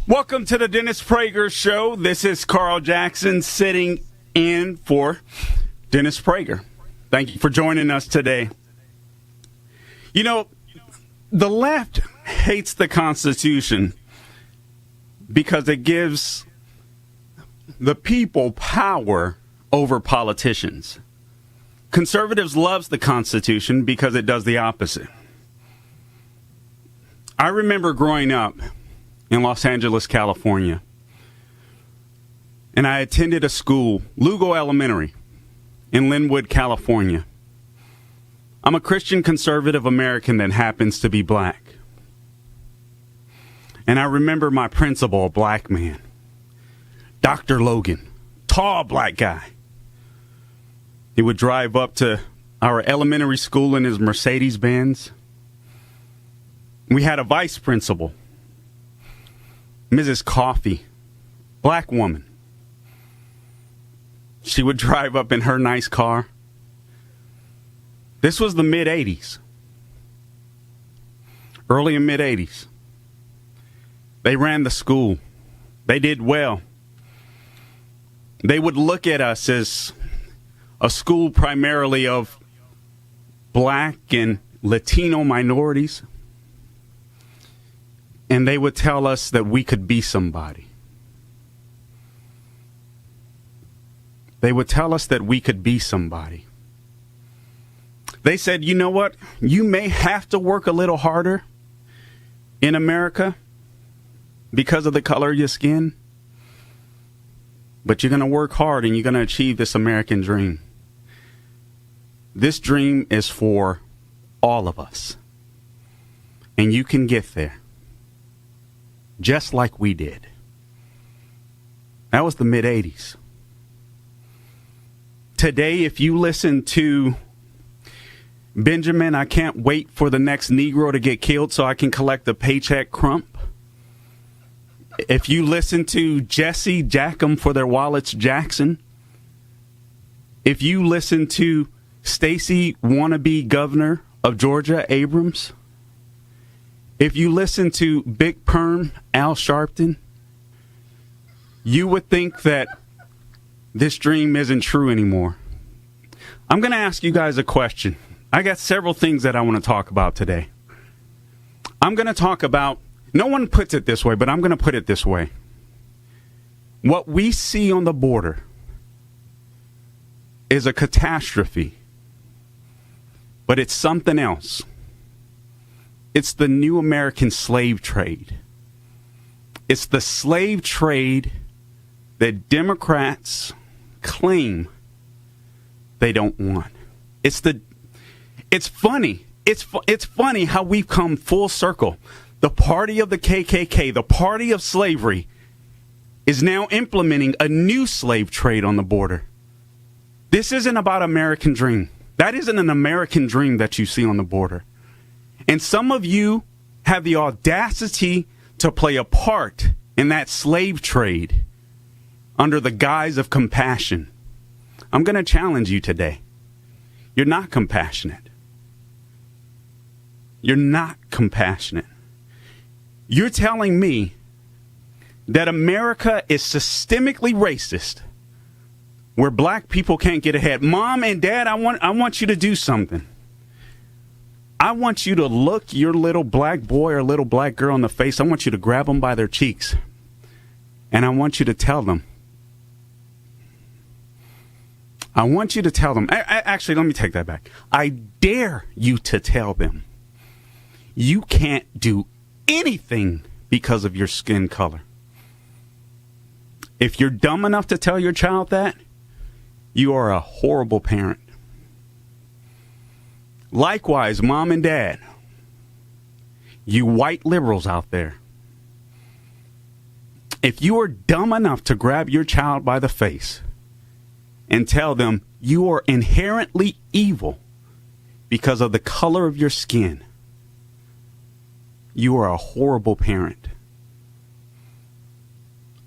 Welcome to the Dennis Prager Show. This is Carl Jackson sitting in for Dennis Prager. Thank you for joining us today. You know, the left hates the Constitution because it gives the people power over politicians. Conservatives loves the Constitution because it does the opposite. I remember growing up in Los Angeles, California, and I attended a school, Lugo Elementary, in Linwood, California. I'm a Christian conservative American that happens to be black. And I remember my principal, a black man, Dr. Logan, tall black guy. He would drive up to our elementary school in his Mercedes-Benz. We had a vice principal, Mrs. Coffee, black woman. She would drive up in her nice car. This was the mid-'80s. Early and mid-'80s. They ran the school. They did well. They would look at us as a school primarily of black and Latino minorities. And they would tell us that we could be somebody. They would tell us that we could be somebody. They said, you know what? You may have to work a little harder in America because of the color of your skin, but you're going to work hard and you're going to achieve this American dream. This dream is for all of us. And you can get there. Just like we did. That was the mid-'80s. Today, if you listen to Benjamin, I can't wait for the next Negro to get killed so I can collect the paycheck crump. If you listen to Jesse, jack 'em for their wallets, Jackson. If you listen to Stacey, wannabe governor of Georgia, Abrams. If you listen to Big Perm, Al Sharpton, you would think that this dream isn't true anymore. I'm going to ask you guys a question. I got several things that I want to talk about today. I'm going to talk about, no one puts it this way, but I'm going to put it this way. What we see on the border is a catastrophe, but it's something else. It's the new American slave trade. It's the slave trade that Democrats claim they don't want. It's funny. It's funny how we've come full circle. The party of the KKK, the party of slavery, is now implementing a new slave trade on the border. This isn't about American dream. That isn't an American dream that you see on the border. And some of you have the audacity to play a part in that slave trade under the guise of compassion. I'm going to challenge you today. You're not compassionate. You're not compassionate. You're telling me that America is systemically racist, where black people can't get ahead. Mom and Dad, I want you to do something. I want you to look your little black boy or little black girl in the face. I want you to grab them by their cheeks. And I want you to tell them. Actually, let me take that back. I dare you to tell them. You can't do anything because of your skin color. If you're dumb enough to tell your child that, you are a horrible parent. Likewise, Mom and Dad, you white liberals out there, if you are dumb enough to grab your child by the face and tell them you are inherently evil because of the color of your skin, you are a horrible parent.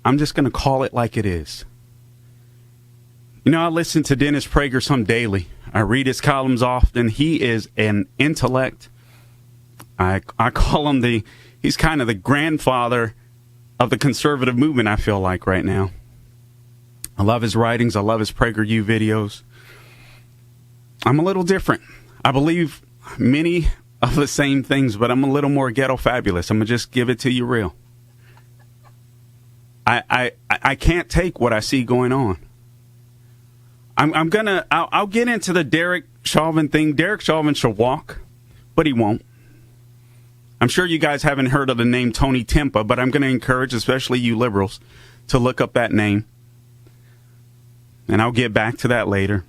I'm just going to call it like it is. You know, I listen to Dennis Prager some daily. I read his columns often. He is an intellect. I call him he's kind of the grandfather of the conservative movement, I feel like, right now. I love his writings. I love his PragerU videos. I'm a little different. I believe many of the same things, but I'm a little more ghetto fabulous. I'm going to just give it to you real. I can't take what I see going on. I'll get into the Derek Chauvin thing. Derek Chauvin should walk, but he won't. I'm sure you guys haven't heard of the name Tony Timpa, but I'm going to encourage, especially you liberals, to look up that name. And I'll get back to that later.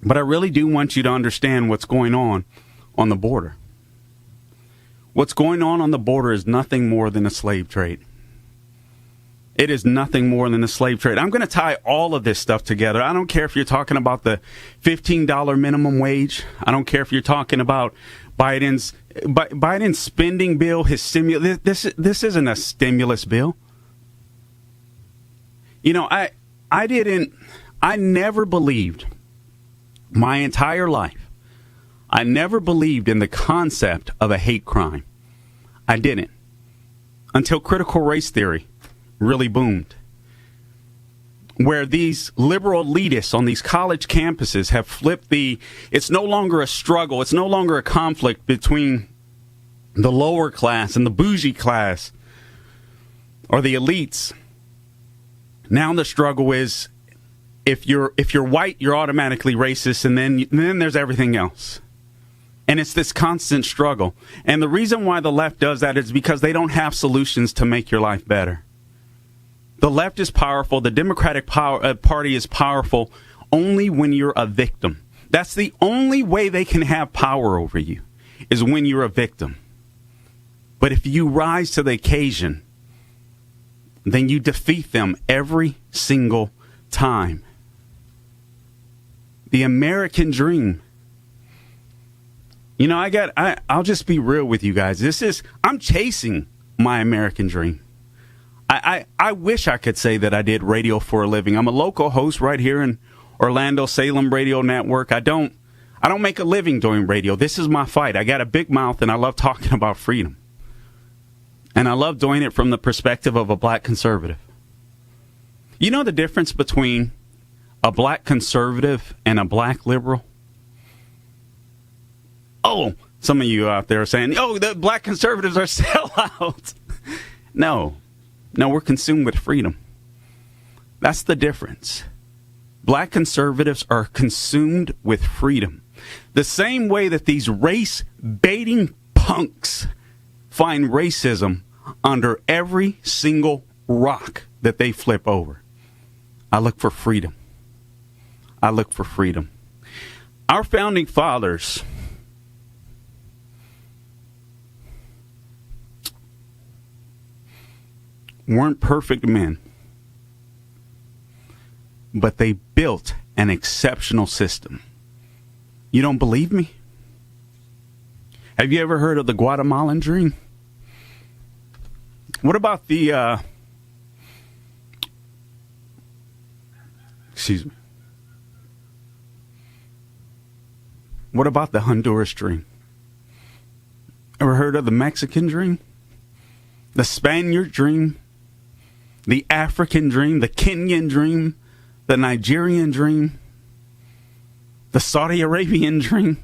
But I really do want you to understand what's going on the border. What's going on the border is nothing more than a slave trade. It is nothing more than a slave trade. I'm going to tie all of this stuff together. I don't care if you're talking about the $15 minimum wage. I don't care if you're talking about Biden's spending bill, his stimulus. This isn't a stimulus bill. You know, I never believed my entire life. I never believed in the concept of a hate crime. I didn't. Until critical race theory really boomed. Where these liberal elitists on these college campuses have flipped it's no longer a struggle. It's no longer a conflict between the lower class and the bougie class or the elites. Now the struggle is if you're white, you're automatically racist, and then there's everything else. And it's this constant struggle. And the reason why the left does that is because they don't have solutions to make your life better. The left is powerful. The Democratic Party is powerful only when you're a victim. That's the only way they can have power over you, is when you're a victim. But if you rise to the occasion, then you defeat them every single time. The American dream. You know, I'll just be real with you guys. I'm chasing my American dream. I wish I could say that I did radio for a living. I'm a local host right here in Orlando, Salem Radio Network. I don't make a living doing radio. This is my fight. I got a big mouth and I love talking about freedom. And I love doing it from the perspective of a black conservative. You know the difference between a black conservative and a black liberal? Oh, some of you out there are saying, oh, the black conservatives are sellouts. No, we're consumed with freedom. That's the difference. Black conservatives are consumed with freedom. The same way that these race-baiting punks find racism under every single rock that they flip over. I look for freedom. I look for freedom. Our founding fathers weren't perfect men, but they built an exceptional system. You don't believe me? Have you ever heard of the Guatemalan dream? What about the what about the Honduras dream? Ever heard of the Mexican dream? The Spaniard dream? The African dream? The Kenyan dream? The Nigerian dream? The Saudi Arabian dream?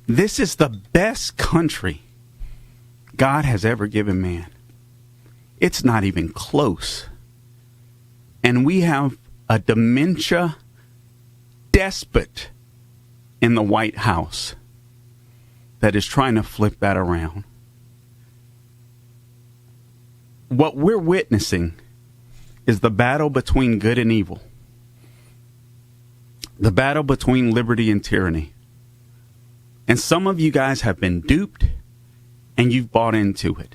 This is the best country God has ever given man. It's not even close. And we have a dementia despot in the White House that is trying to flip that around. What we're witnessing is the battle between good and evil. The battle between liberty and tyranny. And some of you guys have been duped and you've bought into it.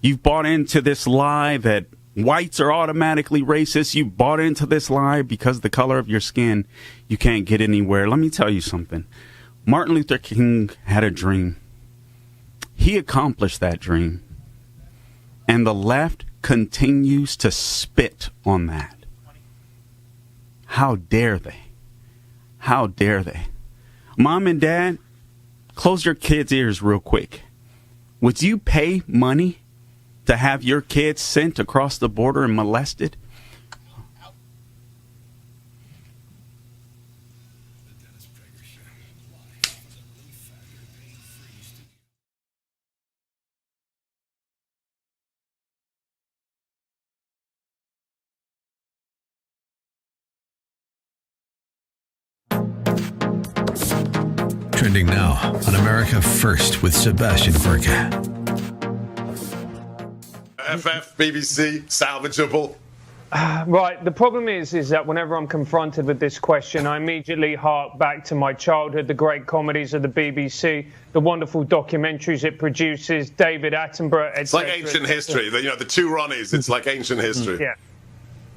You've bought into this lie that whites are automatically racist. You bought into this lie because of the color of your skin, you can't get anywhere. Let me tell you something. Martin Luther King had a dream. He accomplished that dream. And the left continues to spit on that. How dare they? How dare they? Mom and Dad, close your kids' ears real quick. Would you pay money to have your kids sent across the border and molested? Trending now on America First with Sebastian Gorka. FF, BBC, salvageable. Right. The problem is that whenever I'm confronted with this question, I immediately hark back to my childhood, the great comedies of the BBC, the wonderful documentaries it produces, David Attenborough, etc. It's like ancient history. The two Ronnies, it's like ancient history. Yeah.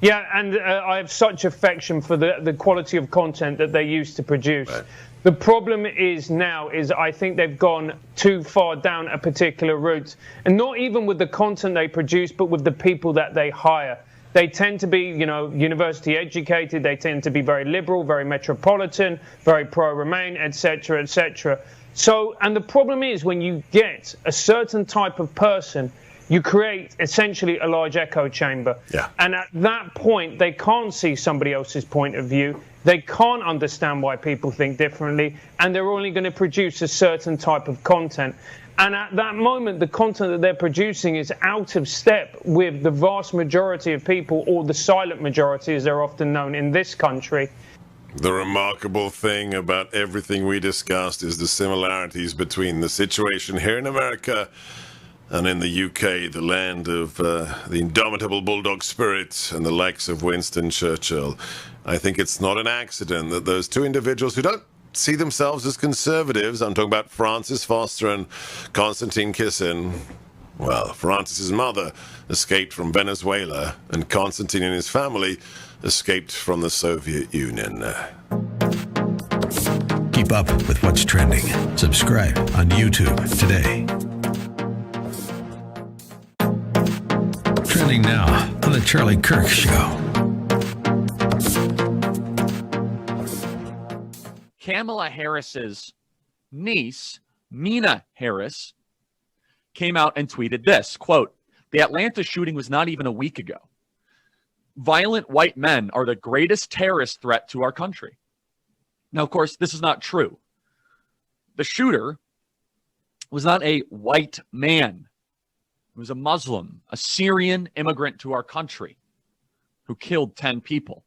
Yeah, and I have such affection for the quality of content that they used to produce. Right. The problem is now I think they've gone too far down a particular route, and not even with the content they produce, but with the people that they hire. They tend to be, university educated. They tend to be very liberal, very metropolitan, very pro-Remain, etc., etc. So, and the problem is when you get a certain type of person, you create essentially a large echo chamber. Yeah. And at that point, they can't see somebody else's point of view. They can't understand why people think differently, and they're only going to produce a certain type of content. And at that moment, the content that they're producing is out of step with the vast majority of people, or the silent majority, as they're often known in this country. The remarkable thing about everything we discussed is the similarities between the situation here in America and in the UK, the land of the indomitable bulldog spirit and the likes of Winston Churchill. I think it's not an accident that those two individuals who don't see themselves as conservatives, I'm talking about Francis Foster and Konstantin Kisin. Well, Francis's mother escaped from Venezuela, and Konstantin and his family escaped from the Soviet Union. Keep up with what's trending. Subscribe on YouTube today. Trending now on The Charlie Kirk Show. Kamala Harris's niece, Mina Harris, came out and tweeted this, quote, "The Atlanta shooting was not even a week ago. Violent white men are the greatest terrorist threat to our country." Now, of course, this is not true. The shooter was not a white man. It was a Muslim, a Syrian immigrant to our country who killed 10 people.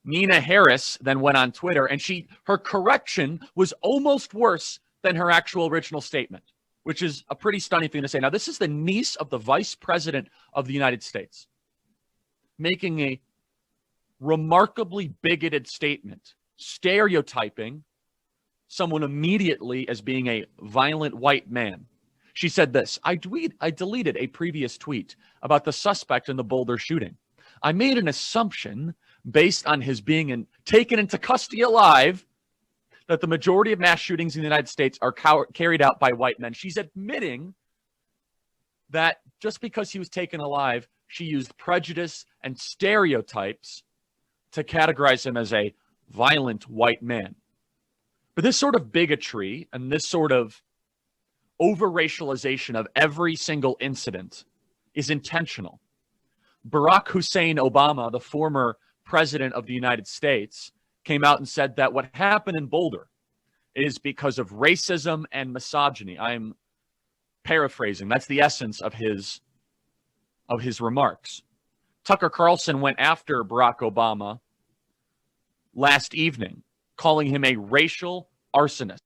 Mina Harris then went on Twitter, and her correction was almost worse than her actual original statement, which is a pretty stunning thing to say. Now, this is the niece of the vice president of the United States making a remarkably bigoted statement, stereotyping someone immediately as being a violent white man. She said this, I deleted a previous tweet about the suspect in the Boulder shooting. I made an assumption based on his being taken into custody alive that the majority of mass shootings in the United States are carried out by white men. She's admitting that just because he was taken alive, she used prejudice and stereotypes to categorize him as a violent white man. But this sort of bigotry and this sort of over-racialization of every single incident is intentional. Barack Hussein Obama, the former president of the United States, came out and said that what happened in Boulder is because of racism and misogyny. I'm paraphrasing. That's the essence of his remarks. Tucker Carlson went after Barack Obama last evening, calling him a racial arsonist.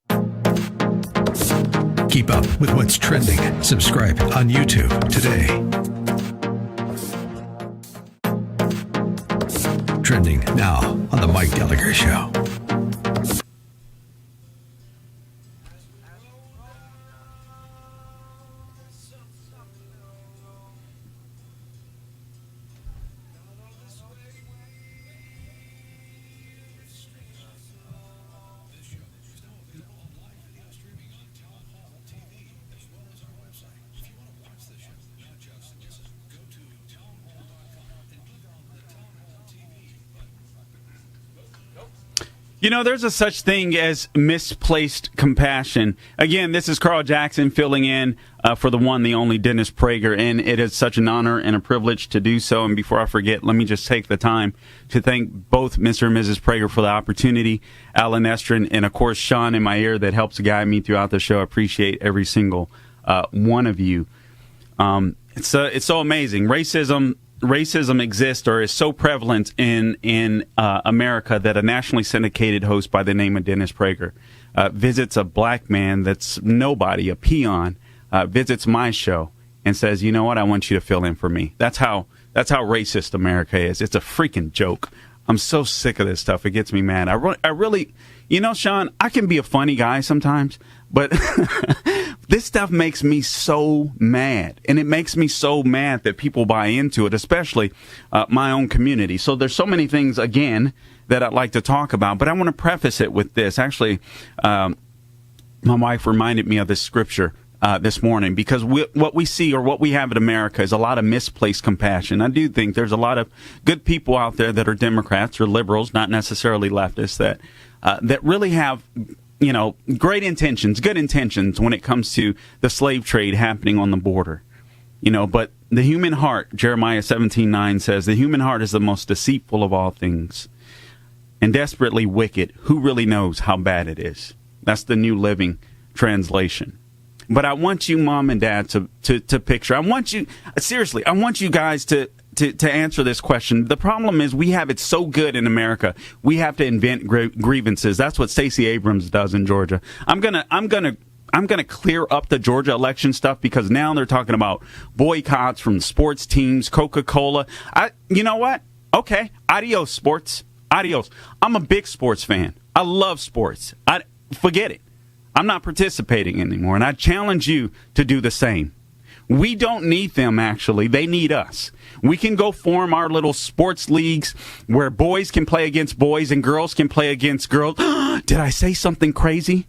Keep up with what's trending. Subscribe on YouTube today. Trending now on The Mike Gallagher Show. You know, there's a such thing as misplaced compassion. Again, this is Carl Jackson filling in for the one, the only Dennis Prager, and it is such an honor and a privilege to do so. And before I forget, let me just take the time to thank both Mr. and Mrs. Prager for the opportunity, Alan Estrin, and of course Sean in my ear that helps guide me throughout the show. I appreciate every single one of you. It's so amazing. Racism exists or is so prevalent in America that a nationally syndicated host by the name of Dennis Prager visits a black man that's nobody, a peon, visits my show and says, "You know what? I want you to fill in for me." That's how racist America is. It's a freaking joke. I'm so sick of this stuff. It gets me mad. I really, you know, Sean, I can be a funny guy sometimes, but this stuff makes me so mad. And it makes me so mad that people buy into it, especially my own community. So there's so many things, again, that I'd like to talk about. But I want to preface it with this. Actually, my wife reminded me of this scripture this morning, because what we see or what we have in America is a lot of misplaced compassion. I do think there's a lot of good people out there that are Democrats or liberals, not necessarily leftists, that really have, you know, great intentions, good intentions when it comes to the slave trade happening on the border. You know, but the human heart, Jeremiah 17:9 says, the human heart is the most deceitful of all things and desperately wicked. Who really knows how bad it is? That's the New Living Translation. But I want you, Mom and Dad, to picture. I want you, seriously, I want you guys to answer this question. The problem is we have it so good in America. We have to invent grievances. That's what Stacey Abrams does in Georgia. I'm gonna clear up the Georgia election stuff, because now they're talking about boycotts from sports teams, Coca-Cola. You know what? Okay, adios, sports. Adios. I'm a big sports fan. I love sports. Forget it. I'm not participating anymore, and I challenge you to do the same. We don't need them, actually. They need us. We can go form our little sports leagues where boys can play against boys and girls can play against girls. Did I say something crazy?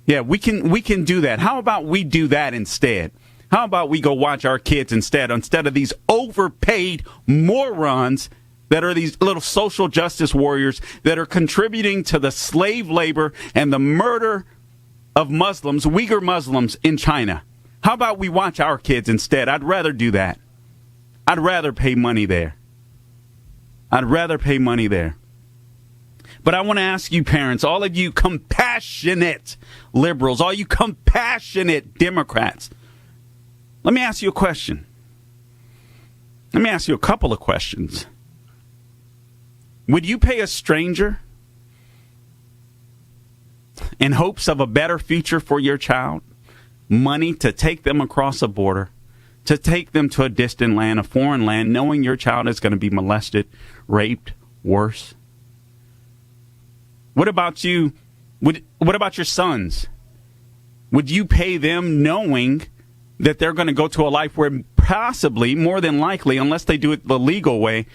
Yeah, we can do that. How about we do that instead? How about we go watch our kids instead of these overpaid morons that are these little social justice warriors that are contributing to the slave labor and the murder of Muslims, Uyghur Muslims in China. How about we watch our kids instead? I'd rather do that. I'd rather pay money there. But I want to ask you parents, all of you compassionate liberals, all you compassionate Democrats, let me ask you a question. Let me ask you a couple of questions. Would you pay a stranger in hopes of a better future for your child money to take them across a border, to take them to a distant land, a foreign land, knowing your child is going to be molested, raped, worse? What about you? What about your sons? Would you pay them knowing that they're going to go to a life where possibly, more than likely, unless they do it the legal way,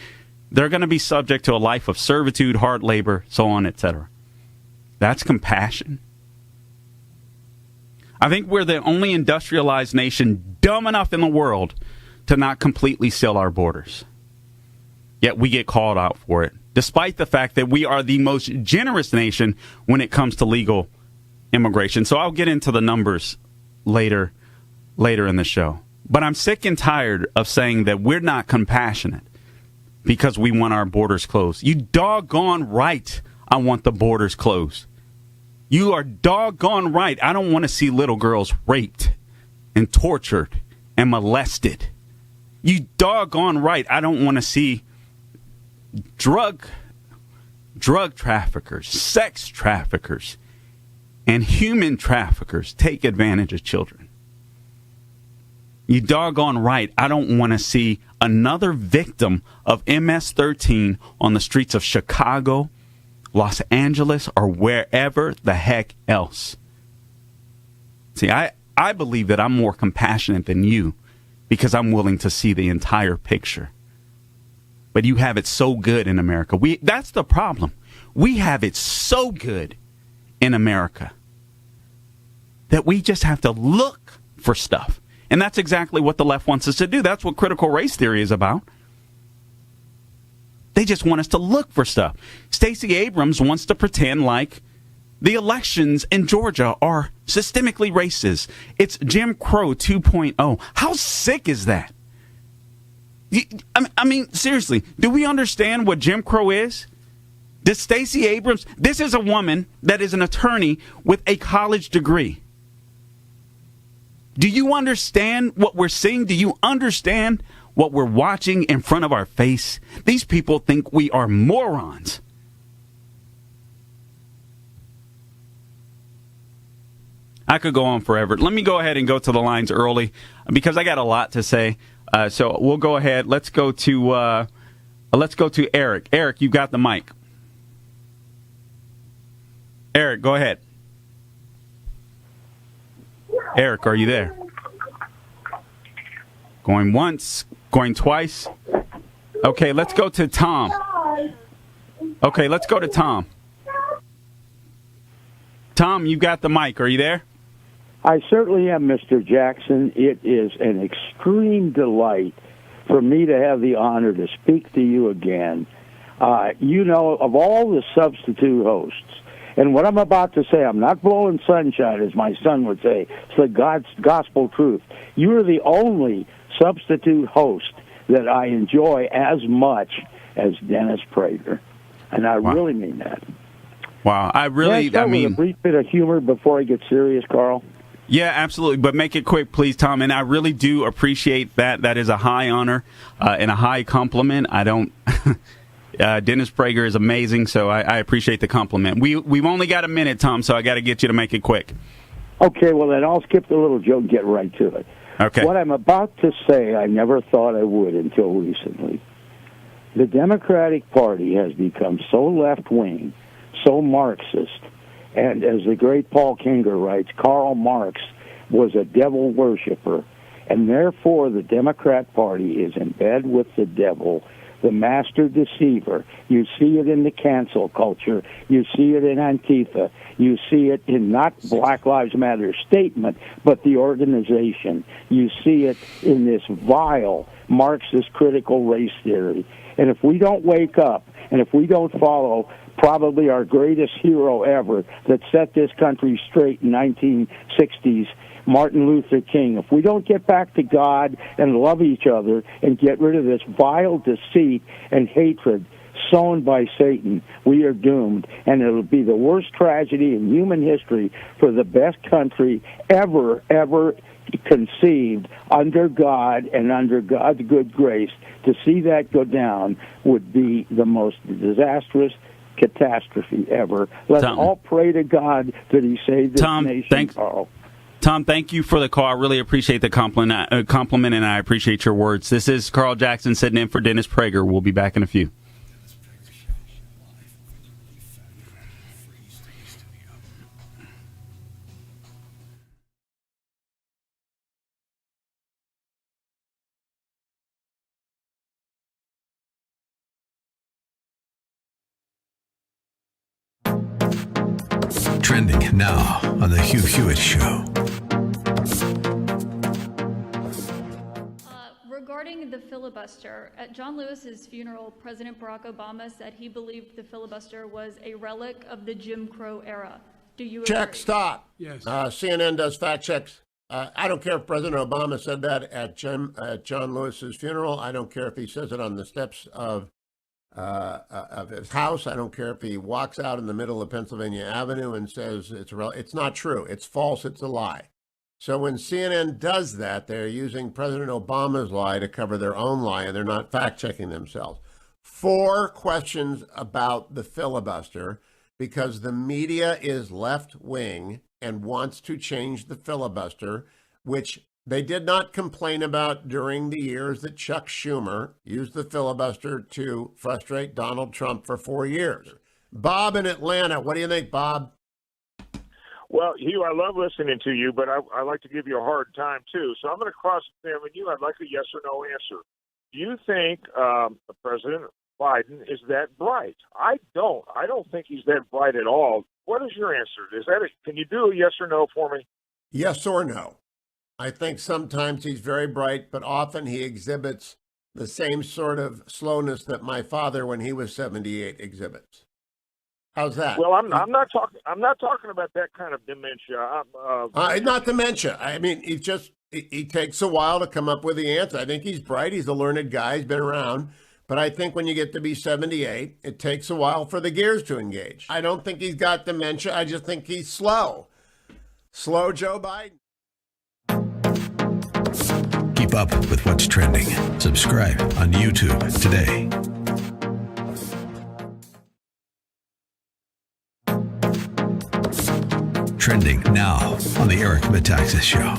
they're going to be subject to a life of servitude, hard labor, so on, etc.? That's compassion. I think we're the only industrialized nation dumb enough in the world to not completely seal our borders. Yet we get called out for it, despite the fact that we are the most generous nation when it comes to legal immigration. So I'll get into the numbers later in the show. But I'm sick and tired of saying that we're not compassionate because we want our borders closed. You doggone right I want the borders closed. You are doggone right. I don't want to see little girls raped and tortured and molested. You doggone right. I don't want to see drug traffickers, sex traffickers, and human traffickers take advantage of children. You doggone right. I don't want to see another victim of MS-13 on the streets of Chicago, Los Angeles, or wherever the heck else. See, I believe that I'm more compassionate than you because I'm willing to see the entire picture. But you have it so good in America. That's the problem. We have it so good in America that we just have to look for stuff. And that's exactly what the left wants us to do. That's what critical race theory is about. They just want us to look for stuff. Stacey Abrams wants to pretend like the elections in Georgia are systemically racist. It's Jim Crow 2.0. How sick is that? I mean, seriously, do we understand what Jim Crow is? Does Stacey Abrams, this is a woman that is an attorney with a college degree. Do you understand what we're seeing? Do you understand what we're watching in front of our face? These people think we are morons. I could go on forever. Let me go ahead and go to the lines early because I got a lot to say. So we'll go ahead. Let's go to Eric. Eric, you got the mic. Eric, go ahead. Eric, are you there? Going once, going twice. Okay, let's go to Tom. Tom, you got the mic. Are you there? I certainly am, Mr. Jackson. It is an extreme delight for me to have the honor to speak to you again. You know, of all the substitute hosts, and what I'm about to say, I'm not blowing sunshine, as my son would say. It's the God's gospel truth. You are the only substitute host that I enjoy as much as Dennis Prager. And I really mean that. Wow, I mean, a brief bit of humor before I get serious, Carl. Yeah, absolutely. But make it quick, please, Tom. And I really do appreciate that. That is a high honor and a high compliment. I don't. Dennis Prager is amazing, so I appreciate the compliment. We've only got a minute, Tom, so I got to get you to make it quick. Okay, well, then I'll skip the little joke and get right to it. Okay. What I'm about to say, I never thought I would until recently. The Democratic Party has become so left-wing, so Marxist, and as the great Paul Kinger writes, Karl Marx was a devil worshiper, and therefore the Democrat Party is in bed with the devil, the master deceiver. You see it in the cancel culture. You see it in Antifa. You see it in not Black Lives Matter statement, but the organization. You see it in this vile Marxist critical race theory. And if we don't wake up, and if we don't follow probably our greatest hero ever that set this country straight in 1960s, Martin Luther King, if we don't get back to God and love each other and get rid of this vile deceit and hatred sown by Satan, we are doomed. And it'll be the worst tragedy in human history for the best country ever conceived under God and under God's good grace. To see that go down would be the most disastrous catastrophe ever. Let's all pray to God that he save this nation, Carl. Tom, thank you for the call. I really appreciate the compliment, and I appreciate your words. This is Carl Jackson sitting in for Dennis Prager. We'll be back in a few. Trending now on the Hugh Hewitt Show. Regarding the filibuster, at John Lewis's funeral, President Barack Obama said he believed the filibuster was a relic of the Jim Crow era. Do you agree? Check, stop. Yes. CNN does fact checks. I don't care if President Obama said that at John Lewis's funeral. I don't care if he says it on the steps of his house. I don't care if he walks out in the middle of Pennsylvania Avenue and says it's not true. It's false. It's a lie. So when CNN does that, they're using President Obama's lie to cover their own lie, and they're not fact-checking themselves. 4 questions about the filibuster, because the media is left-wing and wants to change the filibuster, which they did not complain about during the years that Chuck Schumer used the filibuster to frustrate Donald Trump for 4 years. Bob in Atlanta, what do you think, Bob? Well, Hugh, I love listening to you, but I like to give you a hard time, too. So I'm going to cross-examine you. I'd like a yes or no answer. Do you think President Biden is that bright? I don't. I don't think he's that bright at all. What is your answer? Can you do a yes or no for me? Yes or no. I think sometimes he's very bright, but often he exhibits the same sort of slowness that my father, when he was 78, exhibits. How's that? Well, I'm not talking about that kind of dementia. Not dementia. I mean, he takes a while to come up with the answer. I think he's bright. He's a learned guy. He's been around. But I think when you get to be 78, it takes a while for the gears to engage. I don't think he's got dementia. I just think he's slow. Slow Joe Biden. Keep up with what's trending. Subscribe on YouTube today. Trending now on the Eric Metaxas Show.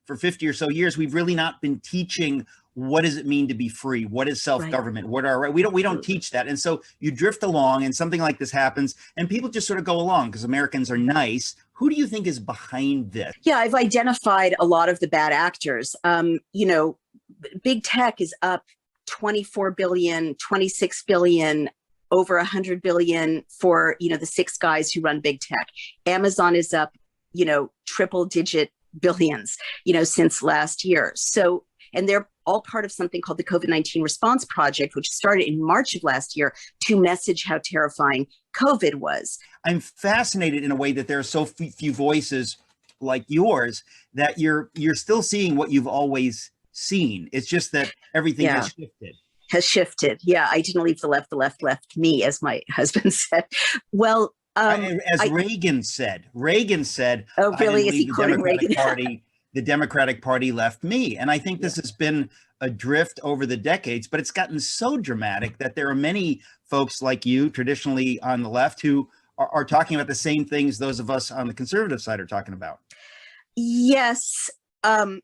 For 50 or so years, we've really not been teaching what does it mean to be free? What is self-government? What are we don't teach that. And so you drift along and something like this happens and people just sort of go along because Americans are nice. Who do you think is behind this? Yeah, I've identified a lot of the bad actors. Big tech is up 24 billion, 26 billion, over 100 billion for, the six guys who run big tech. Amazon is up, triple digit billions, since last year. So, and they're all part of something called the COVID-19 Response Project, which started in March of last year to message how terrifying COVID was. I'm fascinated in a way that there are so few voices like yours that you're still seeing what you've always seen. It's just that everything has shifted. Yeah, I didn't leave the left left me, as my husband said. Well, Reagan said, oh, really? Is he quoting Reagan? The Democratic Party left me. And I think this has been a drift over the decades, but it's gotten so dramatic that there are many folks like you, traditionally on the left, who are talking about the same things those of us on the conservative side are talking about. Yes. And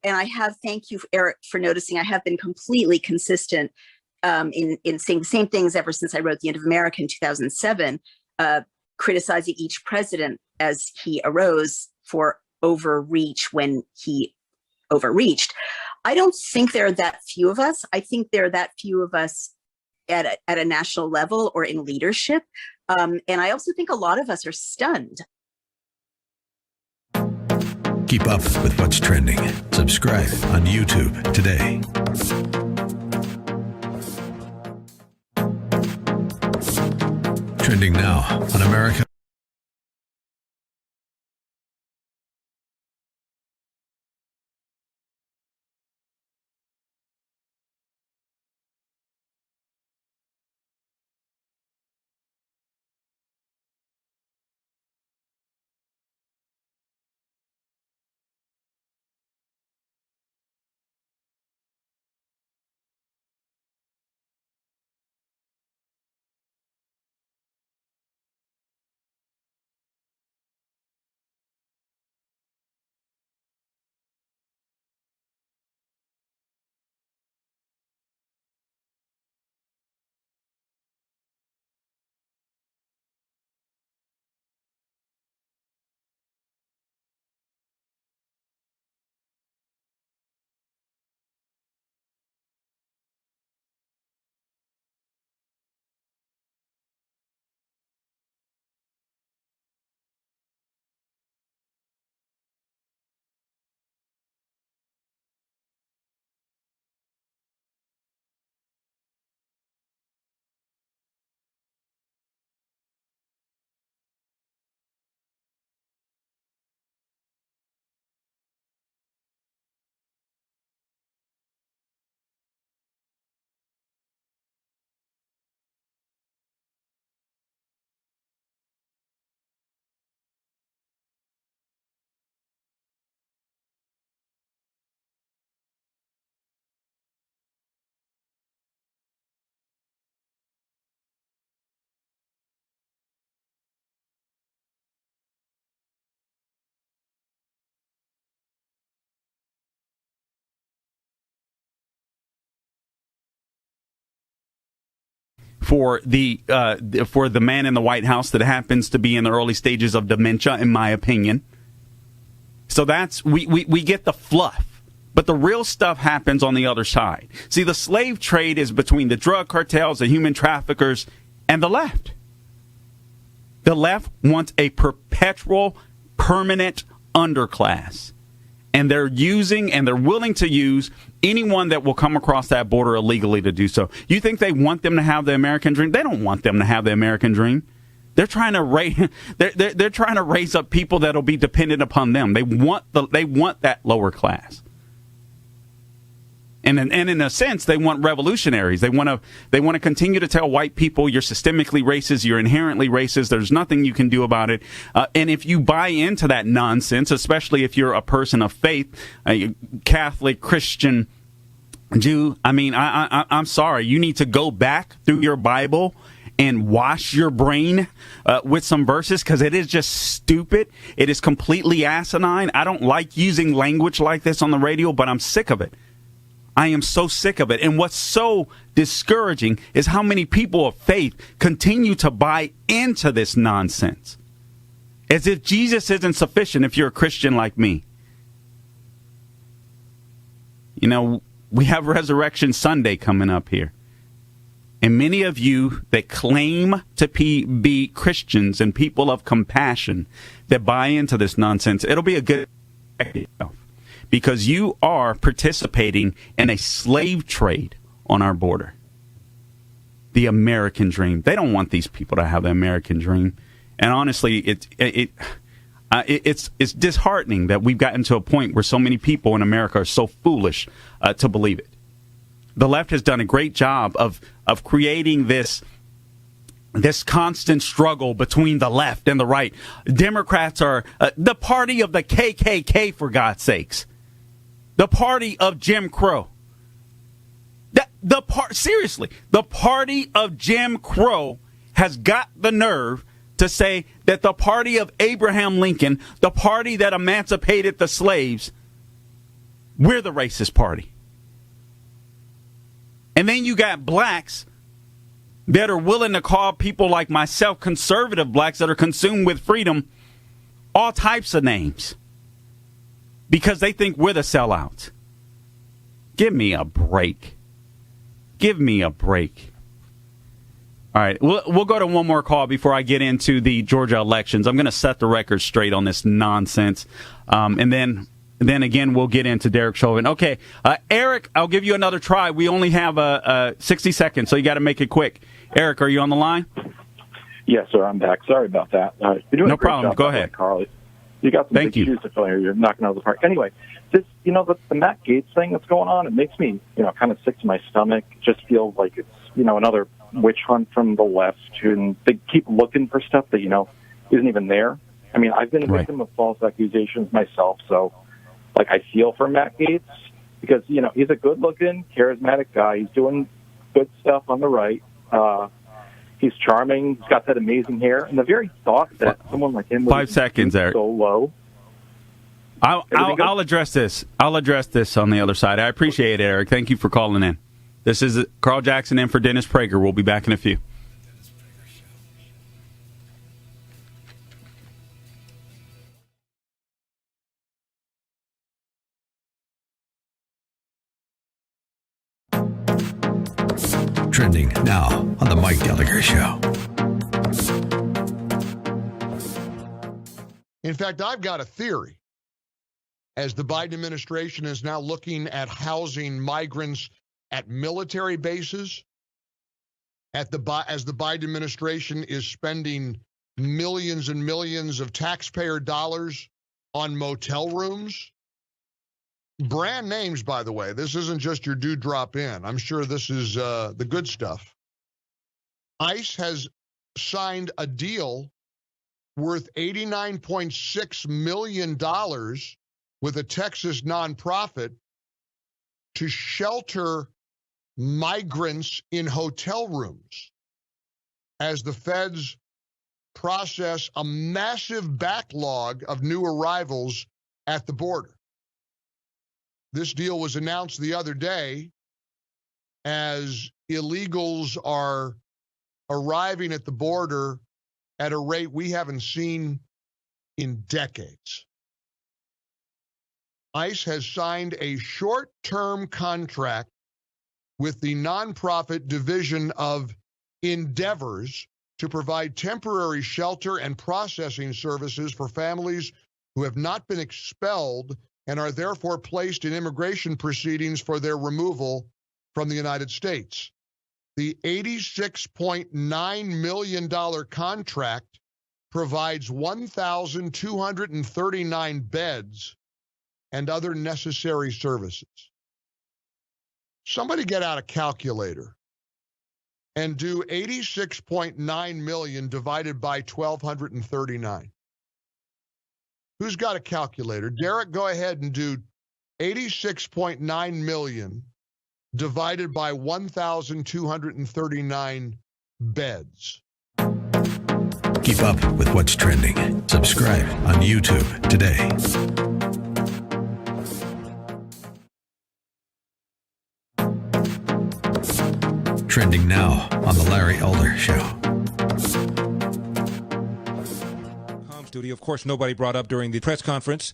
thank you, Eric, for noticing. I have been completely consistent in saying the same things ever since I wrote The End of America in 2007, criticizing each president as he arose for overreach when he overreached. I don't think there are that few of us. I think there are that few of us at a national level or in leadership. And I also think a lot of us are stunned. Keep up with what's trending. Subscribe on YouTube today. Trending now on America. For the man in the White House that happens to be in the early stages of dementia, in my opinion. So that's we get the fluff, but the real stuff happens on the other side. See, the slave trade is between the drug cartels, the human traffickers, and the left. The left wants a perpetual, permanent underclass. And they're using and they're willing to use anyone that will come across that border illegally to do so. You think they want them to have the American dream? They don't want them to have the American dream. They're trying to raise. They're trying to raise up people that'll be dependent upon them. They want that lower class. And in a sense, they want revolutionaries. They want to continue to tell white people you're systemically racist, you're inherently racist. There's nothing you can do about it. And if you buy into that nonsense, especially if you're a person of faith, Catholic, Christian, Jew, I mean, I'm sorry. You need to go back through your Bible and wash your brain with some verses, because it is just stupid. It is completely asinine. I don't like using language like this on the radio, but I'm sick of it. I am so sick of it. And what's so discouraging is how many people of faith continue to buy into this nonsense, as if Jesus isn't sufficient if you're a Christian like me. You know, we have Resurrection Sunday coming up here. And many of you that claim to be Christians and people of compassion that buy into this nonsense, it'll be a good because you are participating in a slave trade on our border. The American dream. They don't want these people to have the American dream. And honestly, it's disheartening that we've gotten to a point where so many people in America are so foolish to believe it. The left has done a great job of creating this constant struggle between the left and the right. Democrats are the party of the KKK, for God's sakes. The party of Jim Crow. Seriously, the party of Jim Crow has got the nerve to say that the party of Abraham Lincoln, the party that emancipated the slaves, we're the racist party. And then you got blacks that are willing to call people like myself, conservative blacks that are consumed with freedom, all types of names because they think we're the sellouts. Give me a break. Give me a break. All right, we'll go to one more call before I get into the Georgia elections. I'm going to set the record straight on this nonsense, and then again we'll get into Derek Chauvin. Okay, Eric, I'll give you another try. We only have 60 seconds, so you got to make it quick. Eric, are you on the line? Yes, sir. I'm back. Sorry about that. You're doing no a great problem. job, Go ahead, Carly. You got some big shoes to fill here. You're knocking out of the park. Anyway, this, the Matt Gaetz thing that's going on, it makes me, kind of sick to my stomach. It just feels like it's, another witch hunt from the left, and they keep looking for stuff that, isn't even there. I mean, I've been a victim of false accusations myself, so, I feel for Matt Gaetz because, he's a good-looking, charismatic guy. He's doing good stuff on the right. He's charming. He's got that amazing hair. And the very thought that someone like him would 5 seconds, Eric. So low. I'll address this. I'll address this on the other side. I appreciate it, Eric. Thank you for calling in. This is Carl Jackson in for Dennis Prager. We'll be back in a few. Trending now on the Mike Gallagher Show. In fact, I've got a theory. As the Biden administration is now looking at housing migrants at military bases, as the Biden administration is spending millions and millions of taxpayer dollars on motel rooms, brand names, by the way. This isn't just your dude drop in. I'm sure this is the good stuff. ICE has signed a deal worth $89.6 million with a Texas nonprofit to shelter migrants in hotel rooms as the feds process a massive backlog of new arrivals at the border. This deal was announced the other day as illegals are arriving at the border at a rate we haven't seen in decades. ICE has signed a short-term contract with the nonprofit division of Endeavors to provide temporary shelter and processing services for families who have not been expelled and are therefore placed in immigration proceedings for their removal from the United States. The $86.9 million contract provides 1,239 beds and other necessary services. Somebody get out a calculator and do 86.9 million divided by 1,239. Who's got a calculator? Derek, go ahead and do 86.9 million divided by 1,239 beds. Keep up with what's trending. Subscribe on YouTube today. Trending now on The Larry Elder Show. Studio. Of course, nobody brought up during the press conference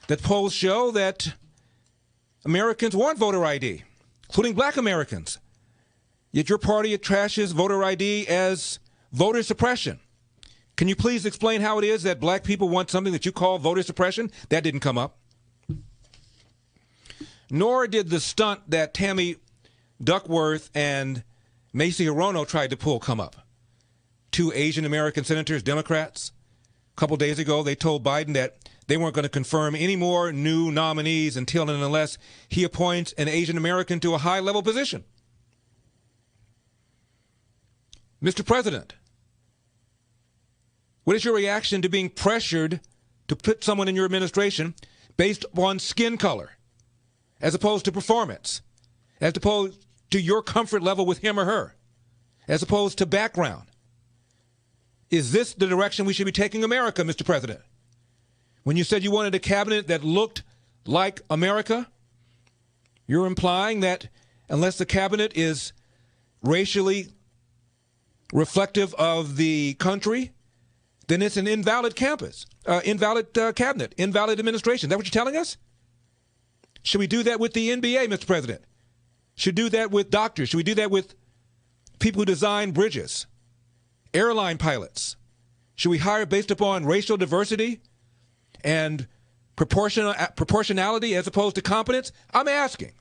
that polls show that Americans want voter ID, including black Americans. Yet your party trashes voter ID as voter suppression. Can you please explain how it is that black people want something that you call voter suppression? That didn't come up. Nor did the stunt that Tammy Duckworth and Macy Hirono tried to pull come up. Two Asian American senators, Democrats. A couple days ago, they told Biden that they weren't going to confirm any more new nominees until and unless he appoints an Asian American to a high-level position. Mr. President, what is your reaction to being pressured to put someone in your administration based on skin color, as opposed to performance, as opposed to your comfort level with him or her, as opposed to background? Is this the direction we should be taking America, Mr. President? When you said you wanted a cabinet that looked like America, you're implying that unless the cabinet is racially reflective of the country, then it's an invalid cabinet, invalid administration. Is that what you're telling us? Should we do that with the NBA, Mr. President? Should we do that with doctors? Should we do that with people who design bridges? Airline pilots? Should we hire based upon racial diversity and proportionality as opposed to competence? I'm asking.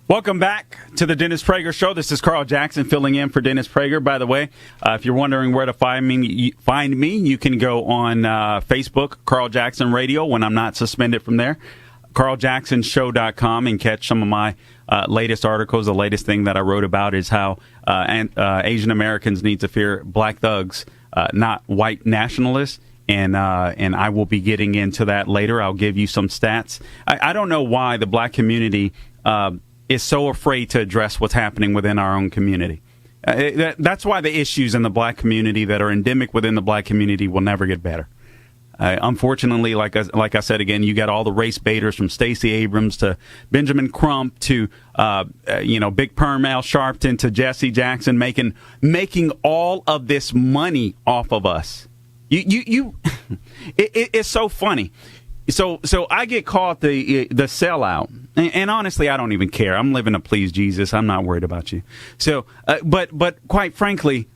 Welcome back to the Dennis Prager Show. This is Carl Jackson filling in for Dennis Prager. By the way, if you're wondering where to find me, you can go on Facebook, Carl Jackson Radio, when I'm not suspended from there, carljacksonshow.com, and catch some of my latest articles. The latest thing that I wrote about is how Asian Americans need to fear black thugs, not white nationalists. And I will be getting into that later. I'll give you some stats. I don't know why the black community is so afraid to address what's happening within our own community. That's why the issues in the black community that are endemic within the black community will never get better. Unfortunately, like I said again, you got all the race baiters from Stacey Abrams to Benjamin Crump to Big Perm Al Sharpton to Jesse Jackson making all of this money off of us. It's so funny. So I get called the sellout, and honestly, I don't even care. I'm living to please Jesus. I'm not worried about you. So, but quite frankly,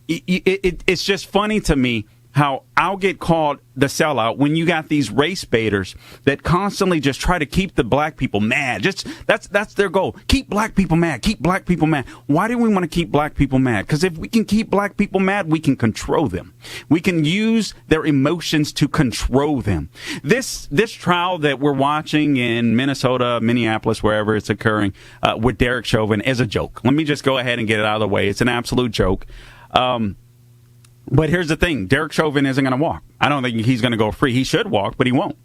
it's just funny to me how I'll get called the sellout when you got these race baiters that constantly just try to keep the black people mad. Just that's their goal. Keep black people mad. Keep black people mad. Why do we want to keep black people mad? Because if we can keep black people mad, we can control them. We can use their emotions to control them. This trial that we're watching in Minnesota, Minneapolis, wherever it's occurring, with Derek Chauvin is a joke. Let me just go ahead and get it out of the way. It's an absolute joke. But here's the thing. Derek Chauvin isn't going to walk. I don't think he's going to go free. He should walk, but he won't.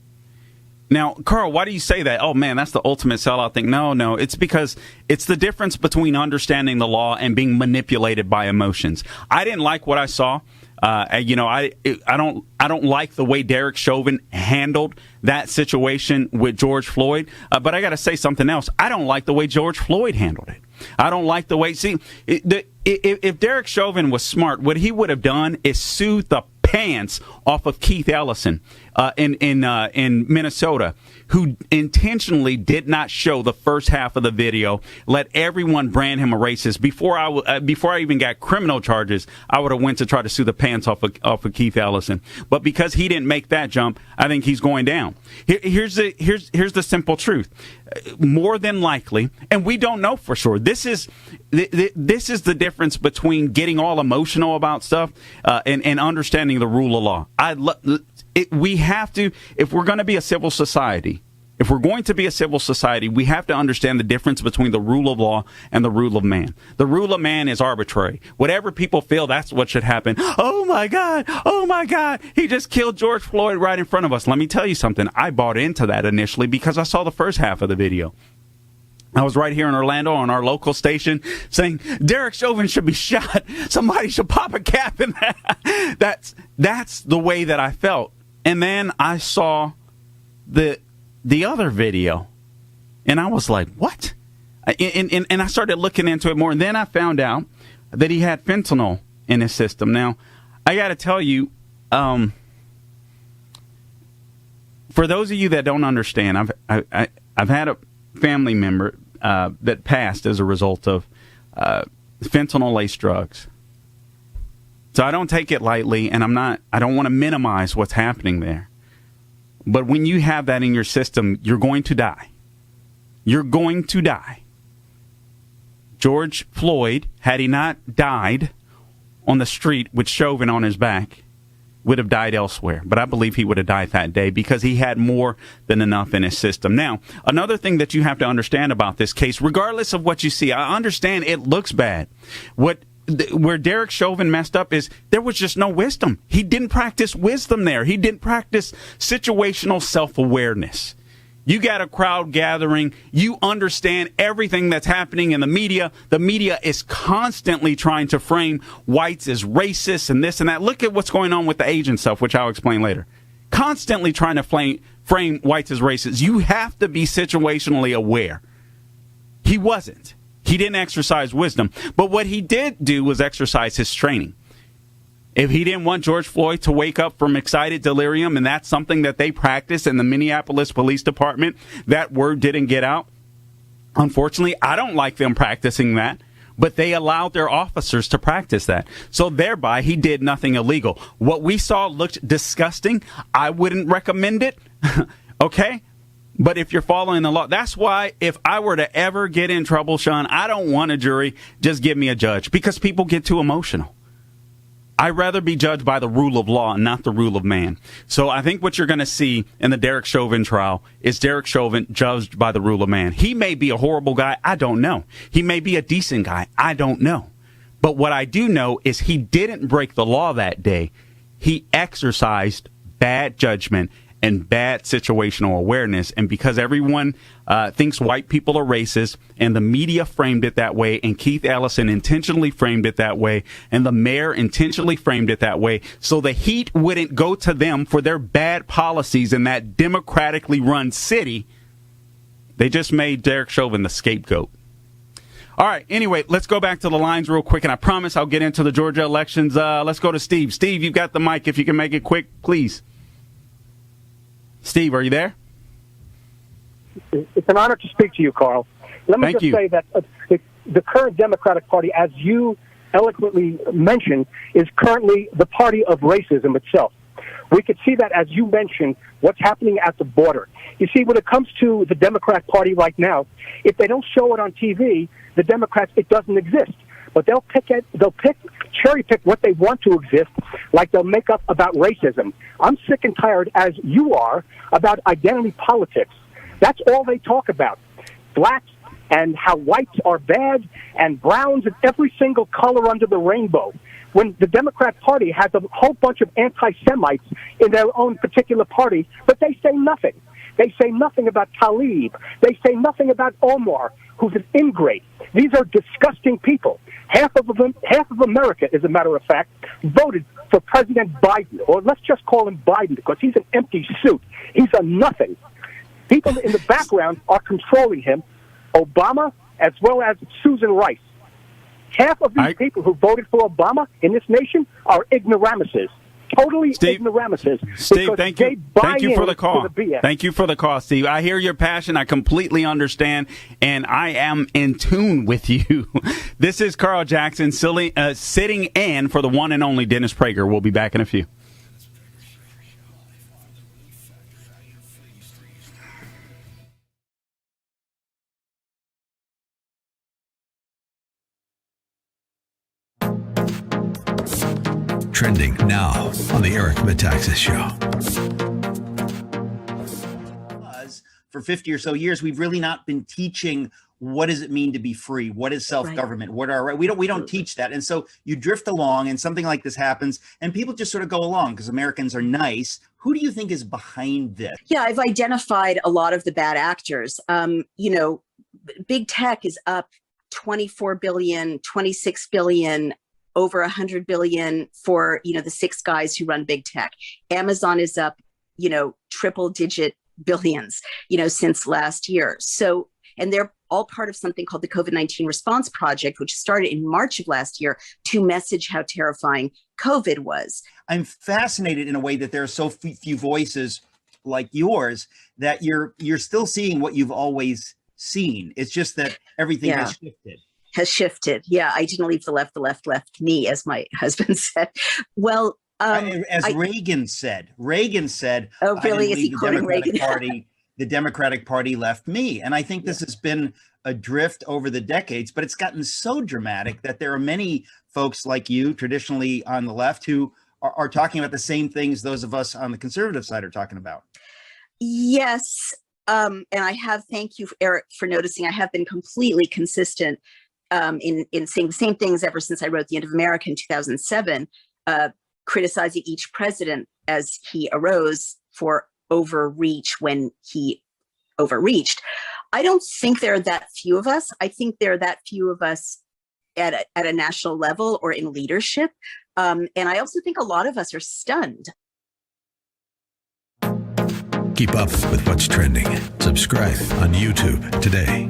Now, Carl, why do you say that? Oh, man, that's the ultimate sellout thing. No. It's because it's the difference between understanding the law and being manipulated by emotions. I didn't like what I saw. I don't like the way Derek Chauvin handled that situation with George Floyd. But I got to say something else. I don't like the way George Floyd handled it. I don't like the way. See, if Derek Chauvin was smart, what he would have done is sued the pants off of Keith Ellison in Minnesota, who intentionally did not show the first half of the video, let everyone brand him a racist. Before I even got criminal charges, I would have went to try to sue the pants off of Keith Ellison. But because he didn't make that jump, I think he's going down. Here's the simple truth. More than likely, and we don't know for sure, this is the difference between getting all emotional about stuff and understanding the rule of law. We have to, if we're going to be a civil society, we have to understand the difference between the rule of law and the rule of man. The rule of man is arbitrary. Whatever people feel, that's what should happen. Oh my God, he just killed George Floyd right in front of us. Let me tell you something. I bought into that initially because I saw the first half of the video. I was right here in Orlando on our local station saying, Derek Chauvin should be shot. Somebody should pop a cap in that. That's the way that I felt. And then I saw the other video, and I was like, what? And I started looking into it more, and then I found out that he had fentanyl in his system. Now, I got to tell you, for those of you that don't understand, I've had a family member that passed as a result of fentanyl-laced drugs. So I don't take it lightly, and I don't want to minimize what's happening there. But when you have that in your system, you're going to die. You're going to die. George Floyd, had he not died on the street with Chauvin on his back, would have died elsewhere. But I believe he would have died that day because he had more than enough in his system. Now, another thing that you have to understand about this case, regardless of what you see, I understand it looks bad. Where Derek Chauvin messed up is there was just no wisdom. He didn't practice wisdom there. He didn't practice situational self-awareness. You got a crowd gathering. You understand everything that's happening in the media. The media is constantly trying to frame whites as racist and this and that. Look at what's going on with the Asian stuff, which I'll explain later. Constantly trying to frame whites as racist. You have to be situationally aware. He wasn't. He didn't exercise wisdom. But what he did do was exercise his training. If he didn't want George Floyd to wake up from excited delirium, and that's something that they practice in the Minneapolis Police Department, that word didn't get out. Unfortunately, I don't like them practicing that, but they allowed their officers to practice that. So thereby, he did nothing illegal. What we saw looked disgusting. I wouldn't recommend it. Okay? But if you're following the law, that's why if I were to ever get in trouble, Sean, I don't want a jury. Just give me a judge because people get too emotional. I'd rather be judged by the rule of law and not the rule of man. So I think what you're going to see in the Derek Chauvin trial is Derek Chauvin judged by the rule of man. He may be a horrible guy. I don't know. He may be a decent guy. I don't know. But what I do know is he didn't break the law that day. He exercised bad judgment and bad situational awareness. And because everyone thinks white people are racist, and the media framed it that way, and Keith Ellison intentionally framed it that way, and the mayor intentionally framed it that way, so the heat wouldn't go to them for their bad policies in that democratically run city, they just made Derek Chauvin the scapegoat. All right, anyway, let's go back to the lines real quick, and I promise I'll get into the Georgia elections. Let's go to Steve. Steve, you've got the mic. If you can make it quick, please. Steve, are you there? It's an honor to speak to you, Carl. Let me say that the current Democratic Party, as you eloquently mentioned, is currently the party of racism itself. We could see that, as you mentioned, what's happening at the border. You see, when it comes to the Democrat Party right now, if they don't show it on TV, the Democrats, it doesn't exist. But they'll cherry pick what they want to exist, like they'll make up about racism. I'm sick and tired, as you are, about identity politics. That's all they talk about. Blacks and how whites are bad, and browns and every single color under the rainbow. When the Democrat Party has a whole bunch of anti-Semites in their own particular party, but they say nothing. They say nothing about Tlaib. They say nothing about Omar, who's an ingrate. These are disgusting people. Half of America, as a matter of fact, voted for President Biden, or let's just call him Biden because he's an empty suit. He's a nothing. People in the background are controlling him. Obama as well as Susan Rice. Half of these people who voted for Obama in this nation are ignoramuses. Totally ignoramuses. Steve, thank you. Thank you for the call. Thank you for the call, Steve. I hear your passion. I completely understand, and I am in tune with you. This is Carl Jackson sitting in for the one and only Dennis Prager. We'll be back in a few. Trending now on the Eric Metaxas Show. For 50 or so years, we've really not been teaching what does it mean to be free? What is self-government? What are we don't teach that. And so you drift along and something like this happens and people just sort of go along because Americans are nice. Who do you think is behind this? Yeah, I've identified a lot of the bad actors. Big tech is up 24 billion, 26 billion, over 100 billion for, the six guys who run big tech. Amazon is up, triple digit billions, since last year. So, and they're all part of something called the COVID-19 Response Project, which started in March of last year to message how terrifying COVID was. I'm fascinated in a way that there are so few voices like yours that you're still seeing what you've always seen. It's just that everything has shifted. Yeah, I didn't leave the left left me, as my husband said. Well, Reagan said, oh, really? Is he quoting Reagan? The Democratic Party left me. And I think this has been a drift over the decades, but it's gotten so dramatic that there are many folks like you, traditionally on the left, who are talking about the same things those of us on the conservative side are talking about. Yes. And thank you, Eric, for noticing. I have been completely consistent in saying the same things ever since I wrote The End of America in 2007, criticizing each president as he arose for overreach when he overreached. I don't think there are that few of us. I think there are that few of us at a national level or in leadership. And I also think a lot of us are stunned. Keep up with what's trending. Subscribe on YouTube today.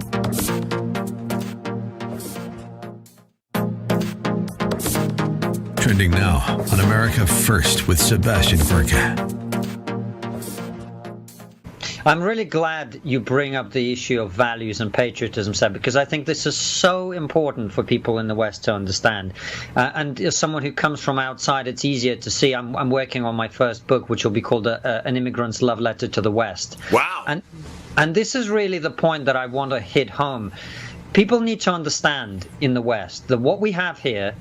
Trending now on America First with Sebastian Gorka. I'm really glad you bring up the issue of values and patriotism, Seb, because I think this is so important for people in the West to understand. And as someone who comes from outside, it's easier to see. I'm working on my first book, which will be called An Immigrant's Love Letter to the West. Wow. And this is really the point that I want to hit home. People need to understand in the West that what we have here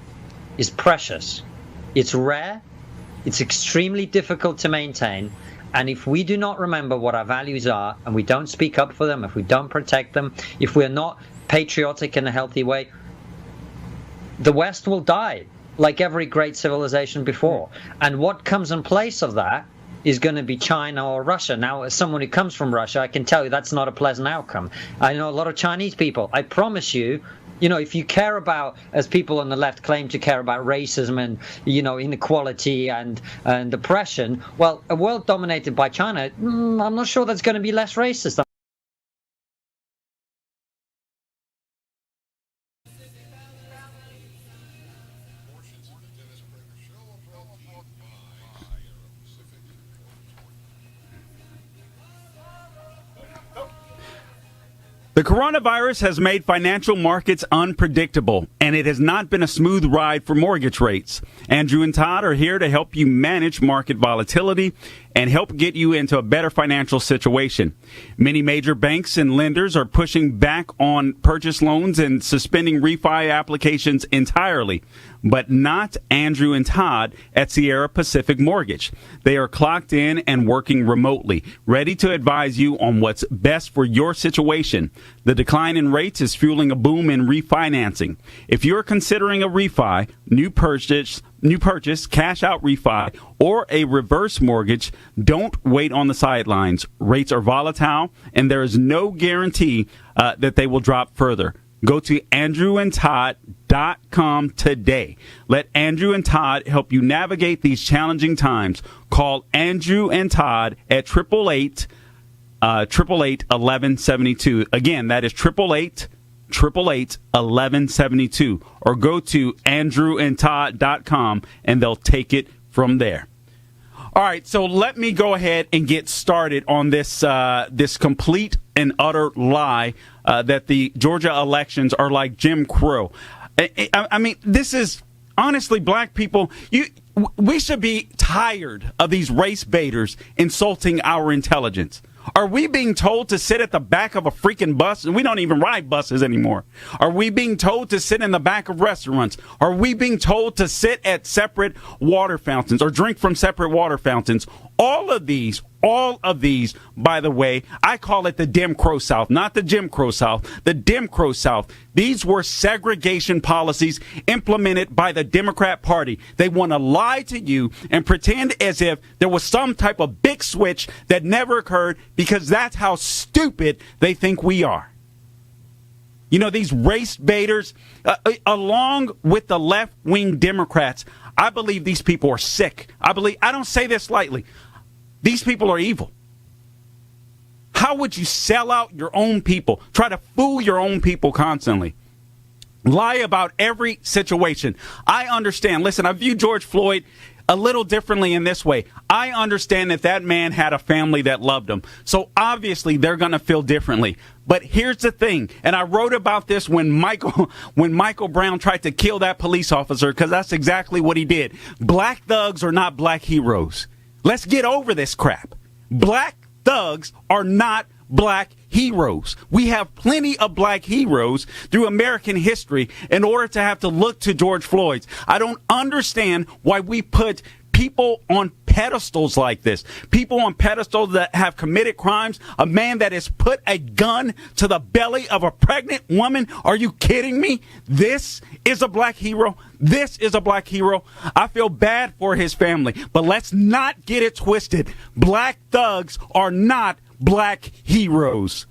is precious. It's rare. It's extremely difficult to maintain. And if we do not remember what our values are and we don't speak up for them, if we don't protect them, if we're not patriotic in a healthy way, the West will die like every great civilization before. And what comes in place of that is going to be China or Russia. Now, as someone who comes from Russia, I can tell you that's not a pleasant outcome. I know a lot of Chinese people. I promise you, if you care about, as people on the left claim to care about racism and, inequality and oppression, well, a world dominated by China, I'm not sure that's going to be less racist. The coronavirus has made financial markets unpredictable, and it has not been a smooth ride for mortgage rates. Andrew and Todd are here to help you manage market volatility and help get you into a better financial situation. Many major banks and lenders are pushing back on purchase loans and suspending refi applications entirely, but not Andrew and Todd at Sierra Pacific Mortgage. They are clocked in and working remotely, ready to advise you on what's best for your situation. The decline in rates is fueling a boom in refinancing. If you're considering a refi, new purchase, cash out refi, or a reverse mortgage, don't wait on the sidelines. Rates are volatile, and there is no guarantee that they will drop further. Go to andrewandtodd.com today. Let Andrew and Todd help you navigate these challenging times. Call Andrew and Todd at 888-888-1172. Again, that is 888-1172 or go to andrewandtodd.com and they'll take it from there. All right, so let me go ahead and get started on this this complete and utter lie that the Georgia elections are like Jim Crow. I mean, this is honestly, black people, we should be tired of these race baiters insulting our intelligence. Are we being told to sit at the back of a freaking bus? And we don't even ride buses anymore. Are we being told to sit in the back of restaurants? Are we being told to sit at separate water fountains or drink from separate water fountains? All of these, by the way, I call it the Dim Crow South, not the Jim Crow South, the Dim Crow South. These were segregation policies implemented by the Democrat Party. They want to lie to you and pretend as if there was some type of big switch that never occurred, because that's how stupid they think we are. You know, these race baiters, along with the left-wing Democrats, I believe these people are sick. I don't say this lightly. These people are evil. How would you sell out your own people? Try to fool your own people constantly. Lie about every situation. I understand. Listen, I view George Floyd a little differently in this way. I understand that man had a family that loved him. So obviously they're going to feel differently. But here's the thing, and I wrote about this when Michael Brown tried to kill that police officer, because that's exactly what he did. Black thugs are not black heroes. Let's get over this crap. Black thugs are not black heroes. We have plenty of black heroes through American history in order to have to look to George Floyd's. I don't understand why we put people on pedestals like this. People on pedestals that have committed crimes. A man that has put a gun to the belly of a pregnant woman. Are you kidding me? This is a black hero. This is a black hero. I feel bad for his family, but let's not get it twisted. Black thugs are not black heroes.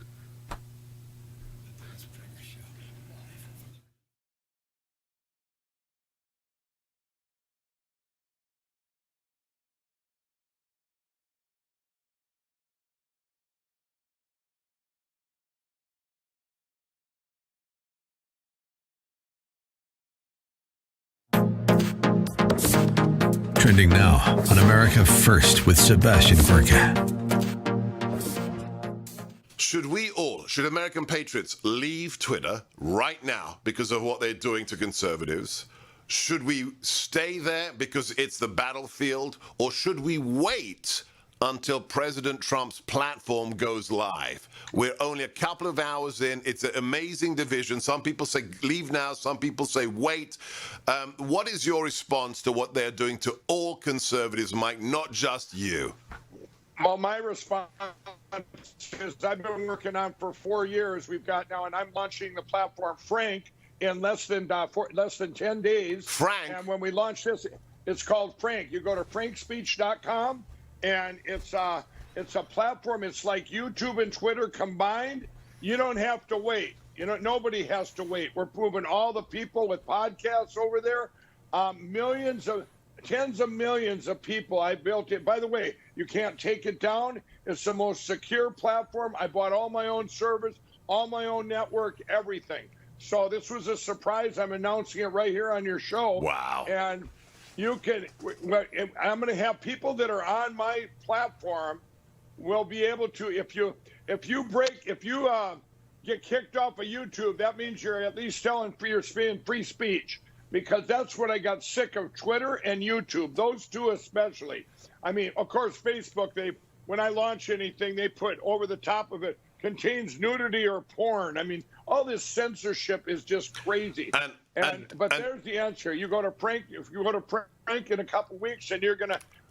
Trending now on America First with Sebastian Gorka. Should American patriots leave Twitter right now because of what they're doing to conservatives? Should we stay there because it's the battlefield? Or should we wait until President Trump's platform goes live? We're only a couple of hours in. It's an amazing division. Some people say leave now. Some people say wait. What is your response to what they're doing to all conservatives, Mike, not just you? Well, my response is I've been working on for 4 years. We've got now, and I'm launching the platform Frank in less than 10 days. Frank. And when we launch this, it's called Frank. You go to frankspeech.com, and it's a platform. It's like YouTube and Twitter combined. You don't have to wait. You know, nobody has to wait. We're moving all the people with podcasts over there. Tens of millions of people. I built it. By the way, you can't take it down. It's the most secure platform. I bought all my own servers, all my own network, everything. So this was a surprise. I'm announcing it right here on your show. Wow. And you can, I'm going to have people that are on my platform will be able to, if you get kicked off of YouTube, that means you're at least telling free speech. Because that's what I got sick of, Twitter and YouTube, those two especially. I mean, of course, Facebook, when I launch anything, they put over the top of it, contains nudity or porn. I mean, all this censorship is just crazy. But there's the answer. You go to Frank, if you go to Frank in a couple weeks, and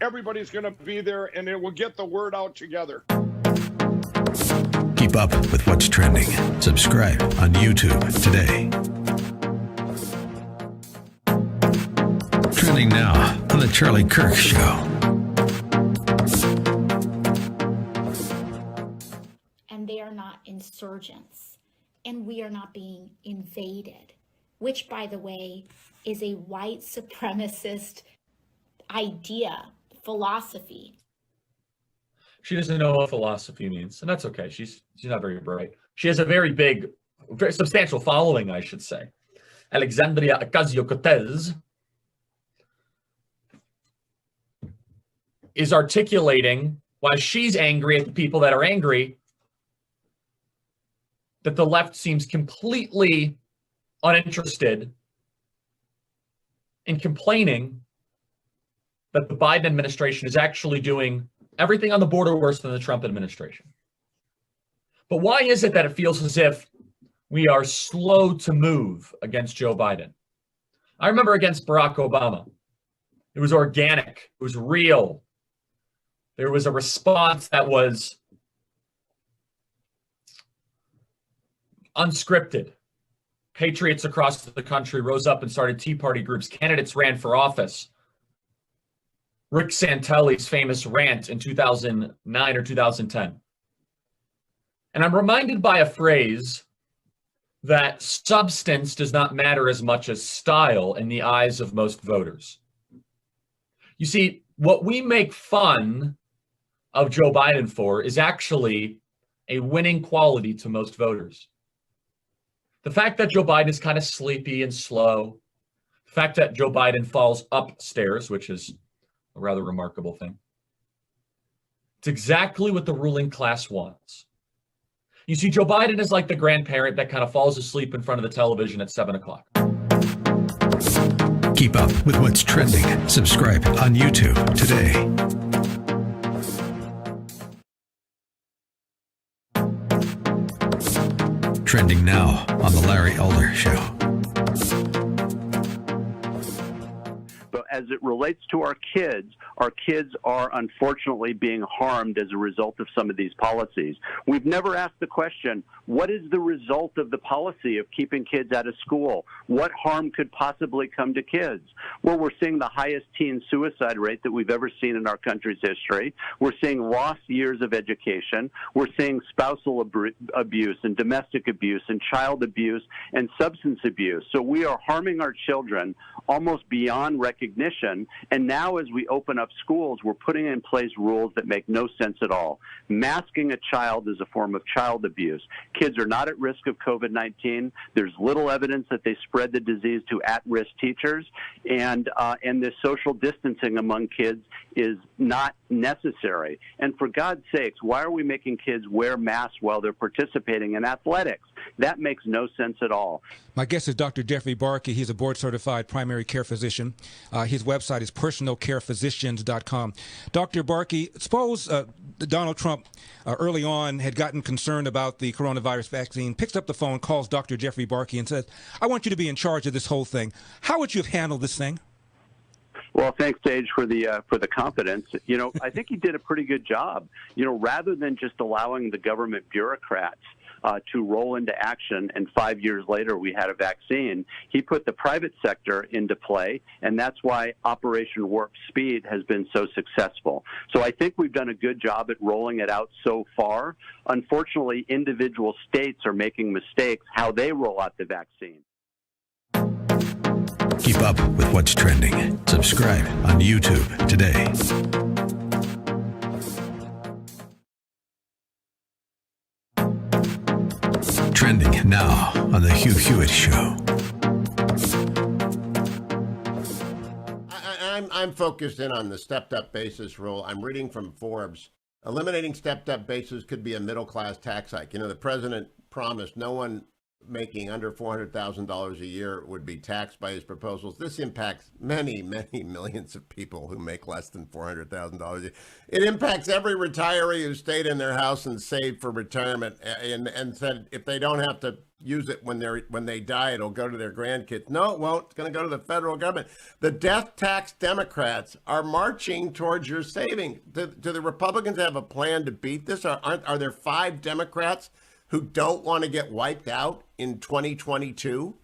everybody's gonna be there, and it will get the word out together. Keep up with what's trending. Subscribe on YouTube today. Trending now on the Charlie Kirk Show. And they are not insurgents, and we are not being invaded, which, by the way, is a white supremacist idea, philosophy. She doesn't know what philosophy means, and that's okay. She's not very bright. She has a very big very substantial following, I should say, Alexandria Ocasio-Cortez, is articulating why she's angry at the people that are angry, that the left seems completely uninterested in complaining that the Biden administration is actually doing everything on the border worse than the Trump administration. But why is it that it feels as if we are slow to move against Joe Biden? I remember against Barack Obama. It was organic. It was real. There was a response that was unscripted. Patriots across the country rose up and started Tea Party groups. Candidates ran for office. Rick Santelli's famous rant in 2009 or 2010. And I'm reminded by a phrase that substance does not matter as much as style in the eyes of most voters. You see, what we make fun of Joe Biden for is actually a winning quality to most voters. The fact that Joe Biden is kind of sleepy and slow, the fact that Joe Biden falls upstairs, which is a rather remarkable thing, it's exactly what the ruling class wants. You see, Joe Biden is like the grandparent that kind of falls asleep in front of the television at 7 o'clock. Keep up with what's trending. Subscribe on YouTube today. Trending now on The Larry Elder Show. But as it relates to our kids are unfortunately being harmed as a result of some of these policies. We've never asked the question, what is the result of the policy of keeping kids out of school? What harm could possibly come to kids? Well, we're seeing the highest teen suicide rate that we've ever seen in our country's history. We're seeing lost years of education. We're seeing spousal abuse and domestic abuse and child abuse and substance abuse. So we are harming our children almost beyond recognition. And now as we open up schools, we're putting in place rules that make no sense at all. Masking a child is a form of child abuse. Kids are not at risk of COVID-19. There's little evidence that they spread the disease to at-risk teachers. And this social distancing among kids is not necessary. And for God's sakes, why are we making kids wear masks while they're participating in athletics? That makes no sense at all. My guest is Dr. Jeffrey Barkey. He's a board-certified primary care physician. His website is personalcarephysicians.com. Dr. Barkey, suppose Donald Trump early on had gotten concerned about the coronavirus vaccine, picks up the phone, calls Dr. Jeffrey Barkey and says, I want you to be in charge of this whole thing. How would you have handled this thing? Well, thanks, Sage, for the confidence. You know, I think he did a pretty good job. You know, rather than just allowing the government bureaucrats to roll into action, and 5 years later we had a vaccine, he put the private sector into play, and that's why Operation Warp Speed has been so successful. So I think we've done a good job at rolling it out so far. Unfortunately, individual states are making mistakes how they roll out the vaccine. Keep up with what's trending. Subscribe on YouTube today. Trending now on The Hugh Hewitt Show. I'm focused in on the stepped-up basis rule. I'm reading from Forbes. Eliminating stepped-up basis could be a middle-class tax hike. You know, the president promised no one making under $400,000 a year would be taxed by his proposals. This impacts many, many millions of people who make less than $400,000 a year. It impacts every retiree who stayed in their house and saved for retirement and said if they don't have to use it when they die, it'll go to their grandkids. No, it won't. It's going to go to the federal government. The death tax Democrats are marching towards your savings. Do the Republicans have a plan to beat this? Are there 5 Democrats who don't want to get wiped out in 2022?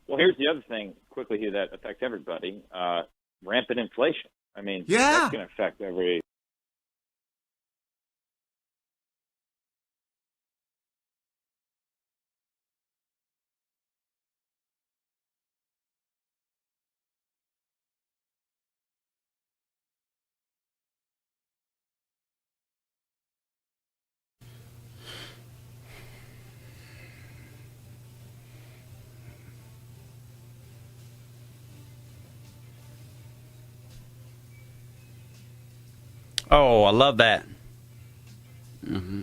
Well, here's the other thing quickly here that affects everybody. Rampant inflation. I mean, yeah, that's going to affect every... Oh, I love that. Mm-hmm.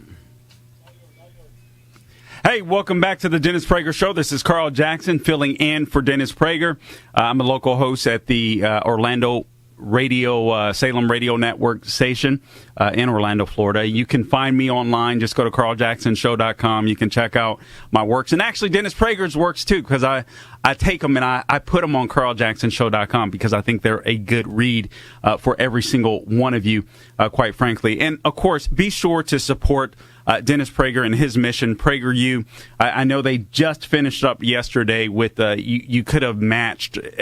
Hey, welcome back to the Dennis Prager Show. This is Carl Jackson filling in for Dennis Prager. I'm a local host at the Orlando Radio, Salem Radio Network station in Orlando, Florida. You can find me online. Just go to carljacksonshow.com. You can check out my works. And actually, Dennis Prager's works, too, because I take them and I put them on carljacksonshow.com because I think they're a good read for every single one of you, quite frankly. And, of course, be sure to support Dennis Prager and his mission, PragerU. I know they just finished up yesterday with, you could have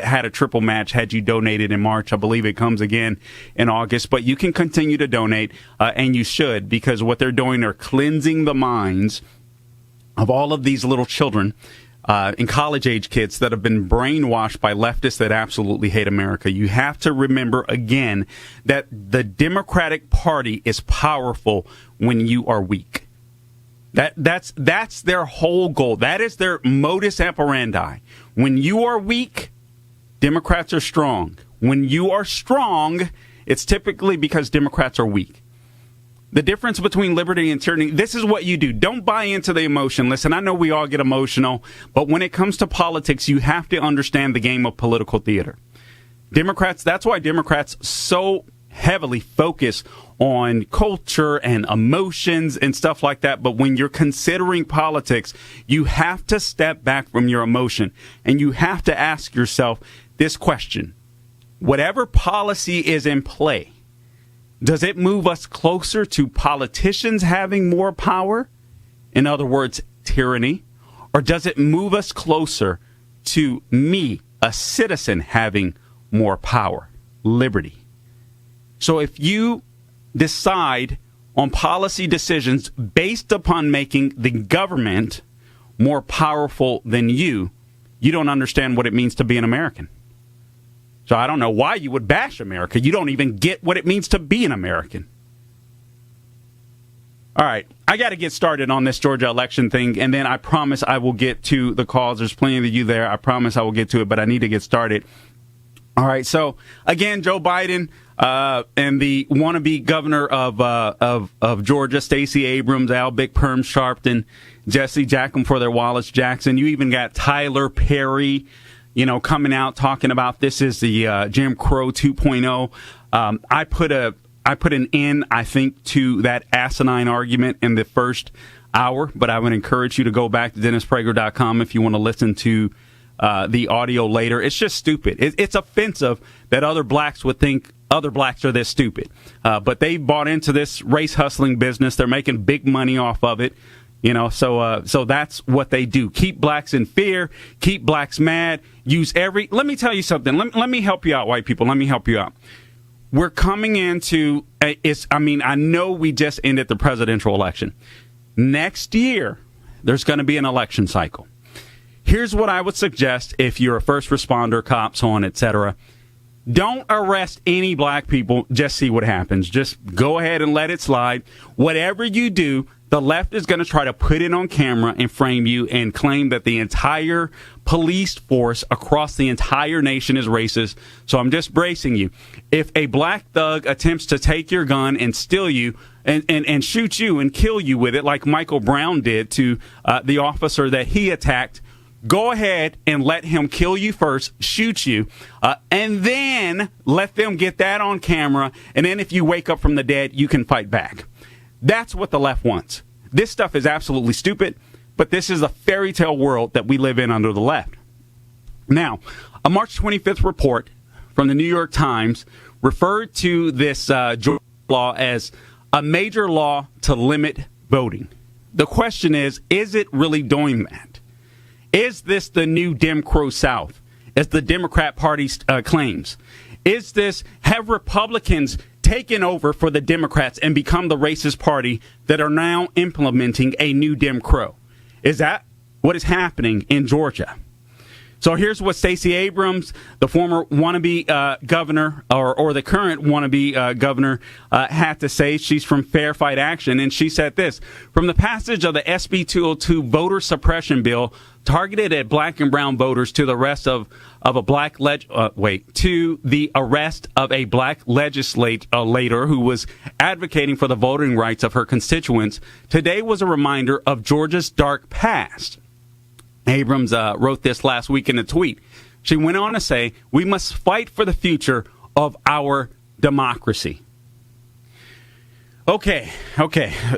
had a triple match had you donated in March. I believe it comes again in August. But you can continue to donate, and you should, because what they're doing, they're cleansing the minds of all of these little children and college-age kids that have been brainwashed by leftists that absolutely hate America. You have to remember, again, that the Democratic Party is powerful when you are weak. That's their whole goal. That is their modus operandi. When you are weak, Democrats are strong. When you are strong, it's typically because Democrats are weak. The difference between liberty and tyranny, this is what you do. Don't buy into the emotion. Listen, I know we all get emotional, but when it comes to politics, you have to understand the game of political theater. Democrats, that's why Democrats so heavily focus on culture and emotions and stuff like that. But when you're considering politics, you have to step back from your emotion and you have to ask yourself this question. Whatever policy is in play, does it move us closer to politicians having more power? In other words, tyranny? Or does it move us closer to me, a citizen, having more power, liberty? So if you decide on policy decisions based upon making the government more powerful than you don't understand what it means to be an American. So I don't know why you would bash America. You don't even get what it means to be an American. All right, I got to get started on this Georgia election thing, and then I promise I will get to the calls. There's plenty of you there. I promise I will get to it, but I need to get started. All right, so again, Joe Biden and the wannabe governor of Georgia, Stacey Abrams, Al Big Perm Sharpton, Jesse Jackham for their Wallace Jackson. You even got Tyler Perry, coming out talking about this is the Jim Crow 2.0. I put an end, I think, to that asinine argument in the first hour, but I would encourage you to go back to DennisPrager.com if you want to listen to the audio later. It's just stupid. It's offensive that other blacks would think other blacks are this stupid. But they bought into this race hustling business. They're making big money off of it. So that's what they do. Keep blacks in fear, keep blacks mad, let me tell you something. Let me help you out, white people. Let me help you out. We're coming into, I know we just ended the presidential election. Next year, there's going to be an election cycle. Here's what I would suggest if you're a first responder, cops on, etc. Don't arrest any black people. Just see what happens. Just go ahead and let it slide. Whatever you do, the left is going to try to put it on camera and frame you and claim that the entire police force across the entire nation is racist. So I'm just bracing you. If a black thug attempts to take your gun and steal you and shoot you and kill you with it, like Michael Brown did to the officer that he attacked, go ahead and let him kill you first, shoot you, and then let them get that on camera. And then if you wake up from the dead, you can fight back. That's what the left wants. This stuff is absolutely stupid, but this is a fairy tale world that we live in under the left. Now, a March 25th report from the New York Times referred to this Georgia law as a major law to limit voting. The question is it really doing that? Is this the new Jim Crow South, as the Democrat Party claims? Have Republicans taken over for the Democrats and become the racist party that are now implementing a new Jim Crow? Is that what is happening in Georgia? So here's what Stacey Abrams, the former wannabe governor, or the current wannabe governor, had to say. She's from Fair Fight Action, and she said this: from the passage of the SB 202 voter suppression bill targeted at black and brown voters to the arrest of a black to the arrest of a black legislator who was advocating for the voting rights of her constituents, today was a reminder of Georgia's dark past. Abrams wrote this last week in a tweet. She went on to say, "We must fight for the future of our democracy." Okay.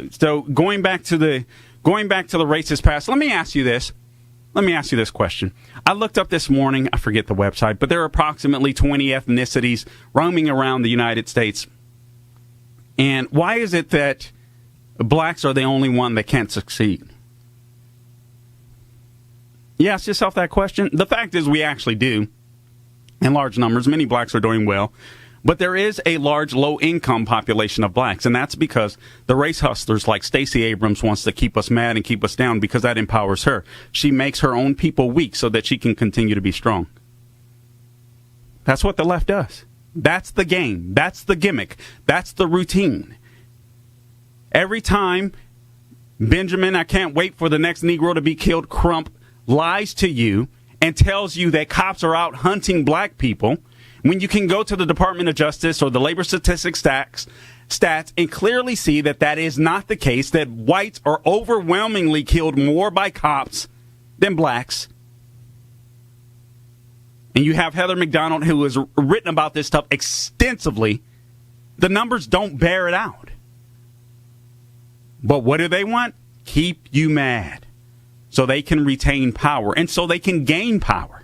So going back to the racist past, let me ask you this question. I looked up this morning, I forget the website, but there are approximately 20 ethnicities roaming around the United States. And why is it that blacks are the only one that can't succeed? You ask yourself that question. The fact is we actually do. In large numbers, many blacks are doing well. But there is a large low-income population of blacks, and that's because the race hustlers like Stacey Abrams wants to keep us mad and keep us down because that empowers her. She makes her own people weak so that she can continue to be strong. That's what the left does. That's the game. That's the gimmick. That's the routine. Every time Benjamin, I can't wait for the next Negro to be killed, Crump, lies to you and tells you that cops are out hunting black people, when you can go to the Department of Justice or the Labor Statistics stats and clearly see that that is not the case, that whites are overwhelmingly killed more by cops than blacks. And you have Heather McDonald, who has written about this stuff extensively. The numbers don't bear it out. But what do they want? Keep you mad so they can retain power and so they can gain power.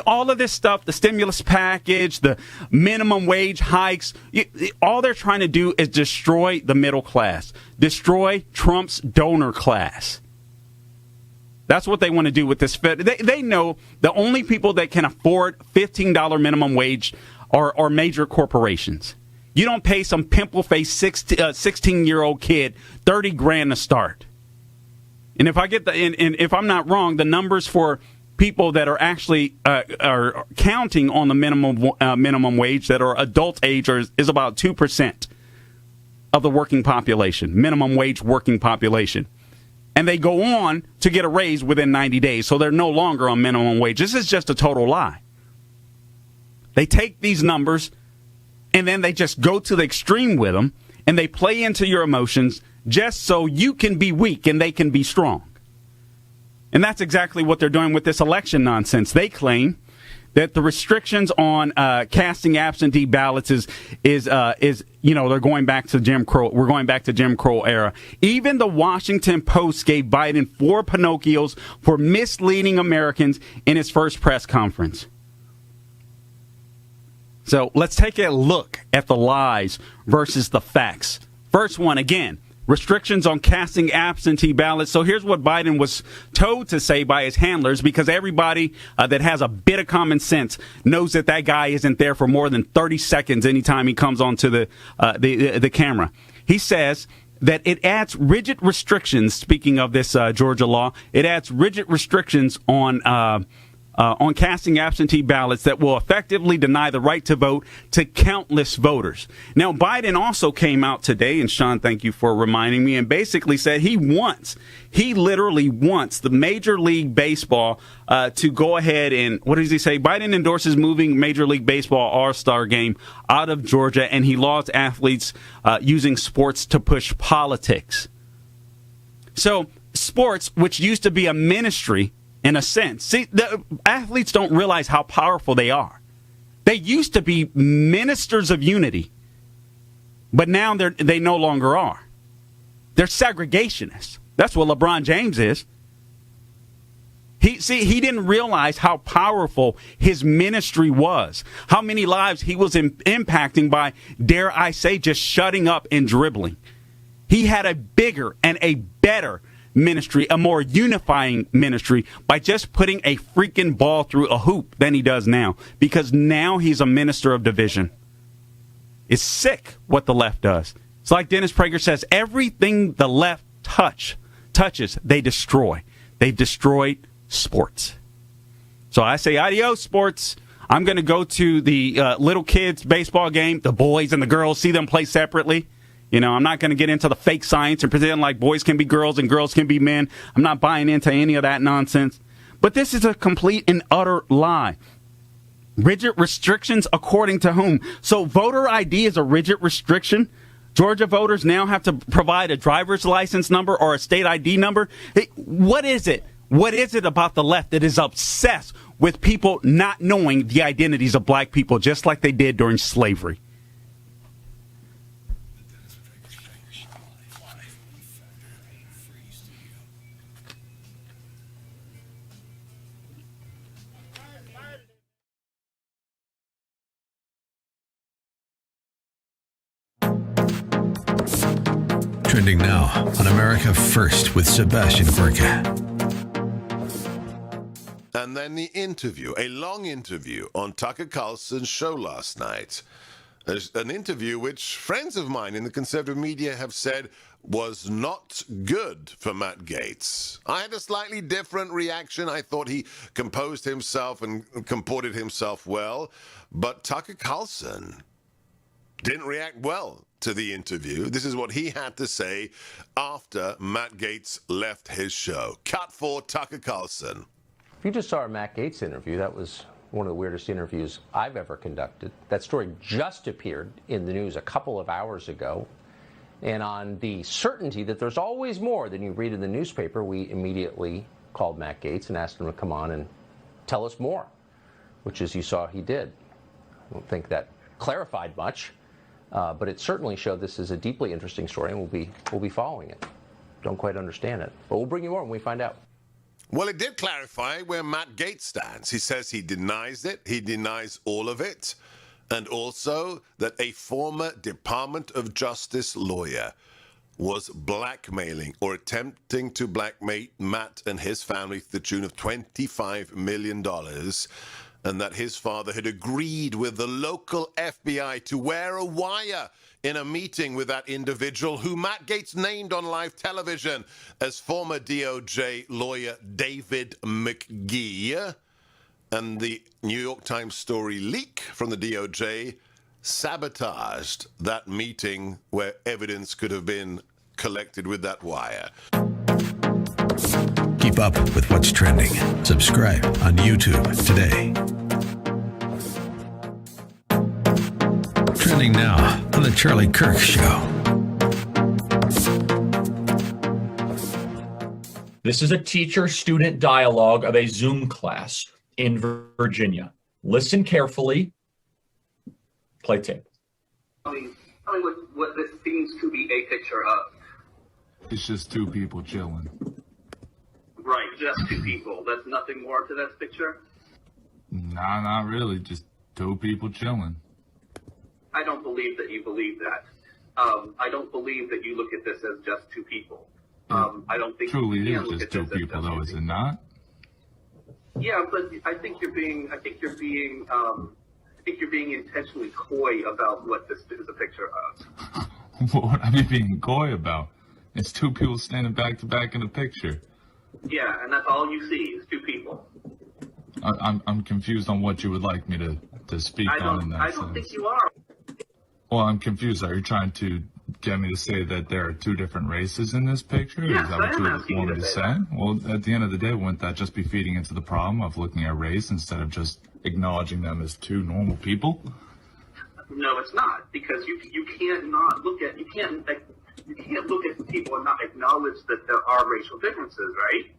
All of this stuff, the stimulus package, the minimum wage hikes, all they're trying to do is destroy the middle class, destroy Trump's donor class. That's what they want to do with this Fed. They know the only people that can afford $15 minimum wage are major corporations. You don't pay some pimple-faced 16-year-old kid $30,000 to start. And if if I'm not wrong, the numbers for people that are actually are counting on the minimum wage that are adult age is about 2% of the working population, minimum wage working population. And they go on to get a raise within 90 days, so they're no longer on minimum wage. This is just a total lie. They take these numbers and then they just go to the extreme with them, and they play into your emotions just so you can be weak and they can be strong. And that's exactly what they're doing with this election nonsense. They claim that the restrictions on casting absentee ballots is they're going back to Jim Crow. We're going back to Jim Crow era. Even the Washington Post gave Biden 4 Pinocchios for misleading Americans in his first press conference. So let's take a look at the lies versus the facts. First one, again, restrictions on casting absentee ballots. So here's what Biden was told to say by his handlers, because everybody that has a bit of common sense knows that guy isn't there for more than 30 seconds anytime he comes onto the camera. He says that it adds rigid restrictions, speaking of this Georgia law, it adds rigid restrictions on casting absentee ballots that will effectively deny the right to vote to countless voters. Now, Biden also came out today, and Sean, thank you for reminding me, and basically said he literally wants the Major League Baseball to go ahead and, what does he say? Biden endorses moving Major League Baseball All-Star Game out of Georgia, and he lauds athletes using sports to push politics. So sports, which used to be a ministry, in a sense. See, the athletes don't realize how powerful they are. They used to be ministers of unity, but now they no longer are. They're segregationists. That's what LeBron James is. He didn't realize how powerful his ministry was, how many lives he was impacting by, dare I say, just shutting up and dribbling. He had a bigger and a better ministry, a more unifying ministry, by just putting a freaking ball through a hoop than he does now, because now he's a minister of division. It's sick what the left does. It's like Dennis Prager says, everything the left touches, they destroy. They've destroyed sports. So I say, adios, sports. I'm going to go to the little kids' baseball game, the boys and the girls, see them play separately. You know, I'm not going to get into the fake science and pretend like boys can be girls and girls can be men. I'm not buying into any of that nonsense. But this is a complete and utter lie. Rigid restrictions according to whom? So voter ID is a rigid restriction? Georgia voters now have to provide a driver's license number or a state ID number? Hey, what is it? What is it about the left that is obsessed with people not knowing the identities of black people, just like they did during slavery? Trending now on America First with Sebastian Gorka. And then the interview, a long interview on Tucker Carlson's show last night. An interview which friends of mine in the conservative media have said was not good for Matt Gaetz. I had a slightly different reaction. I thought he composed himself and comported himself well. But Tucker Carlson didn't react well to the interview. This is what he had to say after Matt Gaetz left his show. Cut for Tucker Carlson. If you just saw our Matt Gaetz interview, that was one of the weirdest interviews I've ever conducted. That story just appeared in the news a couple of hours ago. And on the certainty that there's always more than you read in the newspaper, we immediately called Matt Gaetz and asked him to come on and tell us more, which, as you saw, he did. I don't think that clarified much. But it certainly showed this is a deeply interesting story, and we'll be following it. Don't quite understand it, but we'll bring you more when we find out. Well, it did clarify where Matt Gaetz stands. He says he denies it. He denies all of it. And also that a former Department of Justice lawyer was blackmailing or attempting to blackmail Matt and his family to the tune of $25 million. And that his father had agreed with the local FBI to wear a wire in a meeting with that individual who Matt Gaetz named on live television as former DOJ lawyer David McGee. And the New York Times story leak from the DOJ sabotaged that meeting where evidence could have been collected with that wire. Keep up with what's trending. Subscribe on YouTube today. Trending now on The Charlie Kirk Show. This is a teacher-student dialogue of a Zoom class in Virginia. Listen carefully. Play tape. Tell me what this seems to be a picture of. It's just two people chilling. Right, just two people. That's nothing more to that picture? Nah, not really. Just two people chilling. I don't believe that you believe that. I don't believe that you look at this as just two people. I don't think truly you is can look just at two this as people, just though, is it not? Yeah, but I think you're being intentionally coy about what this is a picture of. What would I be being coy about? It's two people standing back to back in a picture. Yeah, and that's all you see is two people. I'm confused on what you would like me to speak on in that sense. I don't think you are. Well, I'm confused. Are you trying to get me to say that there are two different races in this picture? Yes, is that what you want me to say? Well, at the end of the day, wouldn't that just be feeding into the problem of looking at race instead of just acknowledging them as two normal people? No, it's not, because you can't look at people and not acknowledge that there are racial differences, right?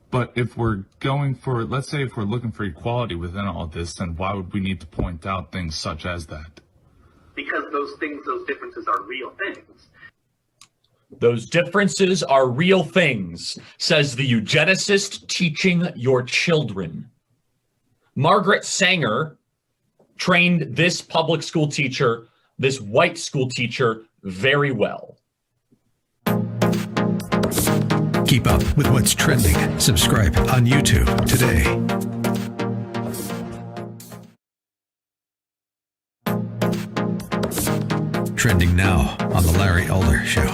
But if we're going for, let's say if we're looking for equality within all this, then why would we need to point out things such as that? Because those differences are real things. Those differences are real things, says the eugenicist teaching your children. Margaret Sanger trained this public school teacher, this white school teacher, very well. Keep up with what's trending. Subscribe on YouTube today. Trending now on The Larry Elder Show.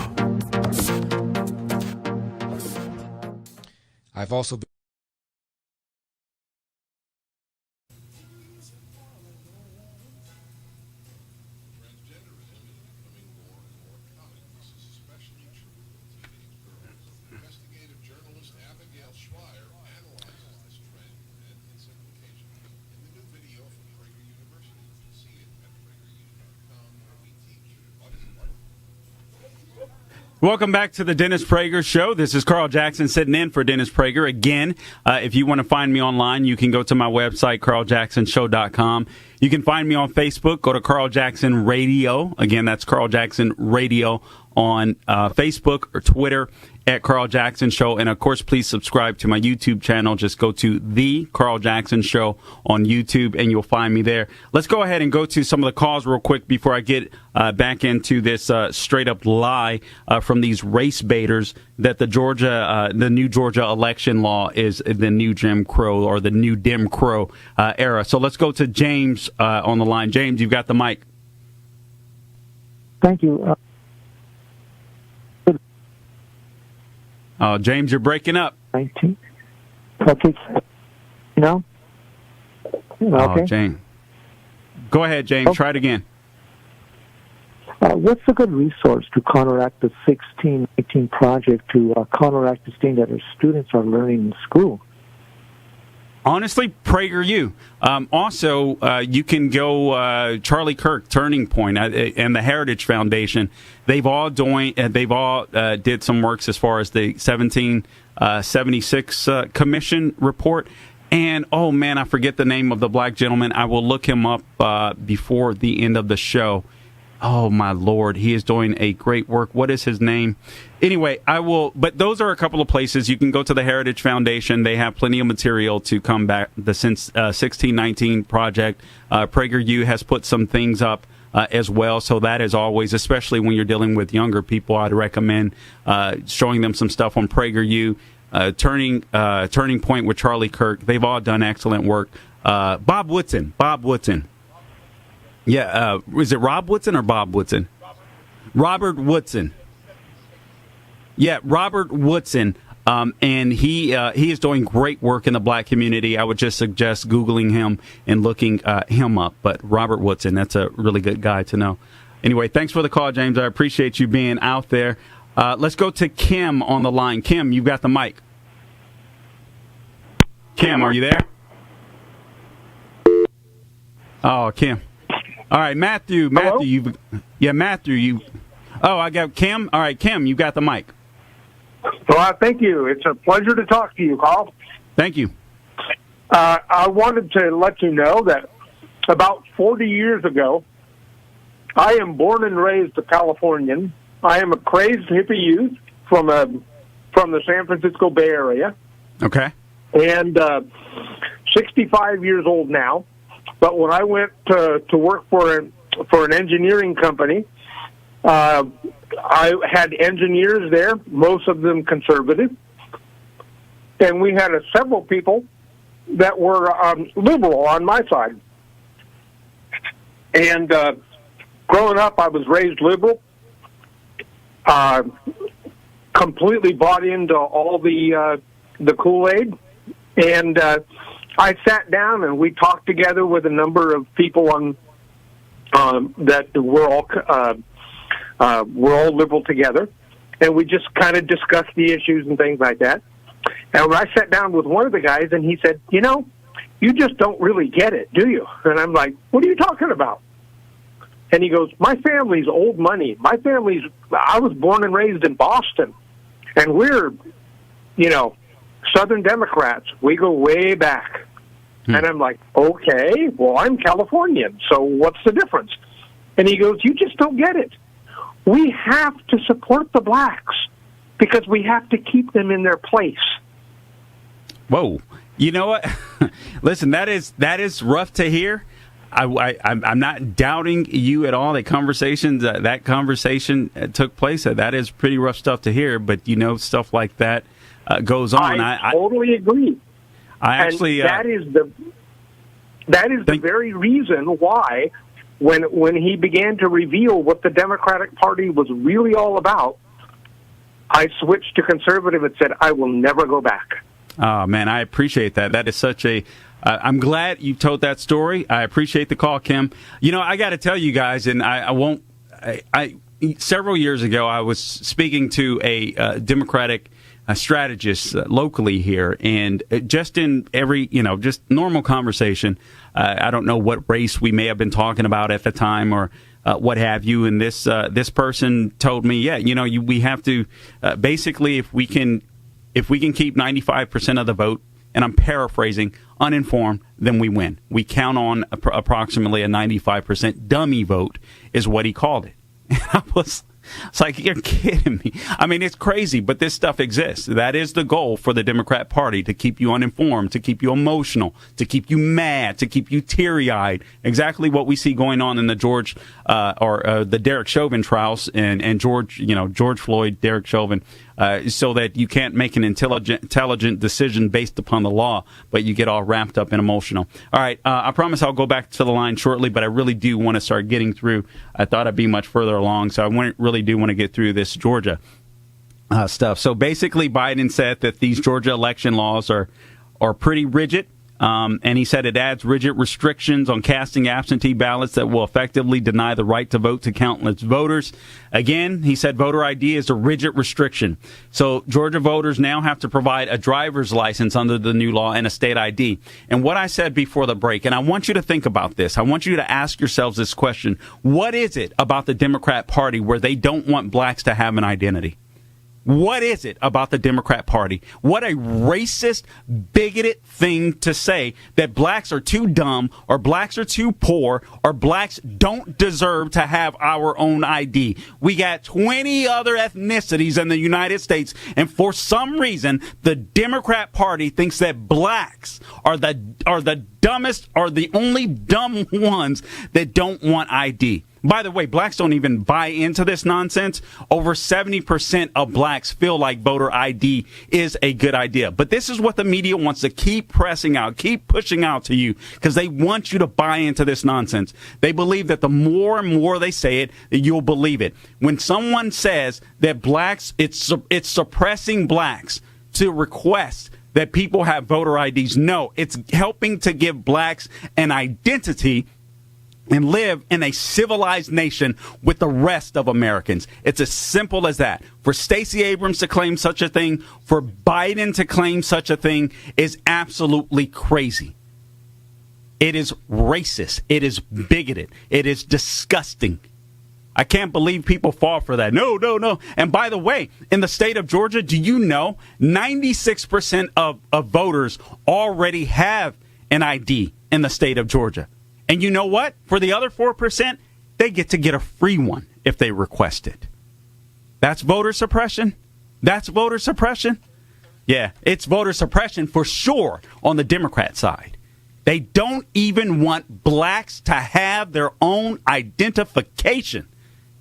I've also been Welcome back to the Dennis Prager Show. This is Carl Jackson sitting in for Dennis Prager. Again, if you want to find me online, you can go to my website, carljacksonshow.com. You can find me on Facebook. Go to Carl Jackson Radio. Again, that's Carl Jackson Radio on Facebook or Twitter at Carl Jackson Show. And, of course, please subscribe to my YouTube channel. Just go to The Carl Jackson Show on YouTube, and you'll find me there. Let's go ahead and go to some of the calls real quick before I get back into this straight-up lie from these race baiters that the new Georgia election law is the new Jim Crow or the new Dim Crow era. So let's go to James on the line. James, you've got the mic. Thank you. James, you're breaking up. 19. Okay. No? Okay. James. Go ahead, James. Try it again. What's a good resource to counteract the 1618 project to counteract the thing that our students are learning in school? Honestly, PragerU. Also, you can go Charlie Kirk, Turning Point, and the Heritage Foundation. They've all did some works as far as the 1776 Commission report. And oh man, I forget the name of the black gentleman. I will look him up before the end of the show. Oh my Lord, he is doing a great work. What is his name? Anyway, I will, but those are a couple of places. You can go to the Heritage Foundation. They have plenty of material to come back. The Since 1619 project, PragerU has put some things up as well. So that is always, especially when you're dealing with younger people, I'd recommend showing them some stuff on PragerU. Turning Point with Charlie Kirk. They've all done excellent work. Bob Woodson. Yeah, is it Rob Woodson or Bob Woodson? Robert Woodson. Yeah, Robert Woodson. And he is doing great work in the black community. I would just suggest Googling him and looking him up. But Robert Woodson, that's a really good guy to know. Anyway, thanks for the call, James. I appreciate you being out there. Let's go to Kim on the line. Kim, you've got the mic. Kim, are you there? Oh, Kim. All right, Matthew, Matthew, I got Kim. All right, Kim, you got the mic. Well, thank you. It's a pleasure to talk to you, Carl. Thank you. I wanted to let you know that about 40 years ago, I am born and raised a Californian. I am a crazed hippie youth from the San Francisco Bay Area. Okay. And 65 years old now. But when I went to work for an engineering company, I had engineers there, most of them conservative, and we had several people that were liberal on my side. And growing up, I was raised liberal, completely bought into all the Kool-Aid, and I sat down and we talked together with a number of people on that we're all liberal together, and we just kind of discussed the issues and things like that. And when I sat down with one of the guys, and he said, "You know, you just don't really get it, do you?" And I'm like, "What are you talking about?" And he goes, "My family's old money. I was born and raised in Boston, and we're, Southern Democrats. We go way back." And I'm like, "Okay, well, I'm Californian, so what's the difference?" And he goes, "You just don't get it. We have to support the blacks because we have to keep them in their place." Whoa. You know what? Listen, that is rough to hear. I'm not doubting you at all. That conversation took place. That is pretty rough stuff to hear, but stuff like that goes on. I totally agree. That is the very reason why when he began to reveal what the Democratic Party was really all about, I switched to conservative and said, I will never go back. Oh, man, I appreciate that. That is such a... I'm glad you told that story. I appreciate the call, Kim. You know, I got to tell you guys, and I won't... several years ago, I was speaking to a Democratic strategist locally here, and just in every, just normal conversation, I don't know what race we may have been talking about at the time or what have you, and this person told me, we have to basically, if we can keep 95% of the vote, and I'm paraphrasing, uninformed, then we win. We count on approximately a 95% dummy vote, is what he called it. And it's like, you're kidding me. I mean, it's crazy, but this stuff exists. That is the goal for the Democrat Party, to keep you uninformed, to keep you emotional, to keep you mad, to keep you teary-eyed. Exactly what we see going on in the the Derek Chauvin trials and George Floyd, Derek Chauvin, so that you can't make an intelligent decision based upon the law, but you get all wrapped up and emotional. All right, I promise I'll go back to the line shortly, but I really do want to start getting through. I thought I'd be much further along, so I really do want to get through this Georgia stuff. So basically, Biden said that these Georgia election laws are pretty rigid. And he said it adds rigid restrictions on casting absentee ballots that will effectively deny the right to vote to countless voters. Again, he said voter ID is a rigid restriction. So Georgia voters now have to provide a driver's license under the new law and a state ID. And what I said before the break, and I want you to think about this. I want you to ask yourselves this question. What is it about the Democrat Party where they don't want blacks to have an identity? What is it about the Democrat Party? What a racist, bigoted thing to say, that blacks are too dumb, or blacks are too poor, or blacks don't deserve to have our own ID. We got 20 other ethnicities in the United States, and for some reason, the Democrat Party thinks that blacks are the dumbest, or the only dumb ones that don't want ID. By the way, blacks don't even buy into this nonsense. Over 70% of blacks feel like voter ID is a good idea. But this is what the media wants to keep pressing out, keep pushing out to you, because they want you to buy into this nonsense. They believe that the more and more they say it, you'll believe it. When someone says that blacks, it's suppressing blacks to request that people have voter IDs. No, it's helping to give blacks an identity and live in a civilized nation with the rest of Americans. It's as simple as that. For Stacey Abrams to claim such a thing, for Biden to claim such a thing, is absolutely crazy. It is racist. It is bigoted. It is disgusting. I can't believe people fall for that. No. And by the way, in the state of Georgia, do you know 96% of voters already have an ID in the state of Georgia? And you know what? For the other 4%, they get to get a free one if they request it. That's voter suppression? That's voter suppression? Yeah, it's voter suppression for sure on the Democrat side. They don't even want blacks to have their own identification,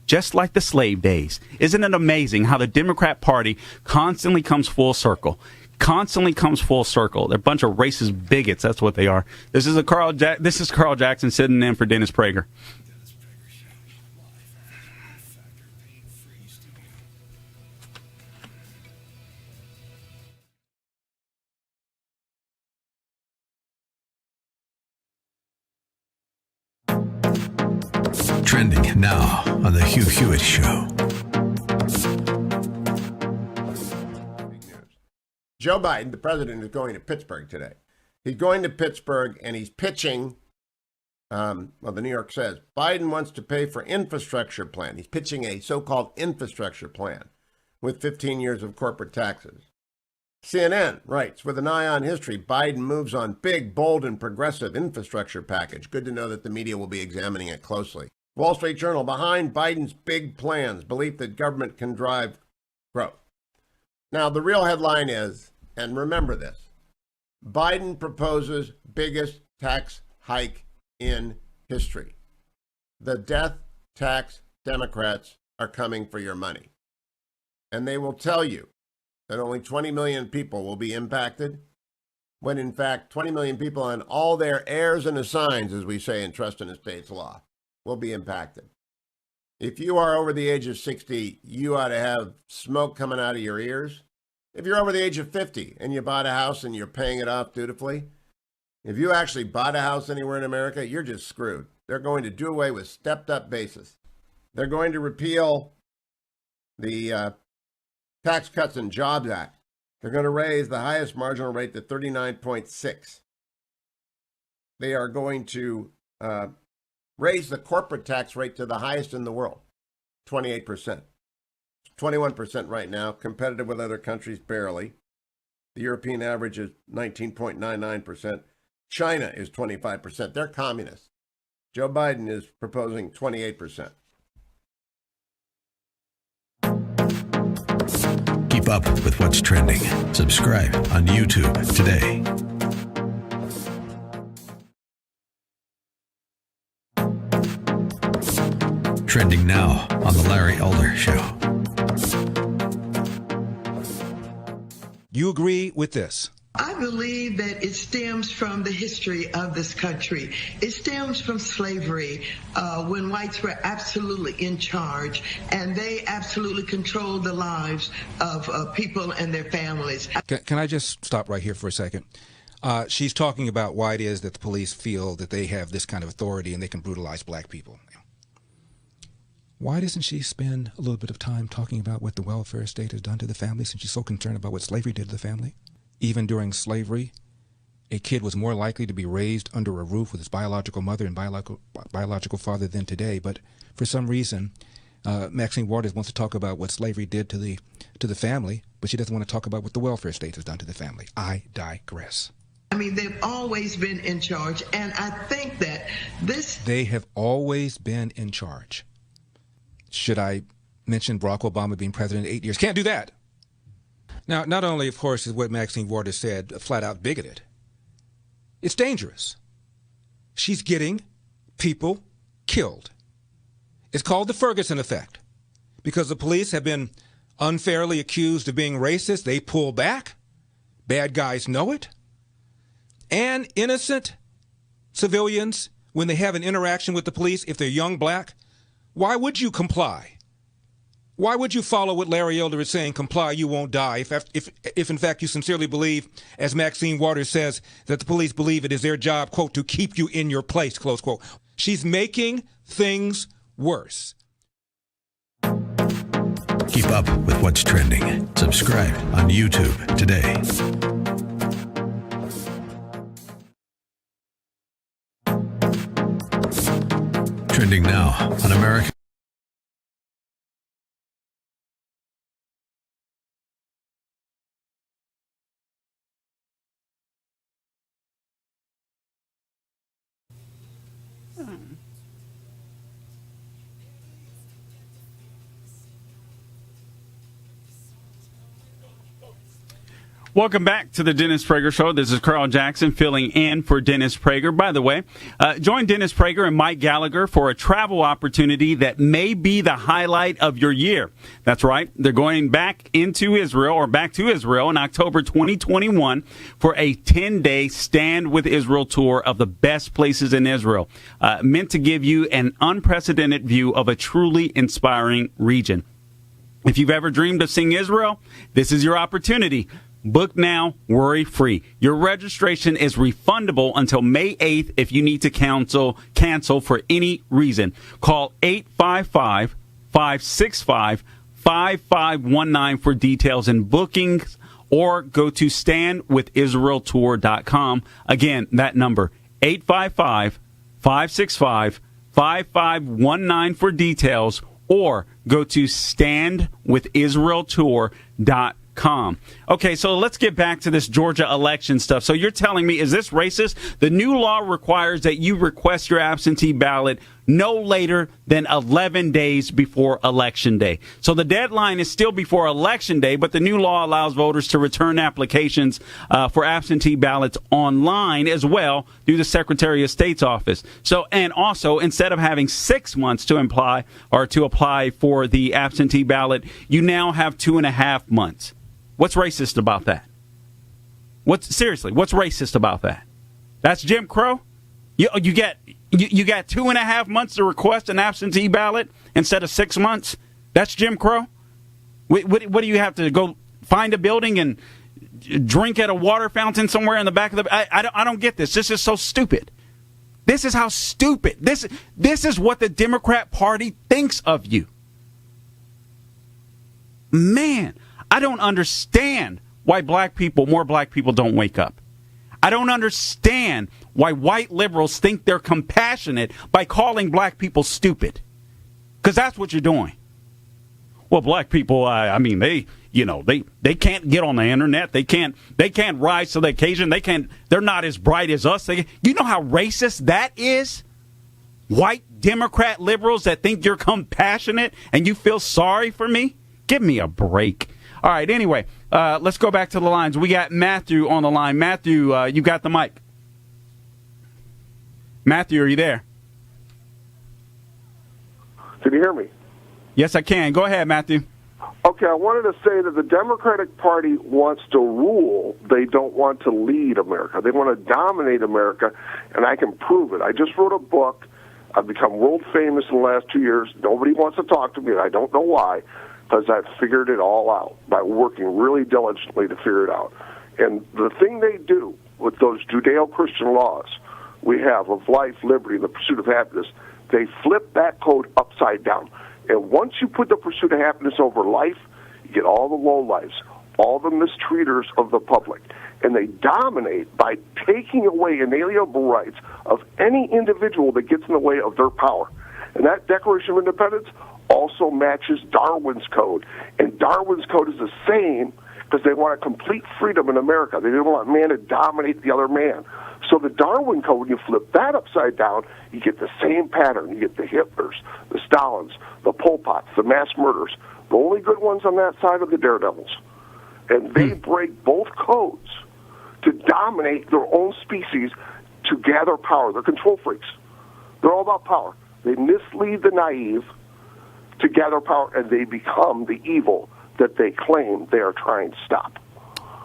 just like the slave days. Isn't it amazing how the Democrat Party constantly comes full circle? They're a bunch of racist bigots. That's what they are. This is Carl Jackson sitting in for Dennis Prager. Trending now on the Hugh Hewitt Show. Joe Biden, the president, is going to Pittsburgh today. He's going to Pittsburgh, and he's pitching, the New York says, Biden wants to pay for infrastructure plan. He's pitching a so-called infrastructure plan with 15 years of corporate taxes. CNN writes, with an eye on history, Biden moves on big, bold, and progressive infrastructure package. Good to know that the media will be examining it closely. Wall Street Journal, behind Biden's big plans, belief that government can drive growth. Now, the real headline is, and remember this, Biden proposes biggest tax hike in history. The death tax Democrats are coming for your money. And they will tell you that only 20 million people will be impacted, when in fact 20 million people and all their heirs and assigns, as we say in trust and estates law, will be impacted. If you are over the age of 60, you ought to have smoke coming out of your ears if you're over the age of 50 and you bought a house and you're paying it off dutifully, if you actually bought a house anywhere in America, you're just screwed. They're going to do away with stepped-up basis. They're going to repeal the Tax Cuts and Jobs Act. They're going to raise the highest marginal rate to 39.6. They are going to raise the corporate tax rate to the highest in the world, 28%. 21% right now, competitive with other countries barely. The European average is 19.99%. China is 25%. They're communists. Joe Biden is proposing 28%. Keep up with what's trending. Subscribe on YouTube today. Trending now on The Larry Elder Show. You agree with this? I believe that it stems from the history of this country. It stems from slavery, when whites were absolutely in charge, and they absolutely controlled the lives of people and their families. Can I just stop right here for a second? She's talking about why it is that the police feel that they have this kind of authority and they can brutalize black people. Why doesn't she spend a little bit of time talking about what the welfare state has done to the family, since she's so concerned about what slavery did to the family? Even during slavery, a kid was more likely to be raised under a roof with his biological mother and biological father than today. But for some reason, Maxine Waters wants to talk about what slavery did to the family, but she doesn't want to talk about what the welfare state has done to the family. I digress. I mean, they've always been in charge, and I think that this... They have always been in charge. Should I mention Barack Obama being president 8 years? Can't do that. Now, not only, of course, is what Maxine Waters said flat out bigoted, it's dangerous. She's getting people killed. It's called the Ferguson effect. Because the police have been unfairly accused of being racist, they pull back. Bad guys know it. And innocent civilians, when they have an interaction with the police, if they're young black, why would you comply? Why would you follow what Larry Elder is saying, comply, you won't die, if in fact you sincerely believe, as Maxine Waters says, that the police believe it is their job, quote, to keep you in your place, close quote. She's making things worse. Keep up with what's trending. Subscribe on YouTube today. Trending now on American. Welcome back to the Dennis Prager Show. This is Carl Jackson filling in for Dennis Prager. By the way, join Dennis Prager and Mike Gallagher for a travel opportunity that may be the highlight of your year. That's right. They're going back to Israel in October 2021 for a 10-day Stand with Israel tour of the best places in Israel, meant to give you an unprecedented view of a truly inspiring region. If you've ever dreamed of seeing Israel, this is your opportunity. Book now, worry-free. Your registration is refundable until May 8th if you need to cancel for any reason. Call 855-565-5519 for details and bookings, or go to standwithisraeltour.com. Again, that number, 855-565-5519 for details, or go to standwithisraeltour.com. Okay, so let's get back to this Georgia election stuff. So you're telling me, is this racist? The new law requires that you request your absentee ballot no later than 11 days before Election Day. So the deadline is still before Election Day, but the new law allows voters to return applications for absentee ballots online as well through the Secretary of State's office. So, and also, instead of having 6 months to apply for the absentee ballot, you now have 2.5 months. What's racist about that? What's racist about that? That's Jim Crow? You get 2.5 months to request an absentee ballot instead of 6 months? That's Jim Crow? What do you have to go find a building and drink at a water fountain somewhere in the back of the... I don't get this. This is so stupid. This is how stupid. This is what the Democrat Party thinks of you. Man, I don't understand why more black people don't wake up. I don't understand why white liberals think they're compassionate by calling black people stupid. Because that's what you're doing. Well, black people, they can't get on the internet. They can't rise to the occasion. They're not as bright as us. You know how racist that is? White Democrat liberals that think you're compassionate and you feel sorry for me? Give me a break. All right, anyway, let's go back to the lines. We got Matthew on the line. Matthew, you got the mic. Matthew, are you there? Can you hear me? Yes, I can. Go ahead, Matthew. Okay, I wanted to say that the Democratic Party wants to rule. They don't want to lead America. They want to dominate America, and I can prove it. I just wrote a book. I've become world famous in the last 2 years. Nobody wants to talk to me, and I don't know why, because I've figured it all out by working really diligently to figure it out. And the thing they do with those Judeo-Christian laws we have of life, liberty, and the pursuit of happiness, they flip that code upside down. And once you put the pursuit of happiness over life, you get all the low lives, all the mistreaters of the public. And they dominate by taking away inalienable rights of any individual that gets in the way of their power. And that Declaration of Independence also matches Darwin's code. And Darwin's code is the same because they want a complete freedom in America. They don't want man to dominate the other man. So the Darwin Code, when you flip that upside down, you get the same pattern. You get the Hitlers, the Stalins, the Pol Pots, the mass murderers. The only good ones on that side are the daredevils. And they break both codes to dominate their own species to gather power. They're control freaks. They're all about power. They mislead the naive to gather power, and they become the evil that they claim they are trying to stop.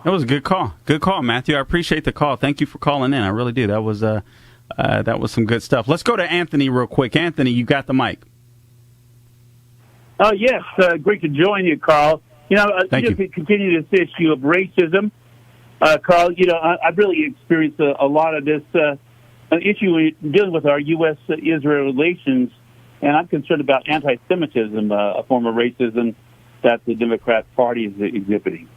That was a good call. Good call, Matthew. I appreciate the call. Thank you for calling in. I really do. That was some good stuff. Let's go to Anthony real quick. Anthony, you got the mic. Oh, yes. Great to join you, Carl. Just to continue this issue of racism, Carl, I've really experienced a lot of this issue dealing with our U.S.-Israel relations, and I'm concerned about anti-Semitism, a form of racism that the Democrat Party is exhibiting.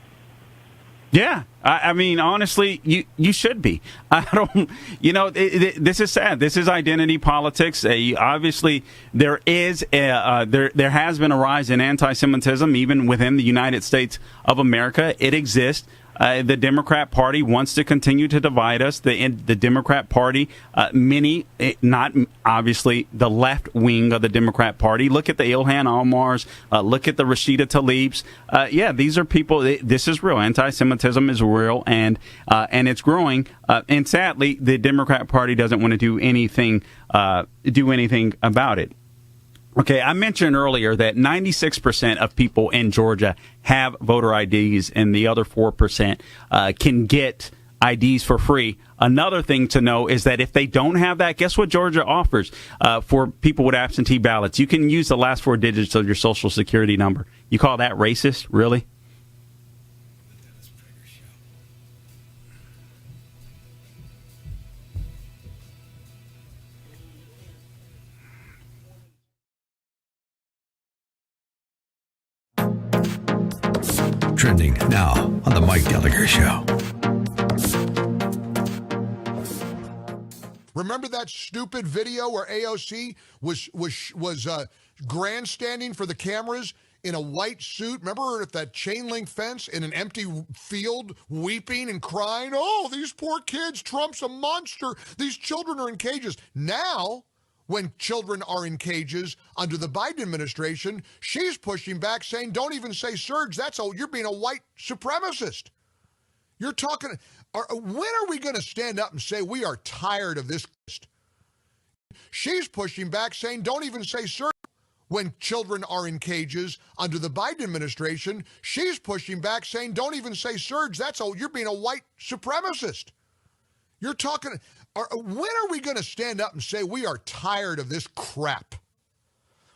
Yeah, I mean, honestly, you should be. I don't, this is sad. This is identity politics. Obviously, there has been a rise in anti-Semitism even within the United States of America. It exists. The Democrat Party wants to continue to divide us. The Democrat Party, not obviously the left wing of the Democrat Party. Look at the Ilhan Omars. Look at the Rashida Tlaibs. These are people. This is real. Anti-Semitism is real, and it's growing. And sadly, the Democrat Party doesn't want to do anything about it. Okay, I mentioned earlier that 96% of people in Georgia have voter IDs, and the other 4% can get IDs for free. Another thing to know is that if they don't have that, guess what Georgia offers for people with absentee ballots? You can use the last 4 digits of your Social Security number. You call that racist? Really? Trending now on the Mike Gallagher Show. Remember that stupid video where AOC was grandstanding for the cameras in a white suit? Remember her at that chain link fence in an empty field, weeping and crying? Oh, these poor kids, Trump's a monster. These children are in cages. Now, when children are in cages under the Biden administration, she's pushing back, saying, don't even say surge. You're being a white supremacist. You're talking, when are we going to stand up and say we are tired of this? She's pushing back, saying, don't even say surge. When children are in cages under the Biden administration, she's pushing back, saying, don't even say surge. You're being a white supremacist. You're talking, when are we going to stand up and say we are tired of this crap?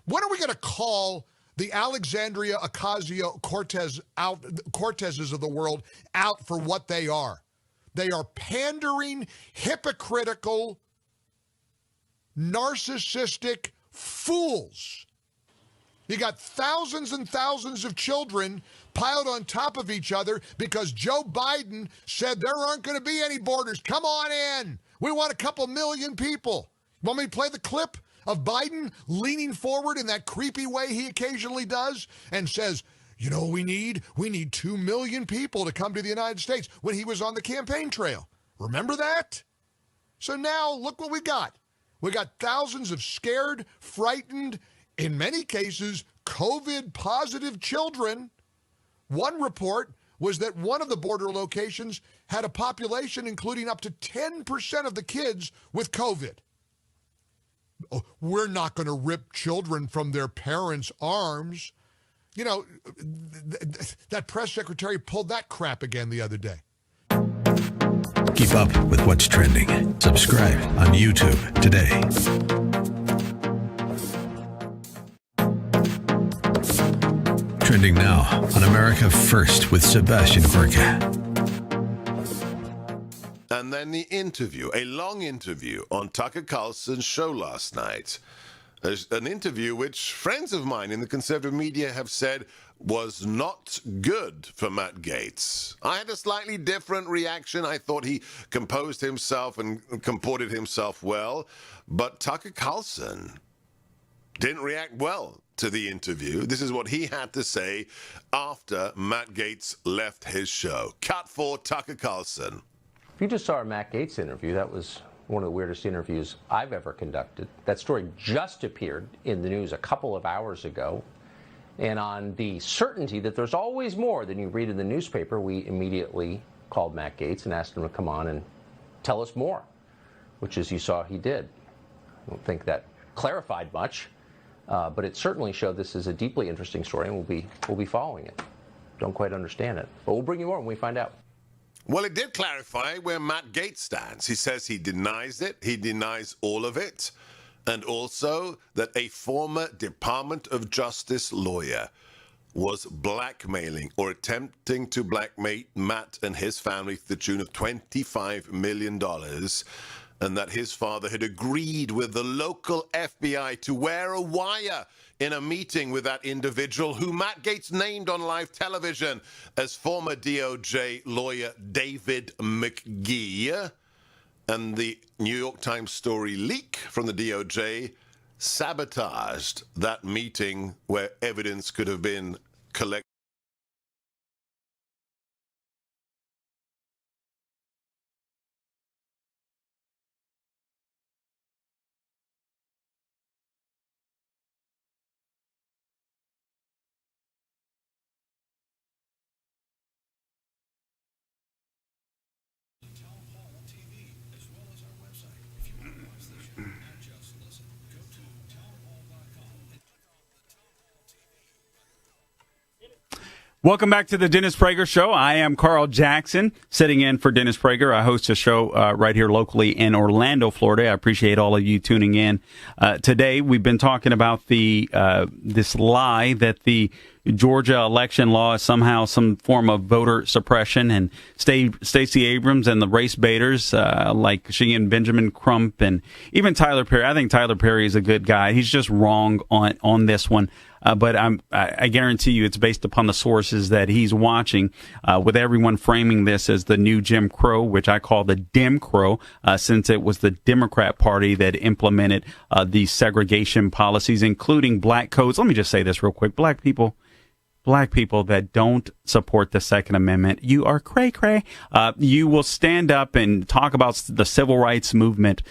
When are we going to call the Alexandria Ocasio-Cortezes of the world out for what they are. They are pandering, hypocritical, narcissistic fools. You got thousands and thousands of children piled on top of each other because Joe Biden said there aren't going to be any borders. Come on in. We want a couple million people. Want me to play the clip of Biden leaning forward in that creepy way he occasionally does and says, you know what we need? We need 2 million people to come to the United States when he was on the campaign trail. Remember that? So now look what we got. We got thousands of scared, frightened, in many cases, COVID-positive children. One report was that one of the border locations had a population including up to 10% of the kids with COVID. Oh, we're not going to rip children from their parents' arms. You know, that press secretary pulled that crap again the other day. Keep up with what's trending. Subscribe on YouTube today. Trending now on America First with Sebastian Gorka. And then the interview, a long interview on Tucker Carlson's show last night. An interview which friends of mine in the conservative media have said was not good for Matt Gaetz. I had a slightly different reaction. I thought he composed himself and comported himself well. But Tucker Carlson didn't react well to the interview. This is what he had to say after Matt Gaetz left his show. Cut for Tucker Carlson. If you just saw our Matt Gaetz interview, that was one of the weirdest interviews I've ever conducted. That story just appeared in the news a couple of hours ago. And on the certainty that there's always more than you read in the newspaper, we immediately called Matt Gaetz and asked him to come on and tell us more, which, as you saw, he did. I don't think that clarified much, but it certainly showed this is a deeply interesting story, and we'll be following it. Don't quite understand it, but we'll bring you more when we find out. Well, it did clarify where Matt Gaetz stands. He says he denies it. He denies all of it. And also that a former Department of Justice lawyer was blackmailing or attempting to blackmail Matt and his family to the tune of $25 million. And that his father had agreed with the local FBI to wear a wire in a meeting with that individual who Matt Gaetz named on live television as former DOJ lawyer David McGee. And the New York Times story leak from the DOJ sabotaged that meeting where evidence could have been collected. Welcome back to the Dennis Prager Show. I am Carl Jackson, sitting in for Dennis Prager. I host a show right here locally in Orlando, Florida. I appreciate all of you tuning in. Today, we've been talking about the this lie that the Georgia election law is somehow some form of voter suppression, and Stacey Abrams and the race baiters like she and Benjamin Crump and even Tyler Perry. I think Tyler Perry is a good guy. He's just wrong on this one. But I guarantee you it's based upon the sources that he's watching, with everyone framing this as the new Jim Crow, which I call the Dim Crow, since it was the Democrat Party that implemented these segregation policies, including black codes. Let me just say this real quick. Black people that don't support the Second Amendment, you are cray-cray. You will stand up and talk about the civil rights movement.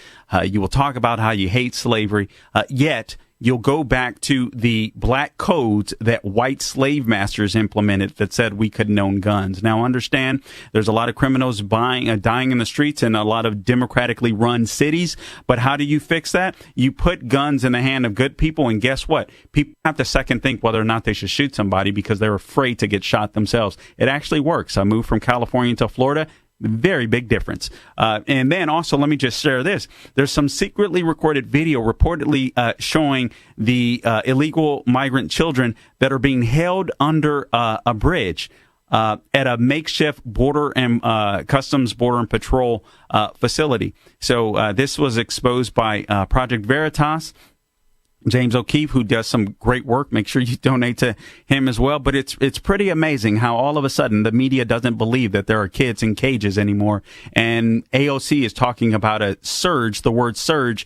You will talk about how you hate slavery, yet you'll go back to the black codes that white slave masters implemented that said we couldn't own guns. Now, understand, there's a lot of criminals dying in the streets in a lot of democratically run cities. But how do you fix that? You put guns in the hand of good people, and guess what? People have to second think whether or not they should shoot somebody because they're afraid to get shot themselves. It actually works. I moved from California to Florida. Very big difference. And then also, let me just share this. There's some secretly recorded video reportedly showing the illegal migrant children that are being held under a bridge at a makeshift border and customs border and patrol facility. So this was exposed by Project Veritas. James O'Keefe, who does some great work. Make sure you donate to him as well. But it's pretty amazing how all of a sudden the media doesn't believe that there are kids in cages anymore. And AOC is talking about a surge. The word surge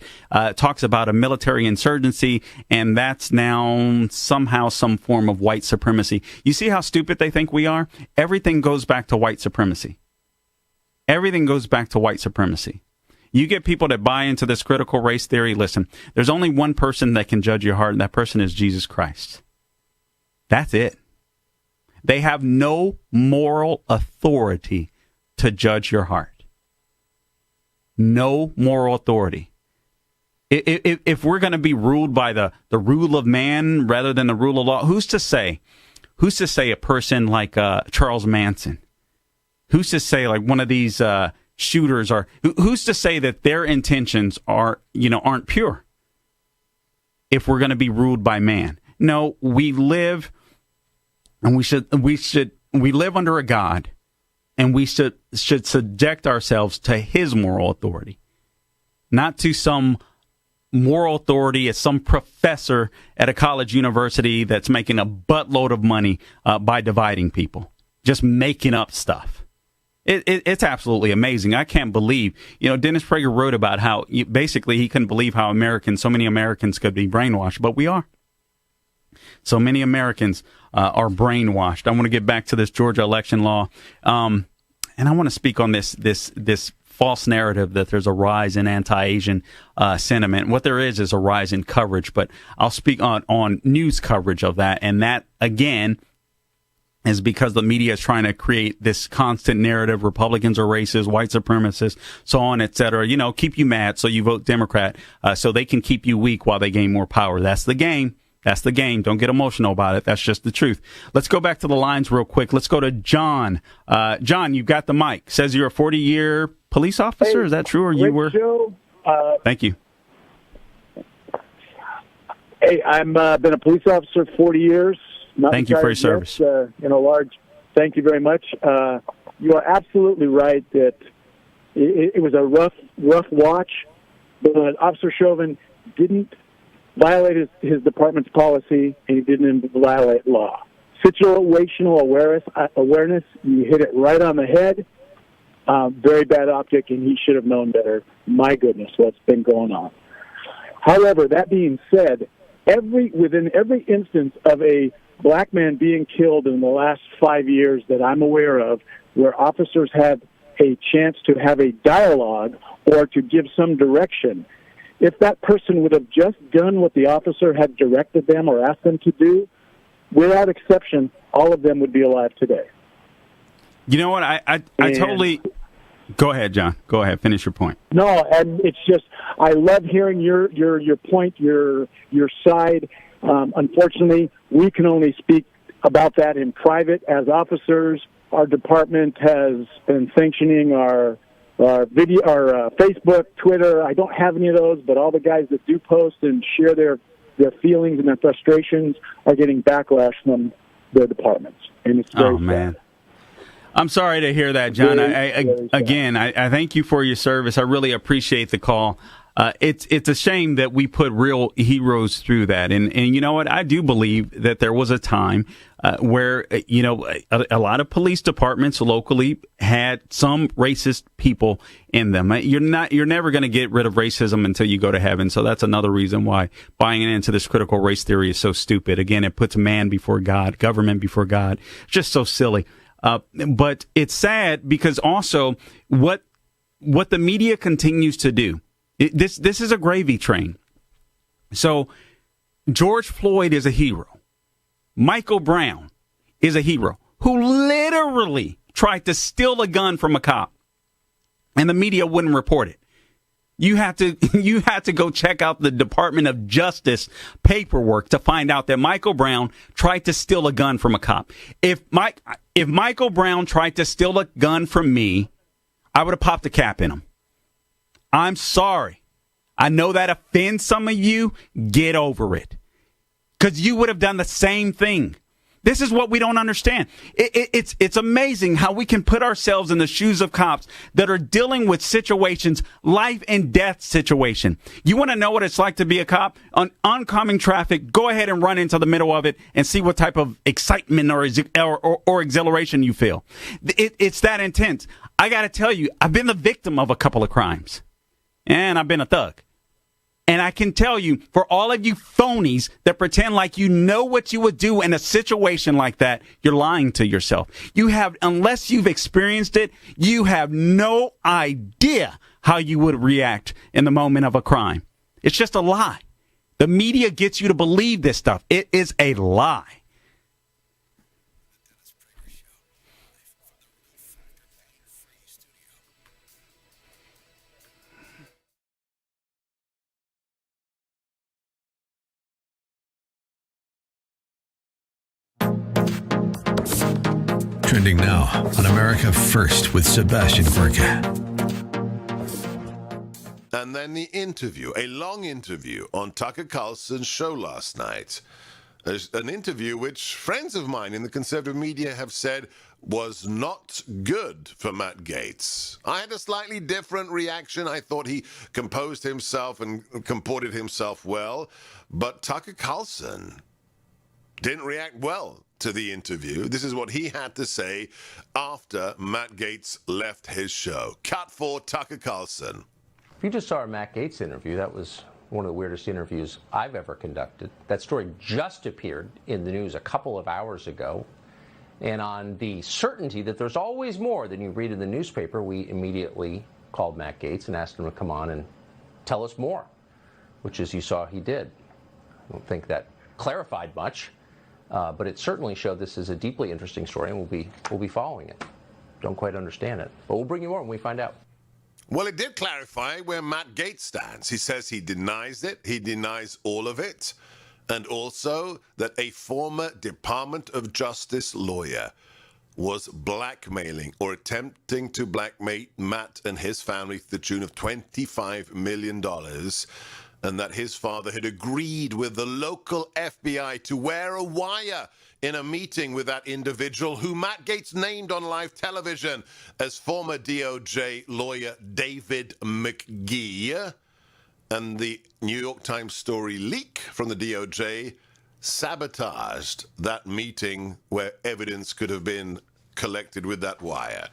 talks about a military insurgency, and that's now somehow some form of white supremacy. You see how stupid they think we are? Everything goes back to white supremacy. Everything goes back to white supremacy. You get people that buy into this critical race theory. Listen, there's only one person that can judge your heart, and that person is Jesus Christ. That's it. They have no moral authority to judge your heart. No moral authority. If we're going to be ruled by the rule of man rather than the rule of law, who's to say a person like Charles Manson? Who's to say like one of these shooters are, who's to say that their intentions aren't pure if we're going to be ruled by man? No, we live and we live under a God, and we should subject ourselves to his moral authority, not to some moral authority as some professor at a college university that's making a buttload of money by dividing people, just making up stuff. It's absolutely amazing. I can't believe, Dennis Prager wrote about how basically he couldn't believe how so many Americans could be brainwashed, but we are. So many Americans are brainwashed. I want to get back to this Georgia election law, and I want to speak on this false narrative that there's a rise in anti-Asian sentiment. What there is a rise in coverage, but I'll speak on news coverage of that, and that again is because the media is trying to create this constant narrative. Republicans are racist, white supremacists, so on, et cetera. Keep you mad so you vote Democrat, so they can keep you weak while they gain more power. That's the game. That's the game. Don't get emotional about it. That's just the truth. Let's go back to the lines real quick. Let's go to John. John, you've got the mic. Says you're a 40-year police officer. Hey, is that true? Or you were? Joe, thank you. Hey, I'm been a police officer 40 years. Thank you for your service. Thank you very much. You are absolutely right that it was a rough watch, but Officer Chauvin didn't violate his department's policy, and he didn't violate law. Situational awareness, you hit it right on the head. Very bad optic, and he should have known better. My goodness, what's been going on. However, that being said, within every instance of a black man being killed in the last 5 years that I'm aware of, where officers had a chance to have a dialogue or to give some direction, if that person would have just done what the officer had directed them or asked them to do, without exception, all of them would be alive today. You know what? I totally... Go ahead, John. Go ahead. Finish your point. No, and it's just, I love hearing your point, your side. Unfortunately, we can only speak about that in private as officers. Our department has been sanctioning our Facebook, Twitter. I don't have any of those, but all the guys that do post and share their feelings and their frustrations are getting backlash from their departments, and it's very sad. I'm sorry to hear that, John. I thank you for your service. I really appreciate the call. It's a shame that we put real heroes through that. And you know what? I do believe that there was a time where, a lot of police departments locally had some racist people in them. You're never going to get rid of racism until you go to heaven. So that's another reason why buying into this critical race theory is so stupid. Again, it puts man before God, government before God. Just so silly. But it's sad because also what the media continues to do, this is a gravy train. So George Floyd is a hero. Michael Brown is a hero who literally tried to steal a gun from a cop, and the media wouldn't report it. You had to go check out the Department of Justice paperwork to find out that Michael Brown tried to steal a gun from a cop. If Michael Brown tried to steal a gun from me, I would have popped a cap in them. I'm sorry. I know that offends some of you. Get over it. Because you would have done the same thing. This is what we don't understand. It's amazing how we can put ourselves in the shoes of cops that are dealing with situations, life and death situation. You want to know what it's like to be a cop? On oncoming traffic, go ahead and run into the middle of it and see what type of excitement or exhilaration you feel. It's that intense. I got to tell you, I've been the victim of a couple of crimes. And I've been a thug. And I can tell you, for all of you phonies that pretend like you know what you would do in a situation like that, you're lying to yourself. You have, unless you've experienced it, you have no idea how you would react in the moment of a crime. It's just a lie. The media gets you to believe this stuff. It is a lie. Trending now on America First with Sebastian Gorka. And then the interview, a long interview on Tucker Carlson's show last night. An interview which friends of mine in the conservative media have said was not good for Matt Gaetz. I had a slightly different reaction. I thought he composed himself and comported himself well. But Tucker Carlson didn't react well to the interview. This is what he had to say after Matt Gaetz left his show. Cut for Tucker Carlson. If you just saw our Matt Gaetz interview, that was one of the weirdest interviews I've ever conducted. That story just appeared in the news a couple of hours ago. And on the certainty that there's always more than you read in the newspaper, we immediately called Matt Gaetz and asked him to come on and tell us more, which, as you saw, he did. I don't think that clarified much. But it certainly showed this is a deeply interesting story, and we'll be following it. Don't quite understand it, but we'll bring you more when we find out. Well, it did clarify where Matt Gaetz stands. He says he denies it. He denies all of it. And also that a former Department of Justice lawyer was blackmailing or attempting to blackmail Matt and his family to the tune of $25 million. And that his father had agreed with the local FBI to wear a wire in a meeting with that individual who Matt Gaetz named on live television as former DOJ lawyer David McGee. And the New York Times story leak from the DOJ sabotaged that meeting where evidence could have been collected with that wire.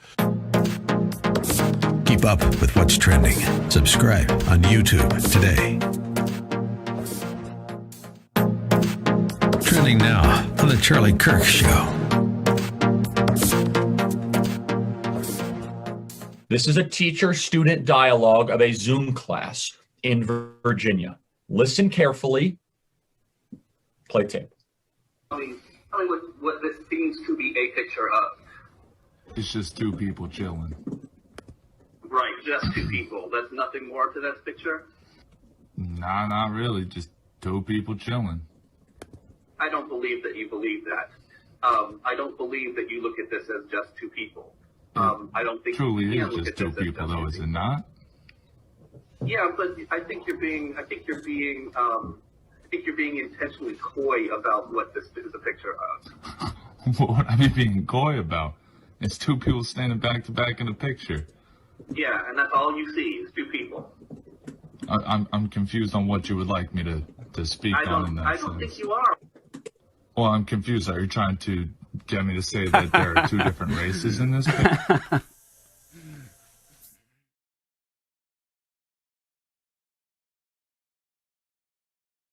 Keep up with what's trending. Subscribe on YouTube today. Trending now on the Charlie Kirk Show. This is a teacher-student dialogue of a Zoom class in Virginia. Listen carefully. Play tape. Tell me what this seems to be a picture of. It's just two people chilling. Right, just two people. That's nothing more to this picture? Nah, not really. Just two people chilling. I don't believe that you believe that. I don't believe that you look at this as just two people. I don't think truly you is just two people, though, is it not? Yeah, but I think you're being intentionally coy about what this is a picture of. What would I be being coy about? It's two people standing back to back in a picture. Yeah, and that's all you see is two people. I'm confused on what you would like me to speak on in that sense. I don't think you are. Well, I'm confused. Are you trying to get me to say that there are two different races in this picture?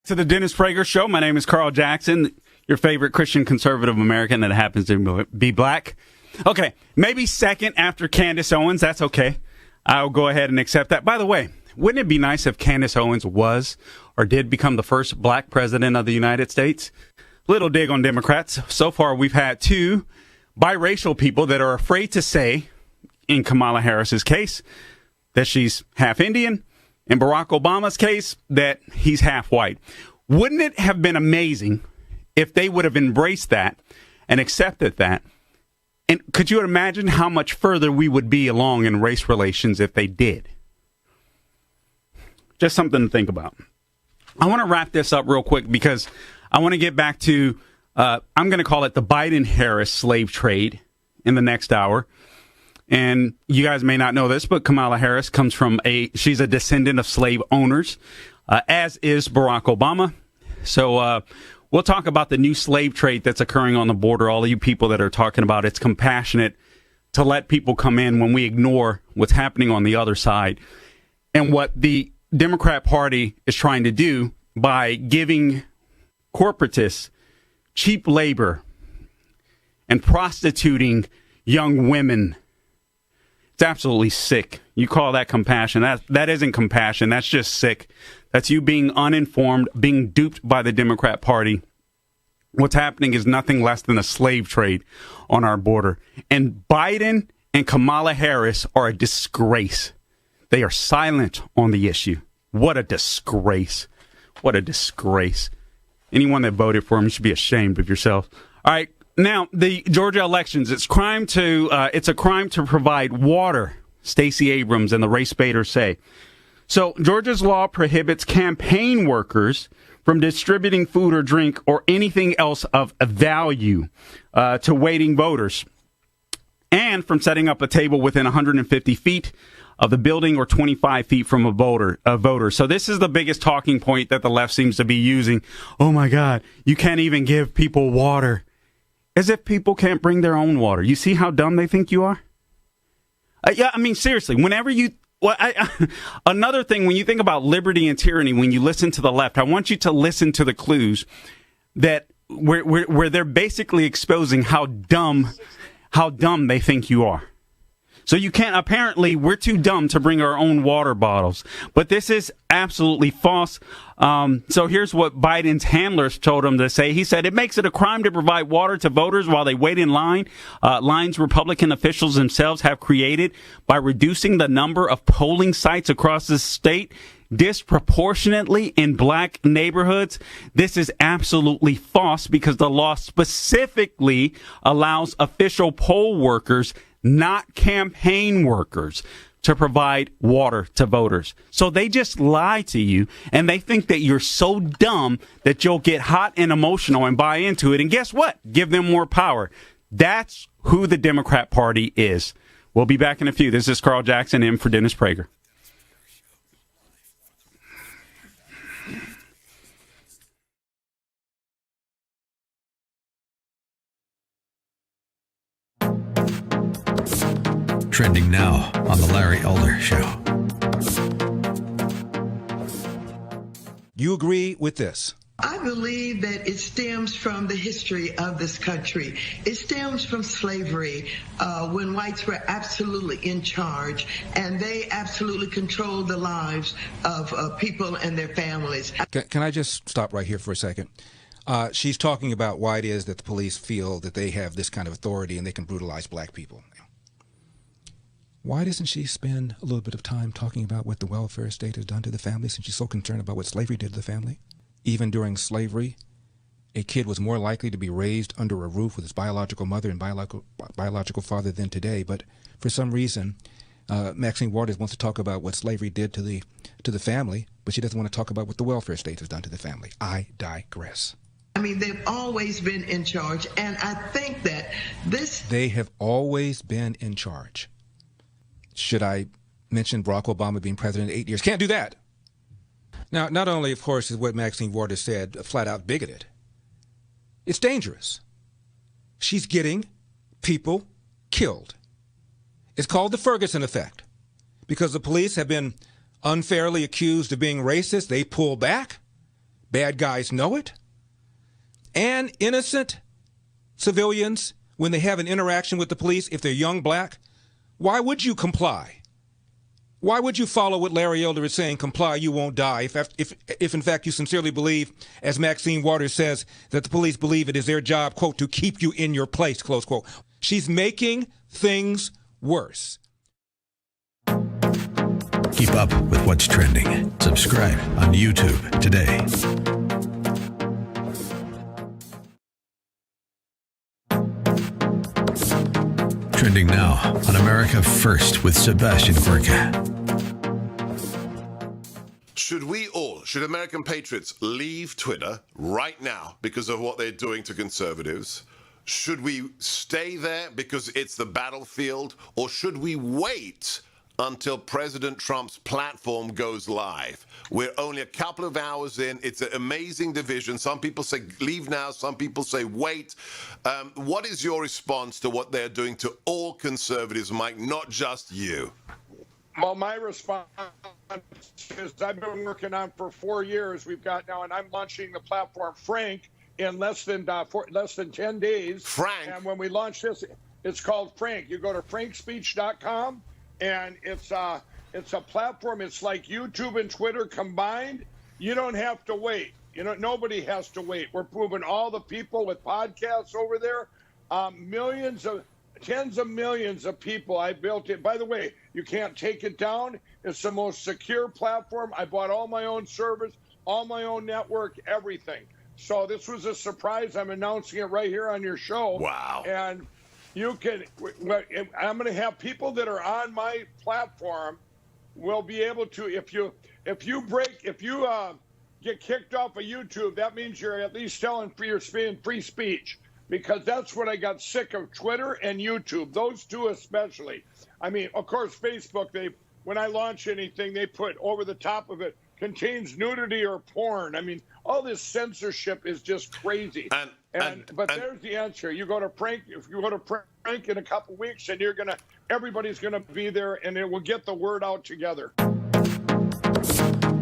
To the Dennis Prager Show. My name is Carl Jackson, your favorite Christian conservative American that happens to be black. Okay, maybe second after Candace Owens. That's okay. I'll go ahead and accept that. By the way, wouldn't it be nice if Candace Owens was or did become the first black president of the United States? Little dig on Democrats. So far, we've had two biracial people that are afraid to say, in Kamala Harris's case, that she's half Indian. In Barack Obama's case, that he's half white. Wouldn't it have been amazing if they would have embraced that and accepted that And could you imagine how much further we would be along in race relations if they did? Just something to think about. I want to wrap this up real quick because I want to get back to, I'm going to call it the Biden-Harris slave trade in the next hour. And you guys may not know this, but Kamala Harris comes from she's a descendant of slave owners, as is Barack Obama. So we'll talk about the new slave trade that's occurring on the border. All of you people that are talking about it's compassionate to let people come in when we ignore what's happening on the other side. And what the Democrat Party is trying to do by giving corporatists cheap labor and prostituting young women. It's absolutely sick. You call that compassion. That isn't compassion. That's just sick. That's you being uninformed, being duped by the Democrat Party. What's happening is nothing less than a slave trade on our border. And Biden and Kamala Harris are a disgrace. They are silent on the issue. What a disgrace. What a disgrace. Anyone that voted for him, you should be ashamed of yourself. All right. Now, the Georgia elections, it's a crime to provide water, Stacey Abrams and the race baiters say. So Georgia's law prohibits campaign workers from distributing food or drink or anything else of value to waiting voters, and from setting up a table within 150 feet of the building or 25 feet from a voter. So this is the biggest talking point that the left seems to be using. Oh, my God, you can't even give people water. As if people can't bring their own water. You see how dumb they think you are? Yeah, I mean, seriously, whenever you... another thing, when you think about liberty and tyranny, when you listen to the left, I want you to listen to the clues that where they're basically exposing how dumb they think you are. So you can't, apparently, we're too dumb to bring our own water bottles. But this is absolutely false. So here's what Biden's handlers told him to say. He said, it makes it a crime to provide water to voters while they wait in line. Lines Republican officials themselves have created by reducing the number of polling sites across the state disproportionately in black neighborhoods. This is absolutely false because the law specifically allows official poll workers, not campaign workers, to provide water to voters. So they just lie to you, and they think that you're so dumb that you'll get hot and emotional and buy into it. And guess what? Give them more power. That's who the Democrat Party is. We'll be back in a few. This is Carl Jackson in for Dennis Prager. Trending now on The Larry Elder Show. You agree with this? I believe that it stems from the history of this country. It stems from slavery, when whites were absolutely in charge, and they absolutely controlled the lives of people and their families. Can I just stop right here for a second? She's talking about why it is that the police feel that they have this kind of authority and they can brutalize black people. Why doesn't she spend a little bit of time talking about what the welfare state has done to the family, since she's so concerned about what slavery did to the family? Even during slavery, a kid was more likely to be raised under a roof with his biological mother and biological father than today. But for some reason, Maxine Waters wants to talk about what slavery did to the family, but she doesn't want to talk about what the welfare state has done to the family. I digress. I mean, they've always been in charge, and I think that They have always been in charge. Should I mention Barack Obama being president 8 years? Can't do that. Now, not only, of course, is what Maxine Waters said flat out bigoted, it's dangerous. She's getting people killed. It's called the Ferguson effect. Because the police have been unfairly accused of being racist, they pull back. Bad guys know it. And innocent civilians, when they have an interaction with the police, if they're young black, why would you comply? Why would you follow what Larry Elder is saying, comply, you won't die, if in fact you sincerely believe, as Maxine Waters says, that the police believe it is their job, quote, to keep you in your place, close quote. She's making things worse. Keep up with what's trending. Subscribe on YouTube today. Trending now on America First with Sebastian Gorka. Should American patriots leave Twitter right now because of what they're doing to conservatives? Should we stay there because it's the battlefield? Or should we wait until President Trump's platform goes live? We're only a couple of hours in. It's an amazing division. Some people say leave now. Some people say wait. What is your response to what they're doing to all conservatives, Mike, not just you? Well, my response is I've been working on for 4 years. We've got now, and I'm launching the platform Frank in less than 10 days. Frank. And when we launch this, it's called Frank. You go to frankspeech.com, and it's a platform. It's like YouTube and Twitter combined. You don't have to wait. Nobody has to wait. We're moving all the people with podcasts over there. Tens of millions of people. I built it. By the way, you can't take it down. It's the most secure platform. I bought all my own servers, all my own network, everything. So this was a surprise. I'm announcing it right here on your show. Wow. And you can, I'm going to have people that are on my platform will be able to, if you get kicked off of YouTube, that means you're at least telling free speech. Because that's what I got sick of, Twitter and YouTube, those two especially. I mean, of course, Facebook, when I launch anything, they put over the top of it, contains nudity or porn. I mean, all this censorship is just crazy. But there's the answer. You go to Frank, if you go to Frank in a couple weeks, and everybody's gonna be there, and it will get the word out together.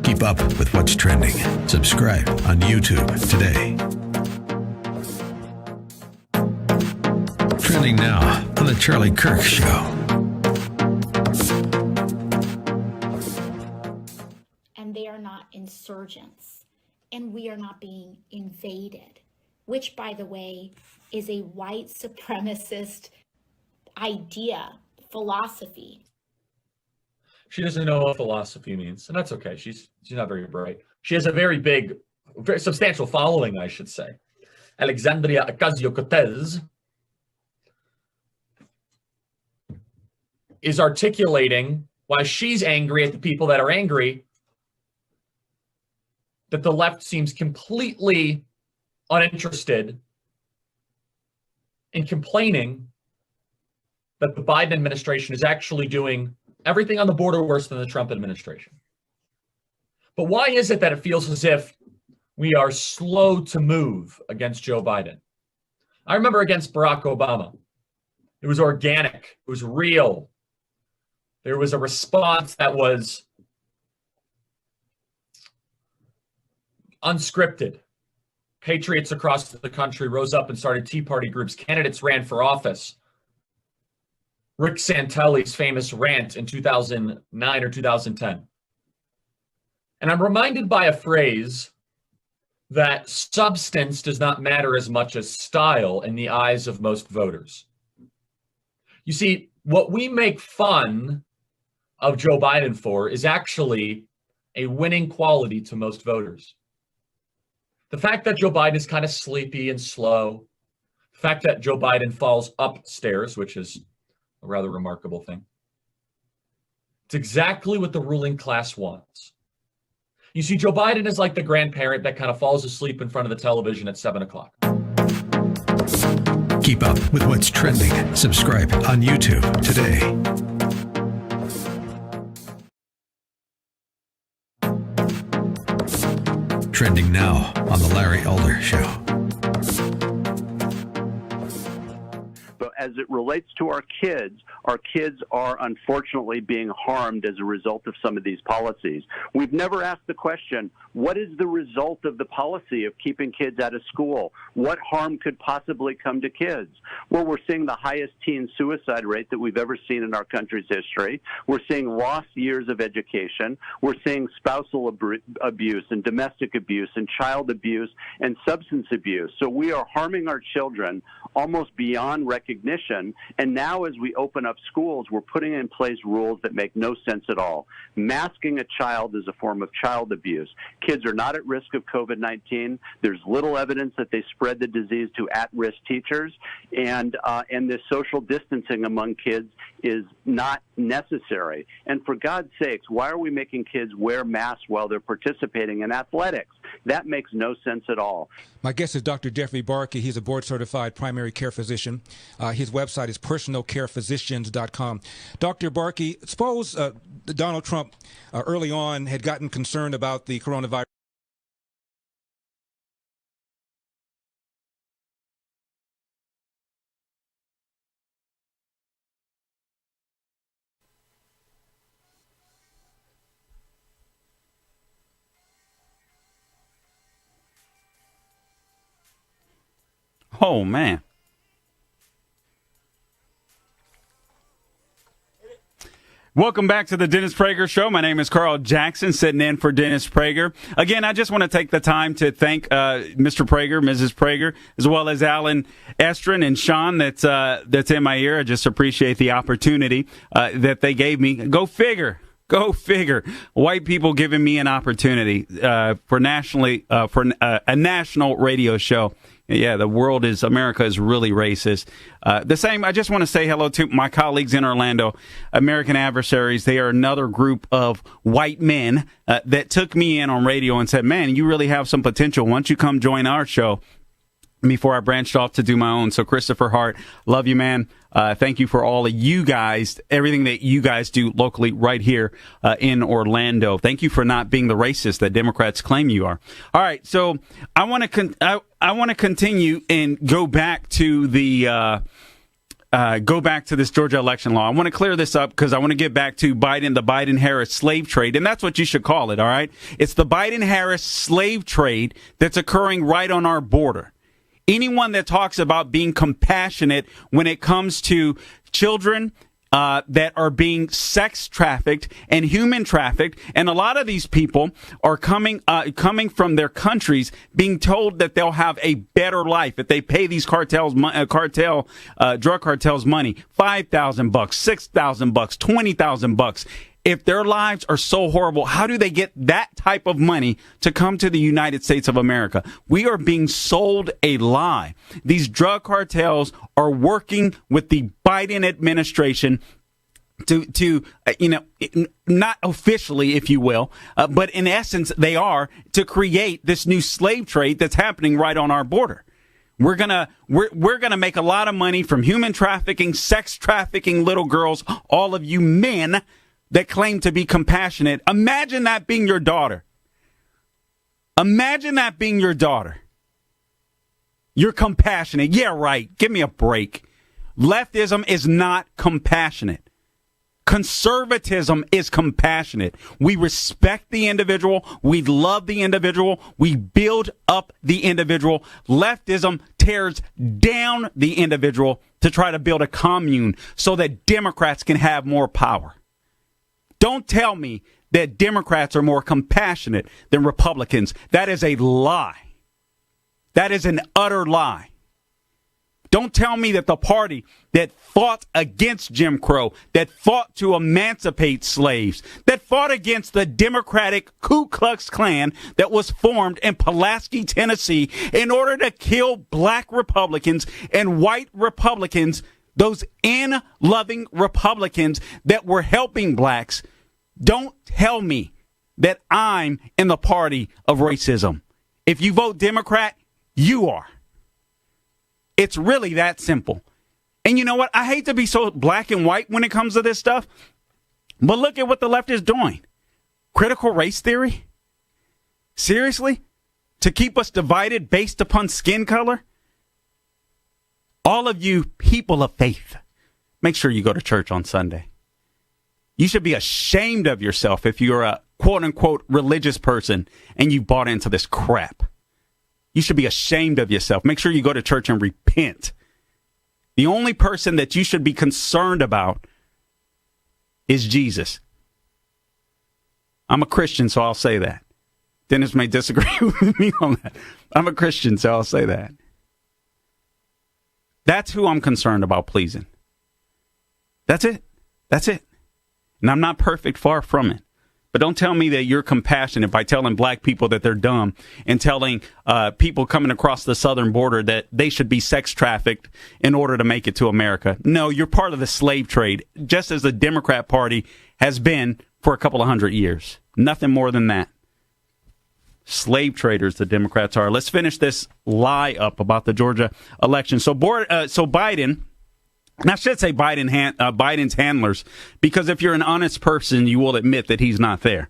Keep up with what's trending. Subscribe on YouTube today. Trending now on the Charlie Kirk Show. And they are not insurgents, and we are not being invaded, which, by the way, is a white supremacist idea, philosophy. She doesn't know what philosophy means, and that's okay. She's not very bright. She has a very substantial following, I should say. Alexandria Ocasio-Cortez is articulating why she's angry at the people that are angry, that the left seems completely uninterested in complaining that the Biden administration is actually doing everything on the border worse than the Trump administration. But why is it that it feels as if we are slow to move against Joe Biden? I remember against Barack Obama. It was organic. It was real. There was a response that was unscripted. Patriots across the country rose up and started Tea Party groups. Candidates ran for office. Rick Santelli's famous rant in 2009 or 2010. And I'm reminded by a phrase that substance does not matter as much as style in the eyes of most voters. You see, what we make fun of Joe Biden for is actually a winning quality to most voters. The fact that Joe Biden is kind of sleepy and slow, the fact that Joe Biden falls upstairs, which is a rather remarkable thing. It's exactly what the ruling class wants. You see, Joe Biden is like the grandparent that kind of falls asleep in front of the television at 7 o'clock. Keep up with what's trending. Subscribe on YouTube today. Trending now on The Larry Elder Show. But as it relates to our kids are unfortunately being harmed as a result of some of these policies. We've never asked the question, what is the result of the policy of keeping kids out of school? What harm could possibly come to kids? Well, we're seeing the highest teen suicide rate that we've ever seen in our country's history. We're seeing lost years of education. We're seeing spousal abuse and domestic abuse and child abuse and substance abuse. So we are harming our children almost beyond recognition. definition. And now as we open up schools, we're putting in place rules that make no sense at all. Masking a child is a form of child abuse. Kids are not at risk of COVID-19. There's little evidence that they spread the disease to at-risk teachers. And this social distancing among kids is not necessary. And for God's sakes, why are we making kids wear masks while they're participating in athletics? That makes no sense at all. My guest is Dr. Jeffrey Barkey. He's a board-certified primary care physician. His website is personalcarephysicians.com. Dr. Barkey, suppose Donald Trump early on had gotten concerned about the coronavirus. Oh, man. Welcome back to the Dennis Prager Show. My name is Carl Jackson, sitting in for Dennis Prager. Again, I just want to take the time to thank Mr. Prager, Mrs. Prager, as well as Alan Estrin and Sean that's in my ear. I just appreciate the opportunity that they gave me. Go figure. Go figure. White people giving me an opportunity for a national radio show. Yeah, America is really racist. The same, I just want to say hello to my colleagues in Orlando, American Adversaries. They are another group of white men that took me in on radio and said, man, you really have some potential. Why don't you come join our show? Before I branched off to do my own. So Christopher Hart, love you, man. Thank you for all of you guys, everything that you guys do locally right here in Orlando. Thank you for not being the racist that Democrats claim you are. All right, so I want to continue and go back to the this Georgia election law. I want to clear this up because I want to get back to the Biden-Harris slave trade, and that's what you should call it, all right? It's the Biden-Harris slave trade that's occurring right on our border. Anyone that talks about being compassionate when it comes to children that are being sex trafficked and human trafficked, and a lot of these people are coming from their countries being told that they'll have a better life if they pay these drug cartels money, $5,000, $6,000, $20,000. If their lives are so horrible, how do they get that type of money to come to the United States of America? We are being sold a lie. These drug cartels are working with the Biden administration to not officially, if you will, but in essence, they are to create this new slave trade that's happening right on our border. We're gonna make a lot of money from human trafficking, sex trafficking little girls, all of you men that claim to be compassionate. Imagine that being your daughter. Imagine that being your daughter. You're compassionate. Yeah, right. Give me a break. Leftism is not compassionate. Conservatism is compassionate. We respect the individual. We love the individual. We build up the individual. Leftism tears down the individual to try to build a commune so that Democrats can have more power. Don't tell me that Democrats are more compassionate than Republicans. That is a lie. That is an utter lie. Don't tell me that the party that fought against Jim Crow, that fought to emancipate slaves, that fought against the Democratic Ku Klux Klan that was formed in Pulaski, Tennessee, in order to kill black Republicans and white Republicans, those in-loving Republicans that were helping blacks. Don't tell me that I'm in the party of racism. If you vote Democrat, you are. It's really that simple. And you know what? I hate to be so black and white when it comes to this stuff, but look at what the left is doing. Critical race theory? Seriously? To keep us divided based upon skin color? All of you people of faith, make sure you go to church on Sunday. You should be ashamed of yourself if you're a quote-unquote religious person and you bought into this crap. You should be ashamed of yourself. Make sure you go to church and repent. The only person that you should be concerned about is Jesus. I'm a Christian, so I'll say that. Dennis may disagree with me on that. I'm a Christian, so I'll say that. That's who I'm concerned about pleasing. That's it. That's it. And I'm not perfect, far from it. But don't tell me that you're compassionate by telling black people that they're dumb and telling people coming across the southern border that they should be sex trafficked in order to make it to America. No, you're part of the slave trade, just as the Democrat Party has been for a couple of 100 years. Nothing more than that. Slave traders, the Democrats are. Let's finish this lie up about the Georgia election. So Biden... And I should say Biden's handlers, because if you're an honest person, you will admit that he's not there.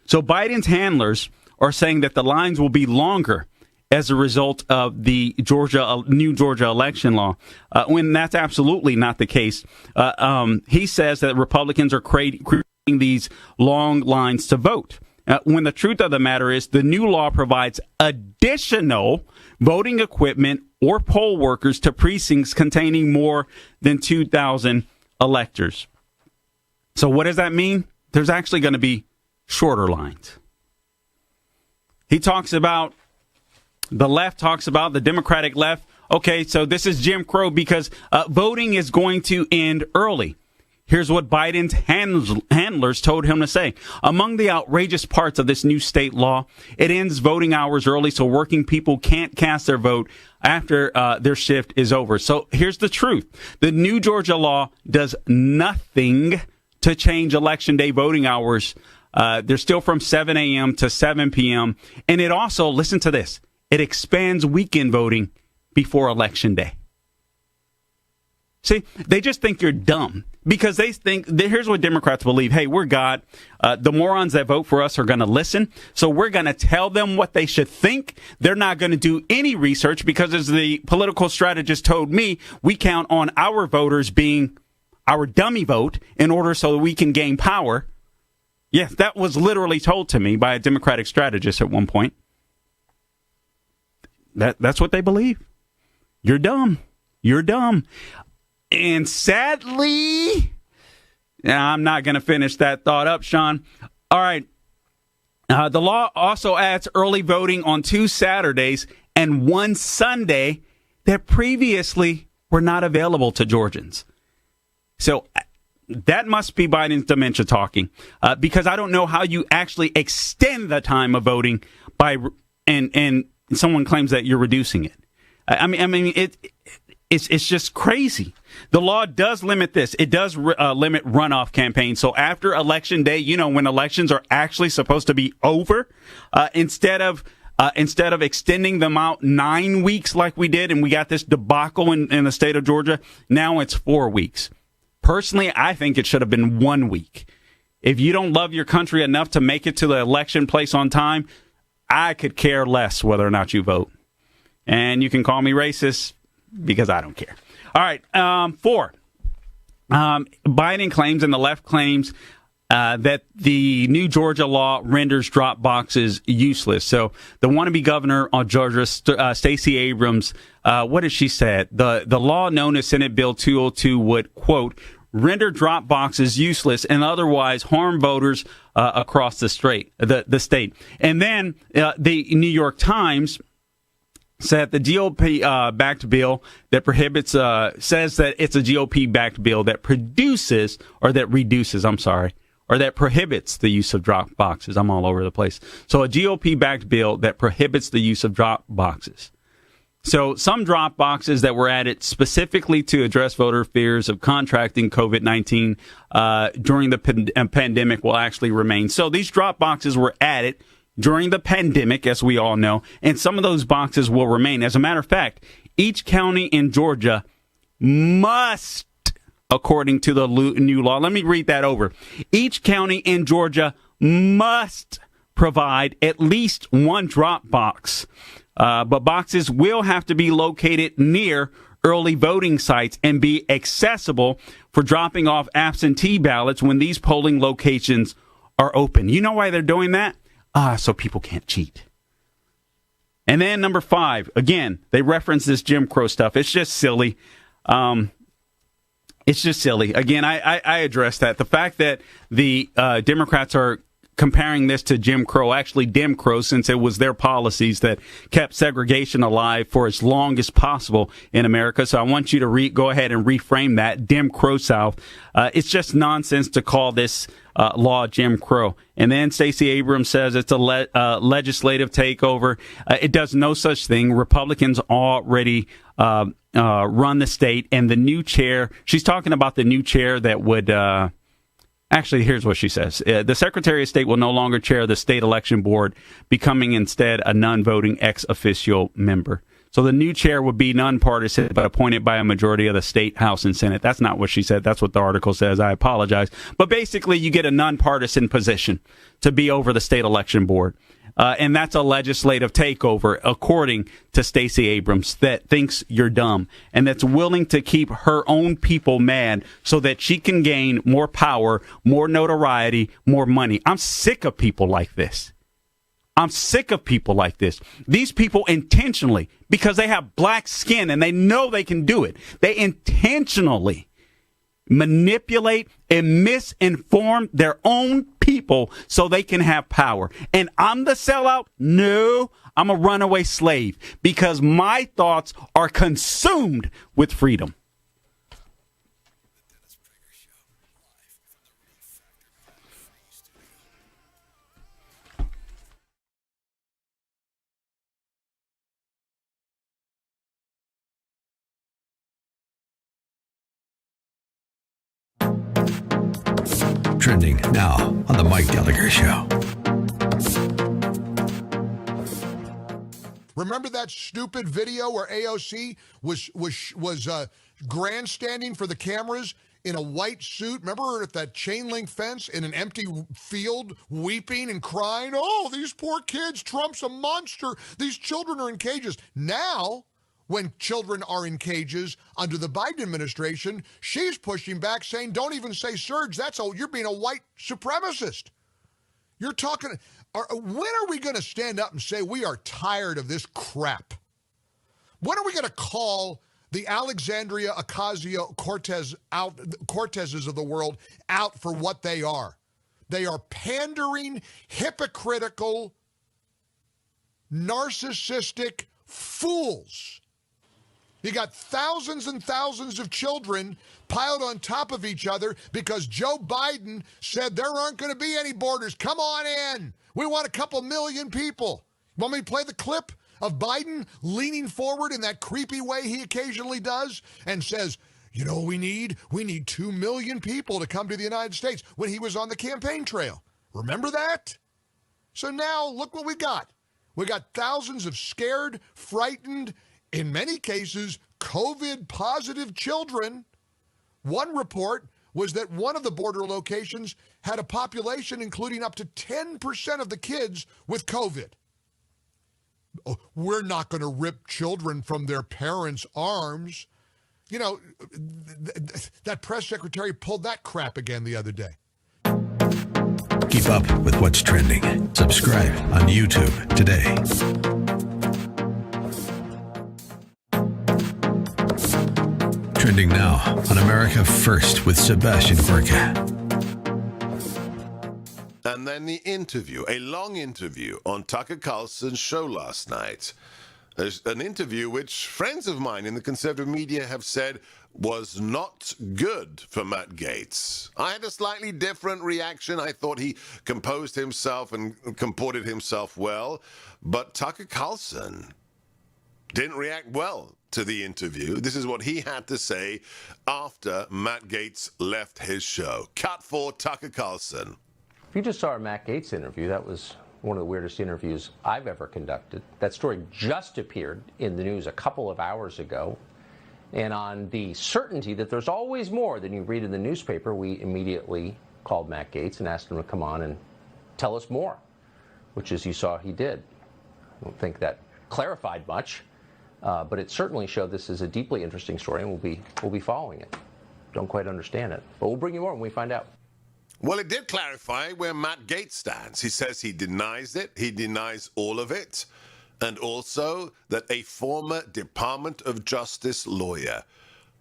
So Biden's handlers are saying that the lines will be longer as a result of the new Georgia election law, when that's absolutely not the case. He says that Republicans are creating these long lines to vote. When the truth of the matter is the new law provides additional voting equipment or poll workers to precincts containing more than 2,000 electors. So what does that mean? There's actually going to be shorter lines. He talks about, the left talks about, the Democratic left, okay, so this is Jim Crow because voting is going to end early. Here's what Biden's handlers told him to say. Among the outrageous parts of this new state law, it ends voting hours early so working people can't cast their vote after their shift is over. So here's the truth. The new Georgia law does nothing to change Election Day voting hours. They're still from 7 a.m. to 7 p.m. And it also, listen to this, it expands weekend voting before Election Day. See, they just think you're dumb because they think, here's what Democrats believe. Hey, we're God. The morons that vote for us are going to listen. So we're going to tell them what they should think. They're not going to do any research because, as the political strategist told me, we count on our voters being our dummy vote in order so that we can gain power. Yes, that was literally told to me by a Democratic strategist at one point. That's what they believe. You're dumb. You're dumb. And sadly, I'm not going to finish that thought up, Sean. All right. The law also adds early voting on 2 Saturdays and 1 Sunday that previously were not available to Georgians. So that must be Biden's dementia talking, because I don't know how you actually extend the time of voting by and someone claims that you're reducing it. I mean it's just crazy. The law does limit this. It does limit runoff campaigns. So after Election Day, when elections are actually supposed to be over, instead of extending them out 9 weeks like we did, and we got this debacle in the state of Georgia, now it's 4 weeks. Personally, I think it should have been 1 week. If you don't love your country enough to make it to the election place on time, I could care less whether or not you vote. And you can call me racist because I don't care. All right, 4. Biden claims and the left claims that the new Georgia law renders drop boxes useless. So the wannabe governor of Georgia, Stacey Abrams, what did she say? The law known as Senate Bill 202 would, quote, render drop boxes useless and otherwise harm voters across the state. And then the New York Times said the GOP-backed bill that prohibits, says that it's a GOP-backed bill that prohibits the use of drop boxes. I'm all over the place. So a GOP-backed bill that prohibits the use of drop boxes. So some drop boxes that were added specifically to address voter fears of contracting COVID-19 during the pandemic will actually remain. So these drop boxes were added during the pandemic, as we all know, and some of those boxes will remain. As a matter of fact, each county in Georgia must, according to the new law, let me read that over. Each county in Georgia must provide at least one drop box. But boxes will have to be located near early voting sites and be accessible for dropping off absentee ballots when these polling locations are open. You know why they're doing that? So people can't cheat. And then number 5, again, they reference this Jim Crow stuff. It's just silly. It's just silly. Again, I address that. The fact that the Democrats are comparing this to Jim Crow, actually Dim Crow, since it was their policies that kept segregation alive for as long as possible in America. So I want you to go ahead and reframe that, Dim Crow South. It's just nonsense to call this law Jim Crow. And then Stacey Abrams says it's a legislative takeover. It does no such thing. Republicans already run the state, and the new chair, she's talking about the new chair that would... Actually, here's what she says. The Secretary of State will no longer chair the state election board, becoming instead a non-voting ex officio member. So the new chair would be nonpartisan, but appointed by a majority of the state, House, and Senate. That's not what she said. That's what the article says. I apologize. But basically, you get a nonpartisan position to be over the state election board. And that's a legislative takeover, according to Stacey Abrams, that thinks you're dumb and that's willing to keep her own people mad so that she can gain more power, more notoriety, more money. I'm sick of people like this. I'm sick of people like this. These people intentionally, because they have black skin and they know they can do it, they intentionally manipulate and misinform their own people so they can have power. And I'm the sellout? No, I'm a runaway slave because my thoughts are consumed with freedom. Trending now on the Mike Gallagher Show. Remember that stupid video where AOC was grandstanding for the cameras in a white suit? Remember her at that chain link fence in an empty field, weeping and crying? Oh, these poor kids, Trump's a monster. These children are in cages. Now, when children are in cages under the Biden administration, she's pushing back, saying, don't even say surge. You're being a white supremacist. You're talking... When are we going to stand up and say we are tired of this crap? When are we going to call the Alexandria Ocasio-Cortezes of the world out for what they are? They are pandering, hypocritical, narcissistic fools. You got thousands and thousands of children piled on top of each other because Joe Biden said there aren't going to be any borders. Come on in. We want a couple million people. Want me to play the clip of Biden leaning forward in that creepy way he occasionally does and says, you know what we need? We need 2 million people to come to the United States when he was on the campaign trail. Remember that? So now look what we got. We got thousands of scared, frightened, in many cases, COVID-positive children. One report was that one of the border locations had a population including up to 10% of the kids with COVID. Oh, we're not going to rip children from their parents' arms. You know, that press secretary pulled that crap again the other day. Keep up with what's trending. Subscribe on YouTube today. Trending now on America First with Sebastian Gorka. And then the interview, a long interview on Tucker Carlson's show last night. An interview which friends of mine in the conservative media have said was not good for Matt Gaetz. I had a slightly different reaction. I thought he composed himself and comported himself well. But Tucker Carlson didn't react well to the interview. This is what he had to say after Matt Gaetz left his show. Cut for Tucker Carlson. If you just saw our Matt Gaetz interview, that was one of the weirdest interviews I've ever conducted. That story just appeared in the news a couple of hours ago. And on the certainty that there's always more than you read in the newspaper, we immediately called Matt Gaetz and asked him to come on and tell us more, which, as you saw, he did. I don't think that clarified much. But it certainly showed this is a deeply interesting story, and we'll be following it. Don't quite understand it, but we'll bring you more when we find out. Well, it did clarify where Matt Gaetz stands. He says he denies it. He denies all of it. And also that a former Department of Justice lawyer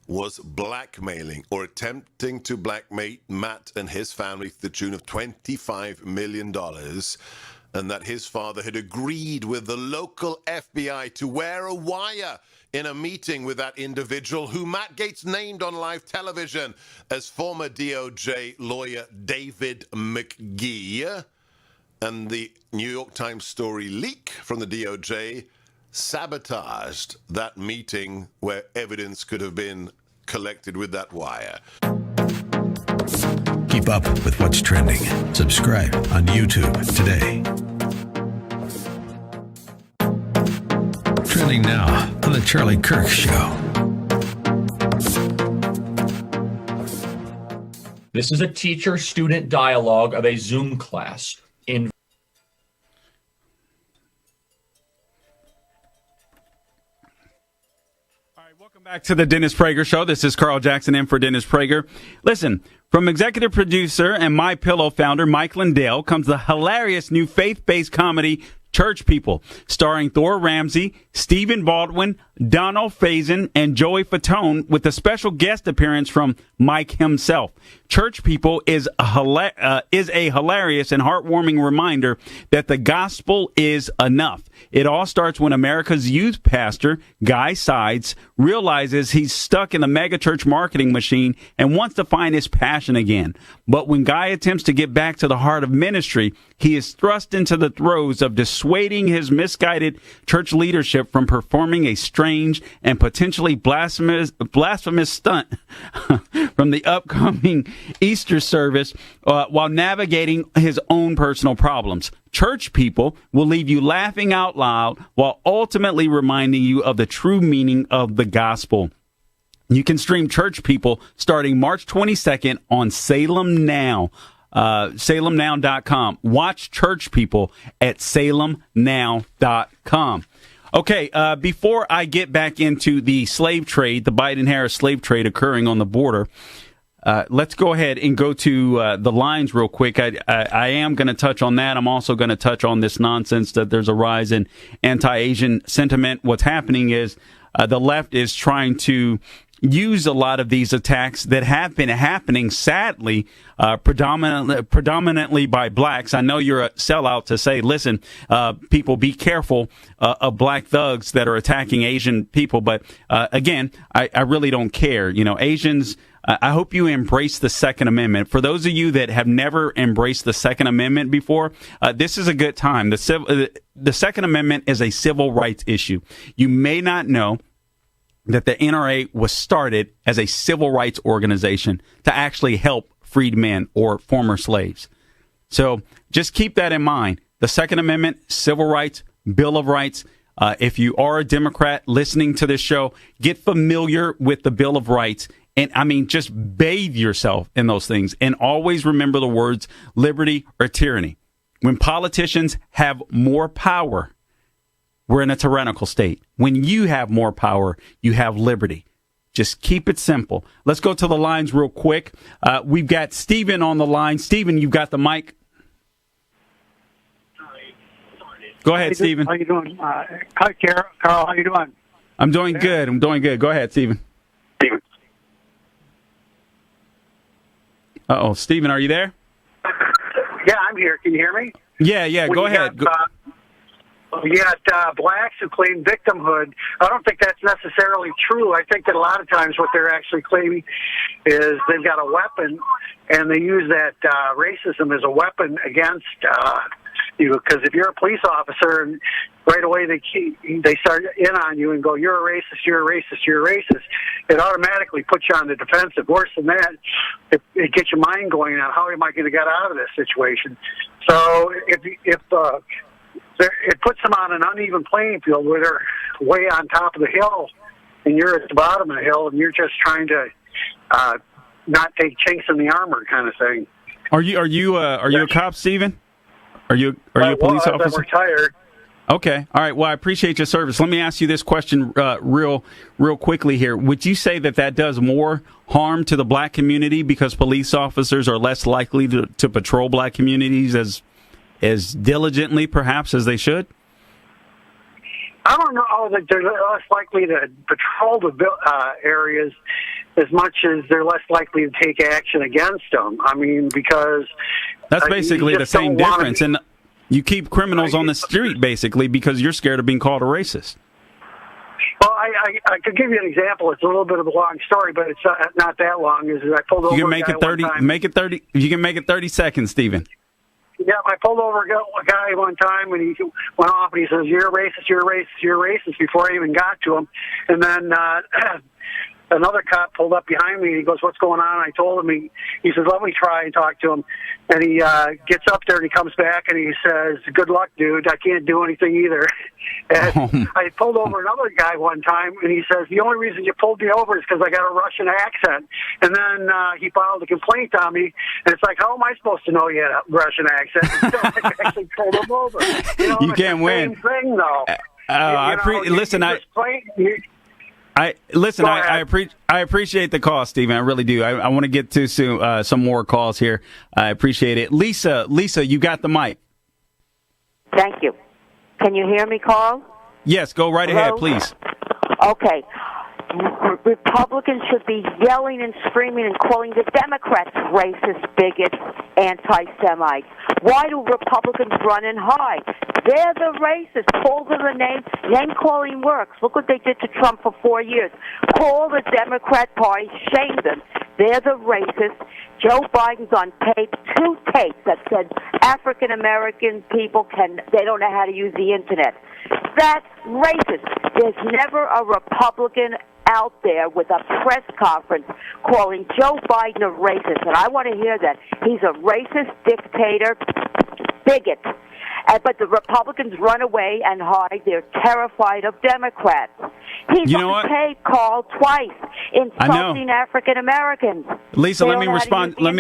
was blackmailing or attempting to blackmail Matt and his family to the tune of $25 million, and that his father had agreed with the local FBI to wear a wire in a meeting with that individual who Matt Gaetz named on live television as former DOJ lawyer David McGee. And the New York Times story leak from the DOJ sabotaged that meeting where evidence could have been collected with that wire. Keep up with what's trending. Subscribe on YouTube today. Trending now on The Charlie Kirk Show. This is a teacher-student dialogue of a Zoom class in Back to the Dennis Prager Show. This is Carl Jackson in for Dennis Prager. Listen, from executive producer and My Pillow founder Mike Lindell comes the hilarious new faith-based comedy Church People, starring Thor Ramsey, Stephen Baldwin, Donald Faison, and Joey Fatone, with a special guest appearance from Mike himself. Church People is a hilarious and heartwarming reminder that the gospel is enough. It all starts when America's youth pastor, Guy Sides, realizes he's stuck in the megachurch marketing machine and wants to find his passion again. But when Guy attempts to get back to the heart of ministry, he is thrust into the throes of dissuading his misguided church leadership from performing a strange and potentially blasphemous stunt from the upcoming Easter service while navigating his own personal problems. Church People will leave you laughing out loud while ultimately reminding you of the true meaning of the gospel. You can stream Church People starting March 22nd on Salem Now. SalemNow.com. Watch Church People at SalemNow.com. Okay, before I get back into the slave trade, the Biden-Harris slave trade occurring on the border, let's go ahead and go to the lines real quick. I am going to touch on that. I'm also going to touch on this nonsense that there's a rise in anti-Asian sentiment. What's happening is the left is trying to use a lot of these attacks that have been happening, sadly, predominantly by blacks. I know you're a sellout to say, listen, people, be careful of black thugs that are attacking Asian people. But again, I really don't care. You know, Asians, I hope you embrace the Second Amendment. For those of you that have never embraced the Second Amendment before, this is a good time. The Second Amendment is a civil rights issue. You may not know that the NRA was started as a civil rights organization to actually help freedmen or former slaves. So just keep that in mind. The Second Amendment, civil rights, Bill of Rights. If you are a Democrat listening to this show, get familiar with the Bill of Rights. And I mean, just bathe yourself in those things. And always remember the words liberty or tyranny. When politicians have more power, we're in a tyrannical state. When you have more power, you have liberty. Just keep it simple. Let's go to the lines real quick. We've got Stephen on the line. Stephen, you've got the mic. Go ahead, Stephen. How you doing? Hi, Carl. How you doing? I'm doing good. Go ahead, Stephen. Uh-oh. Stephen, are you there? Yeah, I'm here. Can you hear me? Yeah. Go ahead. You got blacks who claim victimhood. I don't think that's necessarily true. I think that a lot of times what they're actually claiming is they've got a weapon, and they use that racism as a weapon against you. Because if you're a police officer, and right away they start in on you and go, "You're a racist. You're a racist. You're a racist." It automatically puts you on the defensive. Worse than that, it gets your mind going on how am I going to get out of this situation. So if it puts them on an uneven playing field where they're way on top of the hill and you're at the bottom of the hill and you're just trying to not take chinks in the armor kind of thing. Are you a cop, Stephen? Are you a police officer? I'm retired. Okay. All right. Well, I appreciate your service. Let me ask you this question real quickly here. Would you say that does more harm to the black community because police officers are less likely to patrol black communities as diligently, perhaps, as they should? I don't know that they're less likely to patrol the areas as much as they're less likely to take action against them. I mean, because that's basically the same difference. And you keep criminals on the street, basically, because you're scared of being called a racist. Well, I could give you an example. It's a little bit of a long story, but it's not that long. Is I pulled over. You can make it 30. Make it 30. You can make it 30 seconds, Stephen. Yeah, I pulled over a guy one time, and he went off, and he says, "You're a racist. You're a racist. You're a racist." Before I even got to him, and then another cop pulled up behind me, and he goes, "What's going on?" I told him. He says, "Let me try and talk to him." And he gets up there, and he comes back, and he says, "Good luck, dude. I can't do anything either." And I pulled over another guy one time, and he says, "The only reason you pulled me over is because I got a Russian accent." And then he filed a complaint on me, and it's like, how am I supposed to know you had a Russian accent? So I actually pulled him over. You can't win. Same thing, though. I appreciate the call, Stephen. I really do. I want to get to some more calls here. I appreciate it. Lisa, you got the mic. Thank you. Can you hear me, Carl? Yes, go right ahead, please. Okay. Republicans should be yelling and screaming and calling the Democrats racist, bigots, anti-Semites. Why do Republicans run and hide? They're the racists. Call them the name. Name-calling works. Look what they did to Trump for 4 years. Call the Democrat Party. Shame them. They're the racists. Joe Biden's on tape, 2 tapes that said African-American people they don't know how to use the Internet. That's racist. There's never a Republican out there with a press conference calling Joe Biden a racist, and I want to hear that. He's a racist dictator, bigot. But the Republicans run away and hide. They're terrified of Democrats. He's on tape, Carl, twice, insulting African Americans. Lisa, let me respond. Let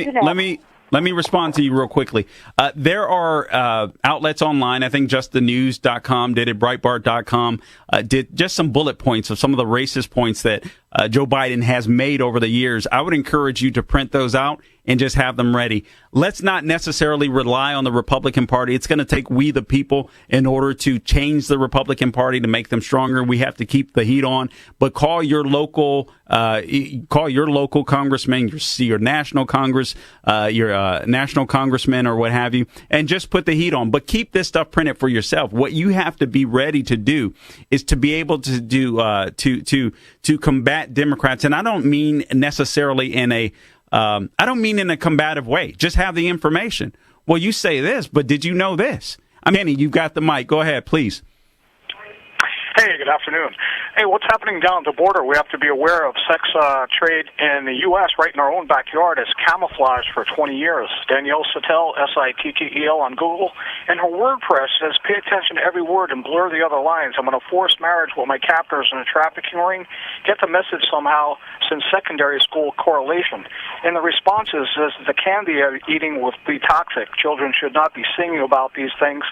me respond to you real quickly. There are outlets online. I think justthenews.com did it, Breitbart.com did just some bullet points of some of the racist points that Joe Biden has made over the years. I would encourage you to print those out and just have them ready. Let's not necessarily rely on the Republican Party. It's going to take we the people in order to change the Republican Party to make them stronger. We have to keep the heat on. But call your local congressman, your national Congress, your national congressman or what have you, and just put the heat on. But keep this stuff printed for yourself. What you have to be ready to do is to be able to do to combat Democrats, and I don't mean necessarily in a combative way. Just have the information. Well, you say this, but did you know this? Annie, you've got the mic. Go ahead, please. Hey, good afternoon. Hey, what's happening down at the border? We have to be aware of sex trade in the U.S. right in our own backyard as camouflage for 20 years. Danielle Sittel, Sittel on Google, and her WordPress says, pay attention to every word and blur the other lines. I'm going to force marriage with my captors in a trafficking ring. Get the message somehow since secondary school correlation. And the responses is the candy eating will be toxic. Children should not be singing about these things.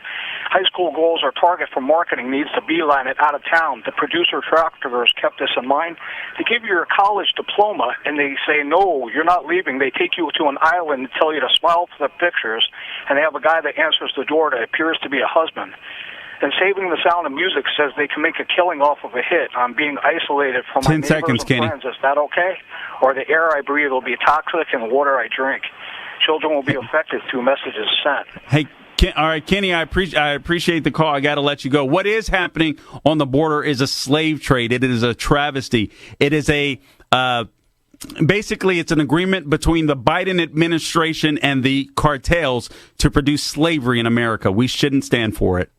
High school goals are target for marketing needs to beeline it out of town. The producer traffickers kept this in mind. They give you your college diploma and they say, no, you're not leaving. They take you to an island and tell you to smile for the pictures, and they have a guy that answers the door that appears to be a husband. And Saving the Sound of Music says they can make a killing off of a hit on being isolated from my neighbors and friends. Is that okay? Or the air I breathe will be toxic and the water I drink. Children will be affected through messages sent. Hey, all right, Kenny, I appreciate the call. I got to let you go. What is happening on the border is a slave trade. It is a travesty. It is basically, it's an agreement between the Biden administration and the cartels to produce slavery in America. We shouldn't stand for it.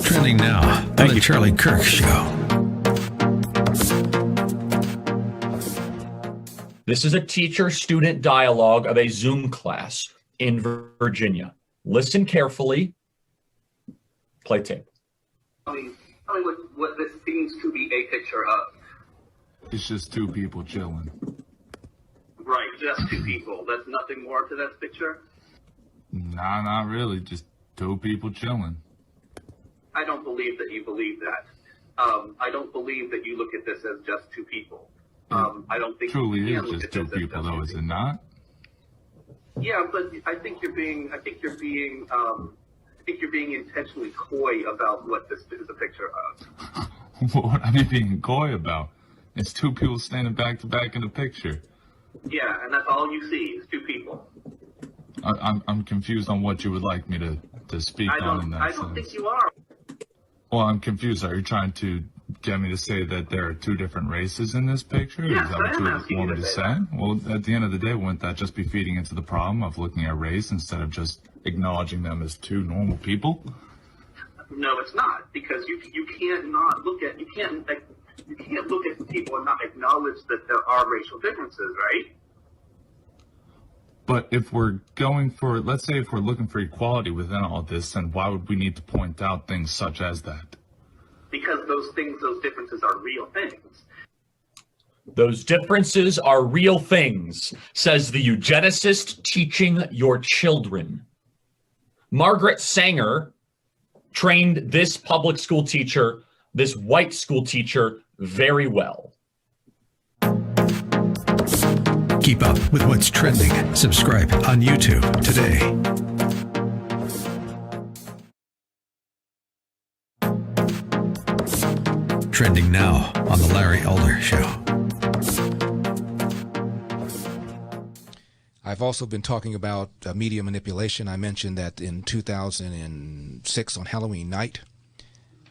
Trending now on the Charlie Kirk Show. This is a teacher-student dialogue of a Zoom class in Virginia. Listen carefully. Play tape. Tell me what this seems to be a picture of. It's just two people chilling. Right, just two people. There's nothing more to this picture? Nah, not really. Just two people chilling. I don't believe that you believe that. I don't believe that you look at this as just two people. I don't think truly you is just two people, though, is it not? Yeah, but I think you're being intentionally coy about what this is a picture of. What are you being coy about? It's two people standing back to back in a picture. Yeah, and that's all you see is two people. I'm confused on what you would like me to speak on in that sense. I don't think you are. Well, I'm confused. Are you trying to get me to say that there are two different races in this picture? Yes, is that what you want me to say? Well, at the end of the day, wouldn't that just be feeding into the problem of looking at race instead of just acknowledging them as two normal people? No, it's not, because you can't look at people and not acknowledge that there are racial differences, right? But if we're going for, let's say if we're looking for equality within all this, then why would we need to point out things such as that? Because those differences are real things. Those differences are real things, says the eugenicist teaching your children. Margaret Sanger trained this public school teacher, this white school teacher, very well. Keep up with what's trending. Subscribe on YouTube today. Trending now on The Larry Elder Show. I've also been talking about media manipulation. I mentioned that in 2006 on Halloween night,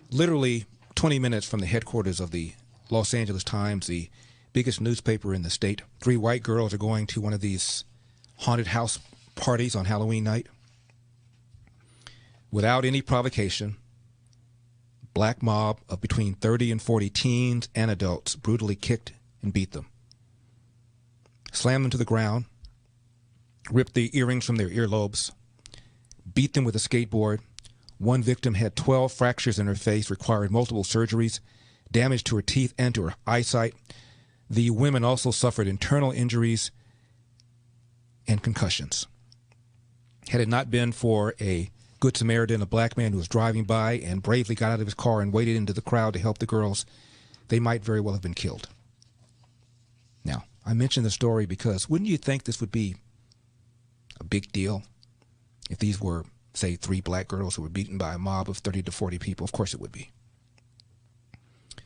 literally 20 minutes from the headquarters of the Los Angeles Times, the biggest newspaper in the state, 3 white girls are going to one of these haunted house parties on Halloween night. Without any provocation, black mob of between 30 and 40 teens and adults brutally kicked and beat them, slammed them to the ground, ripped the earrings from their earlobes, beat them with a skateboard. One victim had 12 fractures in her face, required multiple surgeries, damage to her teeth and to her eyesight. The women also suffered internal injuries and concussions. Had it not been for a Good Samaritan, a black man who was driving by and bravely got out of his car and waded into the crowd to help the girls, they might very well have been killed. Now, I mention the story because wouldn't you think this would be a big deal if these were, say, 3 black girls who were beaten by a mob of 30 to 40 people? Of course it would be.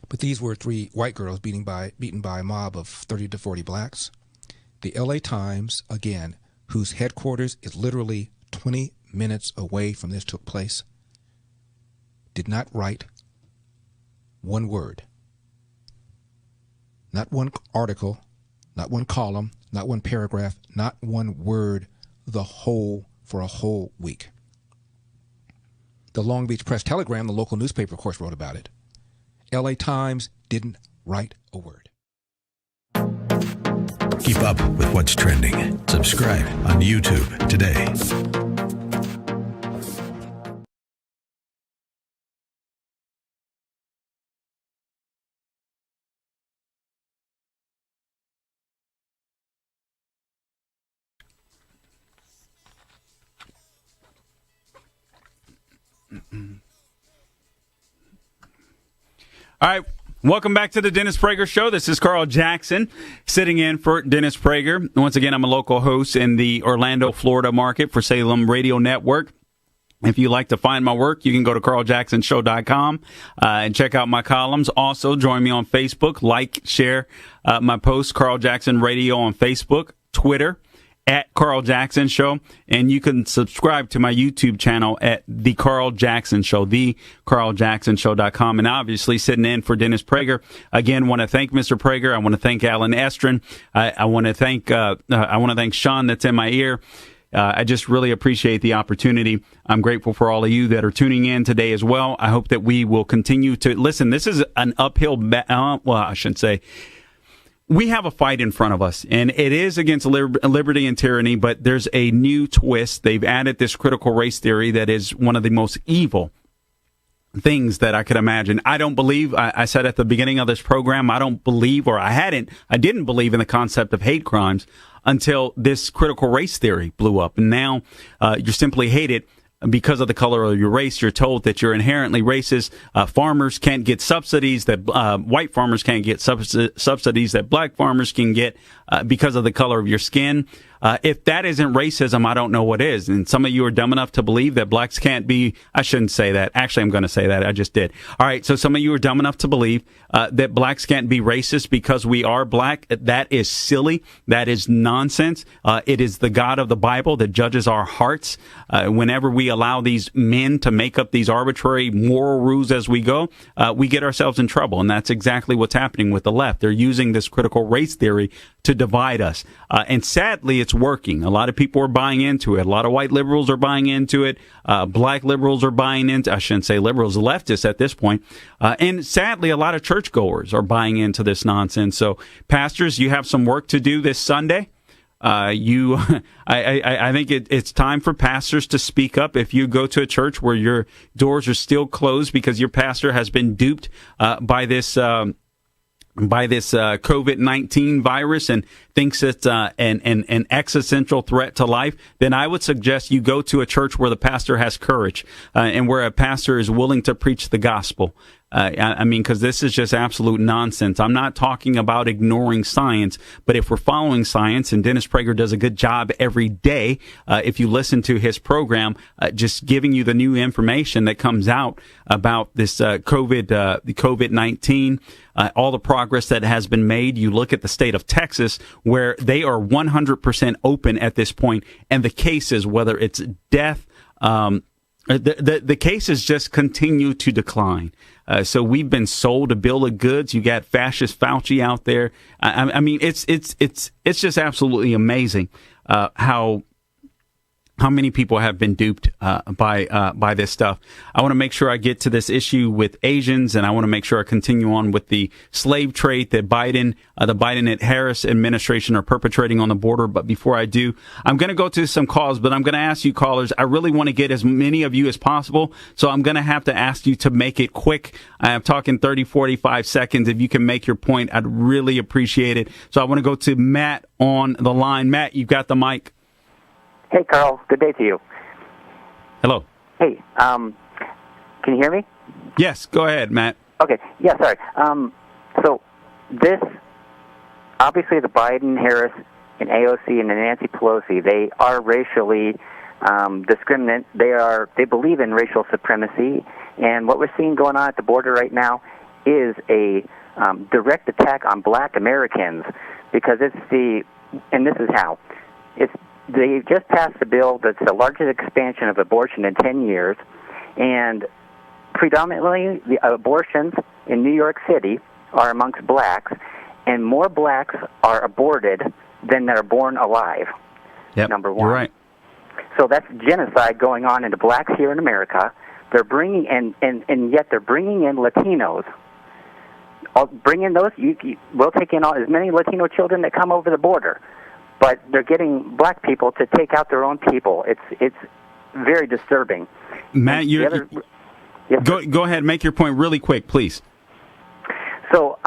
But these were 3 white girls beaten by a mob of 30 to 40 blacks. The LA Times, again, whose headquarters is literally 20 minutes away from this took place, did not write one word. Not one article, not one column, not one paragraph, not one word for a whole week. The Long Beach Press-Telegram, the local newspaper, of course, wrote about it. LA Times didn't write a word. Keep up with what's trending. Subscribe on YouTube today. All right. Welcome back to the Dennis Prager Show. This is Carl Jackson sitting in for Dennis Prager. Once again, I'm a local host in the Orlando, Florida market for Salem Radio Network. If you like to find my work, you can go to carljacksonshow.com and check out my columns. Also, join me on Facebook. Like, share my posts, Carl Jackson Radio on Facebook, Twitter, at Carl Jackson Show, and you can subscribe to my YouTube channel at The Carl Jackson Show, thecarljacksonshow.com. And obviously, sitting in for Dennis Prager. Again, want to thank Mr. Prager. I want to thank Alan Estrin. I want to thank Sean that's in my ear. I just really appreciate the opportunity. I'm grateful for all of you that are tuning in today as well. I hope that we will continue to listen. This is an uphill I shouldn't say. We have a fight in front of us, and it is against liberty and tyranny, but there's a new twist. They've added this critical race theory that is one of the most evil things that I could imagine. I don't believe, I said at the beginning of this program, I didn't believe in the concept of hate crimes until this critical race theory blew up. And now you're simply hated because of the color of your race. You're told that you're inherently racist. Farmers can't get subsidies that white farmers can't get subsidies that black farmers can get because of the color of your skin. If that isn't racism, I don't know what is. And some of you are dumb enough to believe that blacks can't be, I shouldn't say that. Actually, I'm going to say that. I just did. All right. So some of you are dumb enough to believe that blacks can't be racist because we are black. That is silly. That is nonsense. It is the God of the Bible that judges our hearts. Whenever we allow these men to make up these arbitrary moral rules as we go, we get ourselves in trouble. And that's exactly what's happening with the left. They're using this critical race theory to divide us. And sadly, it's working. A lot of people are buying into it. A lot of white liberals are buying into it. Black liberals are buying into, I shouldn't say liberals, leftists at this point. And sadly, a lot of churchgoers are buying into this nonsense. So, pastors, you have some work to do this Sunday. I think it's time for pastors to speak up. If you go to a church where your doors are still closed because your pastor has been duped by this COVID-19 virus and thinks it's an existential threat to life, then I would suggest you go to a church where the pastor has courage and where a pastor is willing to preach the gospel. I mean, because this is just absolute nonsense. I'm not talking about ignoring science, but if we're following science, and Dennis Prager does a good job every day, if you listen to his program, just giving you the new information that comes out about this COVID-19, all the progress that has been made. You look at the state of Texas, where they are 100% open at this point, and the cases, whether it's death, the cases just continue to decline. So we've been sold a bill of goods. You got fascist Fauci out there. I mean, it's just absolutely amazing how many people have been duped by this stuff. I want to make sure I get to this issue with Asians, and I want to make sure I continue on with the slave trade that the Biden and Harris administration are perpetrating on the border. But before I do, I'm going to go to some calls, but I'm going to ask you callers. I really want to get as many of you as possible, so I'm going to have to ask you to make it quick. I'm talking 30, 45 seconds. If you can make your point, I'd really appreciate it. So I want to go to Matt on the line. Matt, you've got the mic. Hey, Carl. Good day to you. Hello. Hey, can you hear me? Yes, go ahead, Matt. Okay. Yeah, sorry. So this, obviously the Biden, Harris, and AOC and the Nancy Pelosi, they are racially discriminant. They believe in racial supremacy. And what we're seeing going on at the border right now is a direct attack on black Americans, because and this is how. They just passed a bill that's the largest expansion of abortion in 10 years, and predominantly the abortions in New York City are amongst blacks, and more blacks are aborted than that are born alive. Yep, number one. You're right. So that's genocide going on into blacks here in America. They're bringing and yet they're bringing in Latinos. Bring in those. We'll take in as many Latino children that come over the border. But they're getting black people to take out their own people. It's very disturbing. Matt, go ahead, make your point really quick, please. So,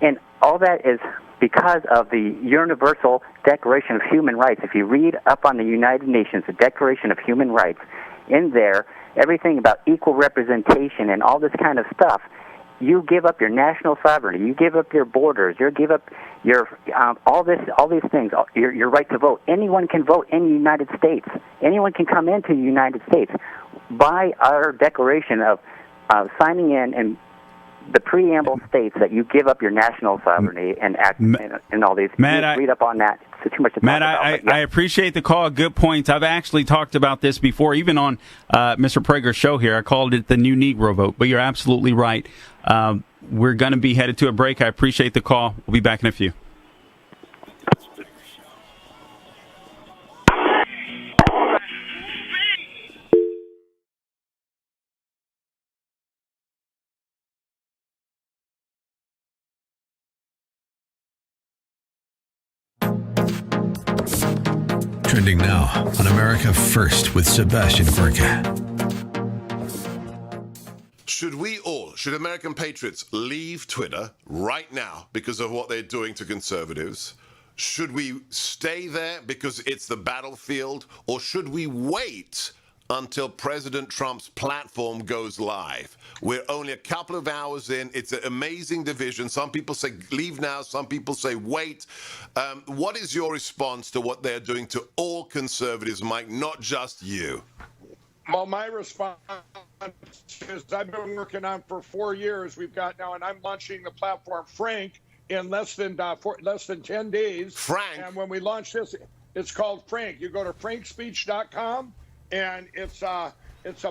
and all that is because of the Universal Declaration of Human Rights. If you read up on the United Nations, the Declaration of Human Rights, in there, everything about equal representation and all this kind of stuff, you give up your national sovereignty. You give up your borders. You give up your all these things. Your right to vote. Anyone can vote in the United States. Anyone can come into the United States. By our declaration of signing in, and the preamble states that you give up your national sovereignty and act and all these. Matt, read up on that. It's too much to Matt, talk about. I appreciate the call. Good points. I've actually talked about this before, even on Mr. Prager's show here. I called it the new Negro vote, but you're absolutely right. We're going to be headed to a break. I appreciate the call. We'll be back in a few. Trending now on America First with Sebastian Gorka. Should American patriots leave Twitter right now because of what they're doing to conservatives? Should we stay there because it's the battlefield? Or should we wait until President Trump's platform goes live. We're only a couple of hours in. It's an amazing division. Some people say leave now. Some people say wait. What is your response to what they're doing to all conservatives, Mike, not just you? Well, my response is I've been working on for 4 years. We've got now, and I'm launching the platform Frank in less than 10 days. Frank. And when we launch this, it's called Frank. You go to frankspeech.com, and it's a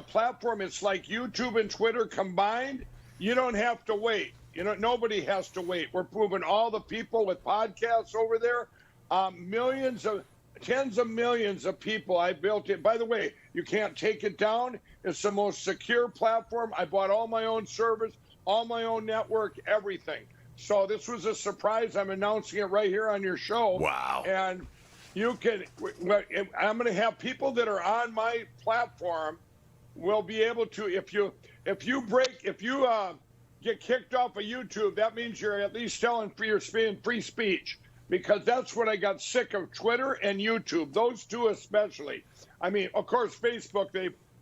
platform. It's like YouTube and Twitter combined. You don't have to wait. Nobody has to wait. We're moving all the people with podcasts over there. Tens of millions of people. I built it. By the way, you can't take it down. It's the most secure platform. I bought all my own servers, all my own network, everything. So this was a surprise. I'm announcing it right here on your show. Wow. And you can, I'm going to have people that are on my platform will be able to, if you get kicked off of YouTube, that means you're at least telling free speech. Because that's what I got sick of, Twitter and YouTube, those two especially. I mean, of course, Facebook,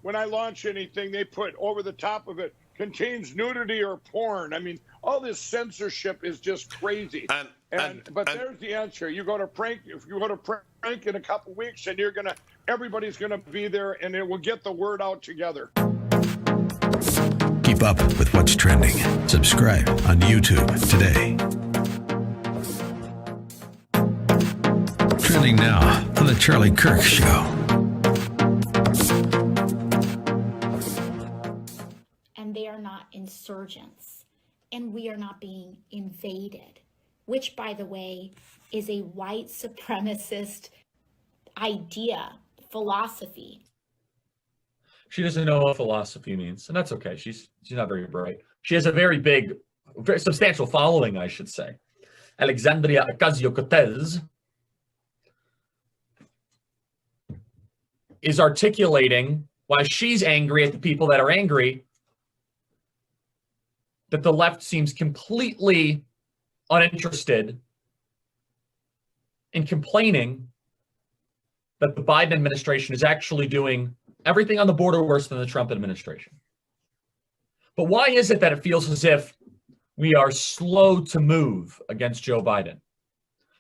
when I launch anything, they put over the top of it, contains nudity or porn. I mean, all this censorship is just crazy. But there's the answer. You go to Frank, if you go to Frank in a couple weeks, and everybody's gonna be there, and it will get the word out together. Keep up with what's trending. Subscribe on YouTube today. Trending now on the Charlie Kirk Show. And they are not insurgents, and we are not being invaded, which, by the way, is a white supremacist idea, philosophy. She doesn't know what philosophy means, and that's okay. She's not very bright. She has a very substantial following, I should say. Alexandria Ocasio-Cortez is articulating why she's angry at the people that are angry, that the left seems completely uninterested in complaining that the Biden administration is actually doing everything on the border worse than the Trump administration. But why is it that it feels as if we are slow to move against Joe Biden?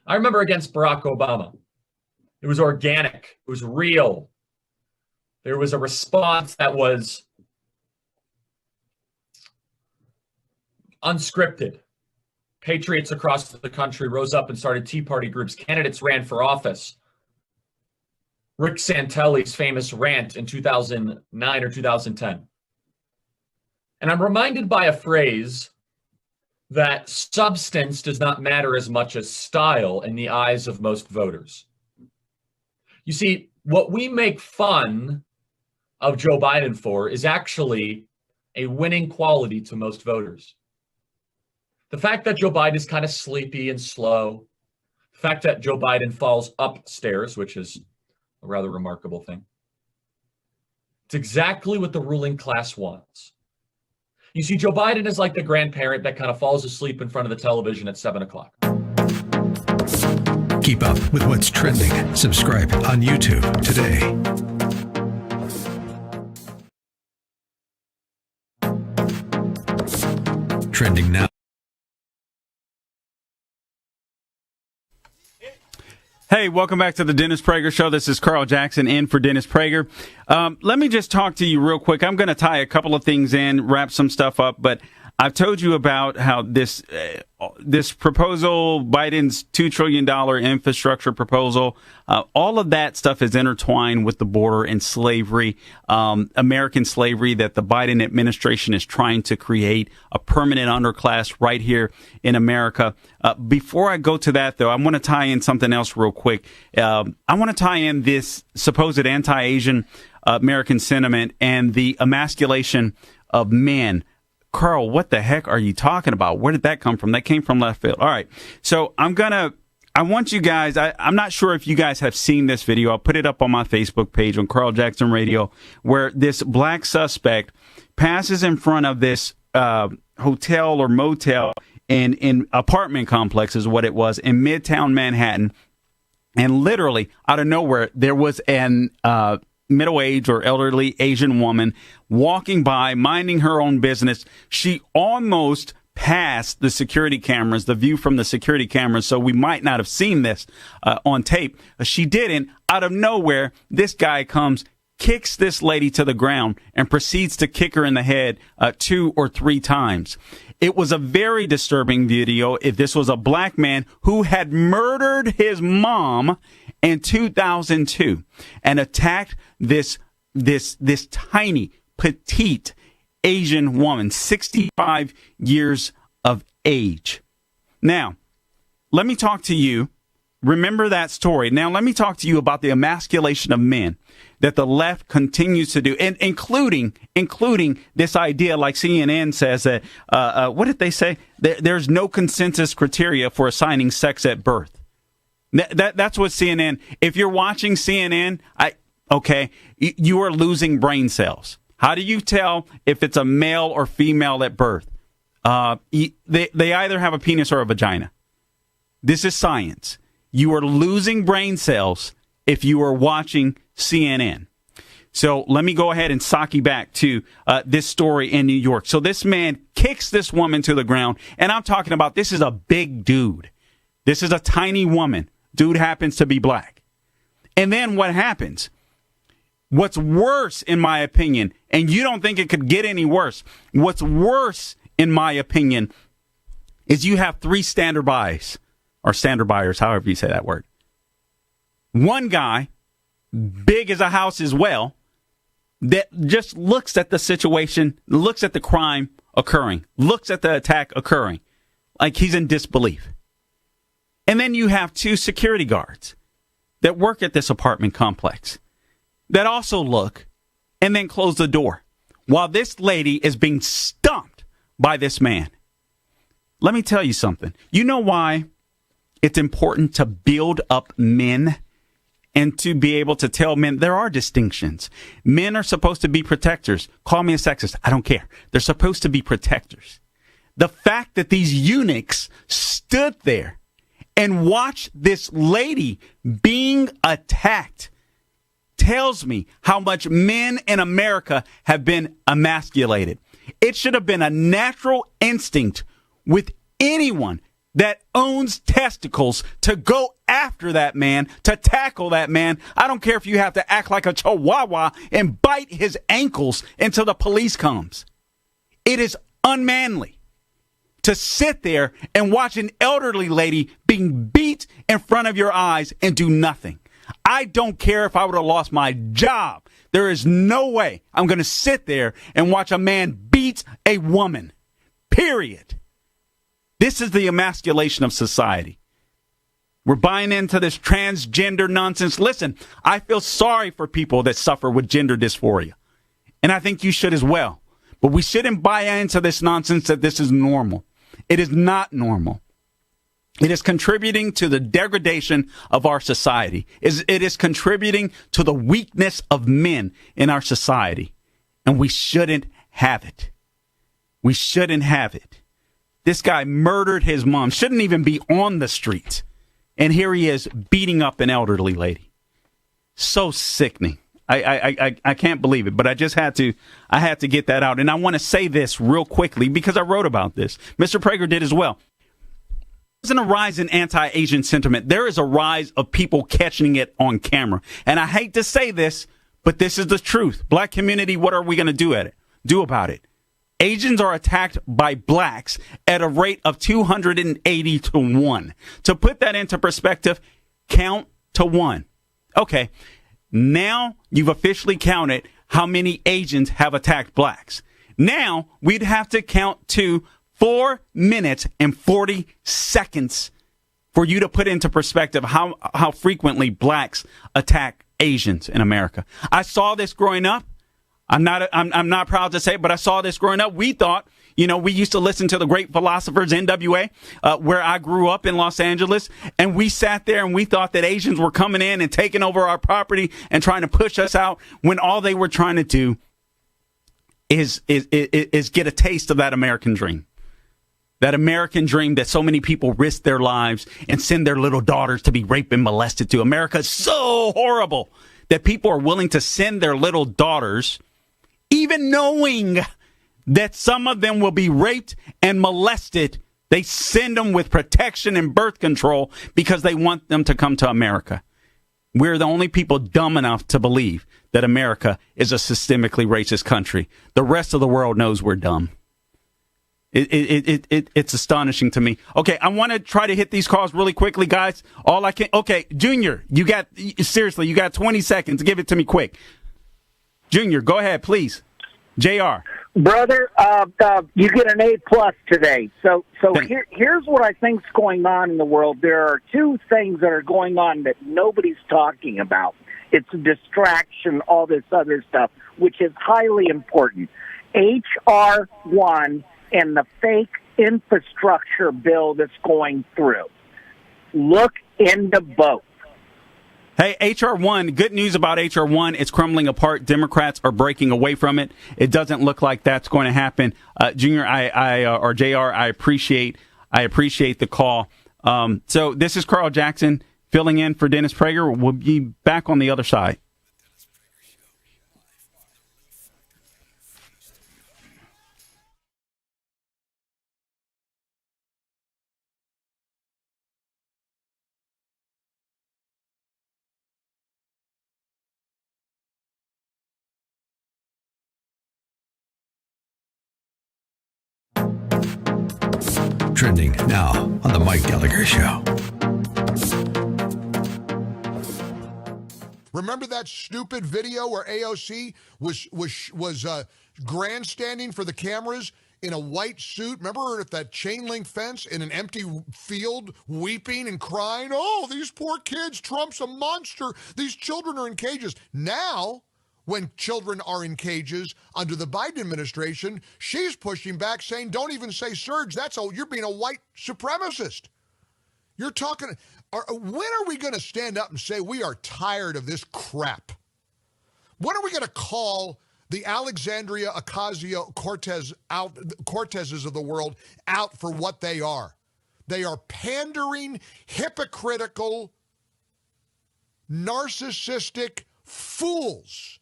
I remember against Barack Obama. It was organic. It was real. There was a response that was unscripted. Patriots across the country rose up and started Tea Party groups. Candidates ran for office. Rick Santelli's famous rant in 2009 or 2010. And I'm reminded by a phrase that substance does not matter as much as style in the eyes of most voters. You see, what we make fun of Joe Biden for is actually a winning quality to most voters. The fact that Joe Biden is kind of sleepy and slow, the fact that Joe Biden falls upstairs, which is a rather remarkable thing. It's exactly what the ruling class wants. You see, Joe Biden is like the grandparent that kind of falls asleep in front of the television at 7 o'clock. Keep up with what's trending. Subscribe on YouTube today. Trending now. Hey, welcome back to the Dennis Prager Show. This is Carl Jackson in for Dennis Prager. Let me just talk to you real quick. I'm going to tie a couple of things in, wrap some stuff up, but I've told you about how this proposal, Biden's $2 trillion infrastructure proposal, all of that stuff is intertwined with the border and slavery, American slavery, that the Biden administration is trying to create a permanent underclass right here in America. Before I go to that, though, I want to tie in something else real quick. I want to tie in this supposed anti-Asian American sentiment and the emasculation of men. Carl, what the heck are you talking about? Where did that come from? That came from left field. All right. So I want you guys, I'm not sure if you guys have seen this video. I'll put it up on my Facebook page on Carl Jackson Radio, where this black suspect passes in front of this hotel or motel in apartment complex is what it was in Midtown Manhattan. And literally out of nowhere, there was an middle-aged or elderly Asian woman walking by, minding her own business. She almost passed the security cameras, the view from the security cameras, so we might not have seen this on tape. She didn't. Out of nowhere, this guy comes, kicks this lady to the ground, and proceeds to kick her in the head 2 or 3 times. It was a very disturbing video. If this was a black man who had murdered his mom in 2002 and attacked this tiny, petite Asian woman, 65 years of age. Now, let me talk to you. Remember that story. Now, let me talk to you about the emasculation of men that the left continues to do, and including this idea, like CNN says that, what did they say? There's no consensus criteria for assigning sex at birth. That's what CNN, if you're watching CNN, you are losing brain cells. How do you tell if it's a male or female at birth? They either have a penis or a vagina. This is science. You are losing brain cells if you are watching CNN. So let me go ahead and sock you back to this story in New York. So this man kicks this woman to the ground, and I'm talking about, this is a big dude. This is a tiny woman. Dude happens to be black. And then what happens? What's worse, in my opinion, and you don't think it could get any worse, what's worse, in my opinion, is you have 3 standard buyers, or standard buyers, however you say that word. One guy, big as a house as well, that just looks at the situation, looks at the crime occurring, looks at the attack occurring, like he's in disbelief. And then you have 2 security guards that work at this apartment complex that also look and then close the door while this lady is being stomped by this man. Let me tell you something. You know why it's important to build up men and to be able to tell men there are distinctions. Men are supposed to be protectors. Call me a sexist. I don't care. They're supposed to be protectors. The fact that these eunuchs stood there and watched this lady being attacked tells me how much men in America have been emasculated. It should have been a natural instinct with anyone that owns testicles to go after that man, to tackle that man. I don't care if you have to act like a chihuahua and bite his ankles until the police comes. It is unmanly to sit there and watch an elderly lady being beat in front of your eyes and do nothing. I don't care if I would have lost my job. There is no way I'm going to sit there and watch a man beat a woman. Period. This is the emasculation of society. We're buying into this transgender nonsense. Listen, I feel sorry for people that suffer with gender dysphoria. And I think you should as well. But we shouldn't buy into this nonsense that this is normal. It is not normal. It is contributing to the degradation of our society. It is contributing to the weakness of men in our society. And we shouldn't have it. We shouldn't have it. This guy murdered his mom. Shouldn't even be on the street. And here he is beating up an elderly lady. So sickening. I can't believe it, but I had to get that out. And I want to say this real quickly because I wrote about this. Mr. Prager did as well. There isn't a rise in anti-Asian sentiment. There is a rise of people catching it on camera. And I hate to say this, but this is the truth. Black community, what are we going to do about it? Asians are attacked by blacks at a rate of 280 to 1. To put that into perspective, count to 1. Okay, now you've officially counted how many Asians have attacked blacks. Now we'd have to count to 4 minutes and 40 seconds for you to put into perspective how frequently blacks attack Asians in America. I saw this growing up. I'm not proud to say it, but I saw this growing up. We thought, we used to listen to the great philosophers, NWA, where I grew up in Los Angeles, and we sat there and we thought that Asians were coming in and taking over our property and trying to push us out when all they were trying to do is get a taste of that American dream. That American dream that so many people risk their lives and send their little daughters to be raped and molested to. America is so horrible that people are willing to send their little daughters, even knowing that some of them will be raped and molested. They send them with protection and birth control because they want them to come to America. We're the only people dumb enough to believe that America is a systemically racist country. The rest of the world knows we're dumb. It's astonishing to me. Okay, I want to try to hit these calls really quickly, guys. All I can. Okay, Junior, you got 20 seconds. Give it to me quick. Junior, go ahead, please. JR. Brother, you get an A+ today. So here's what I think's going on in the world. There are two things that are going on that nobody's talking about. It's a distraction, all this other stuff, which is highly important. HR 1 and the fake infrastructure bill that's going through. Look into both. Hey, H.R. 1, good news about H.R. 1. It's crumbling apart. Democrats are breaking away from it. It doesn't look like that's going to happen. Junior, or JR, I appreciate the call. So this is Carl Jackson filling in for Dennis Prager. We'll be back on the other side. Trending now on the Mike Gallagher Show. Remember that stupid video where AOC was grandstanding for the cameras in a white suit? Remember her at that chain link fence in an empty field, weeping and crying? Oh, these poor kids, Trump's a monster. These children are in cages. Now, when children are in cages under the Biden administration, she's pushing back, saying, don't even say surge. You're being a white supremacist. You're talking, when are we going to stand up and say we are tired of this crap? When are we going to call the Alexandria Ocasio-Cortezes of the world out for what they are? They are pandering, hypocritical, narcissistic fools.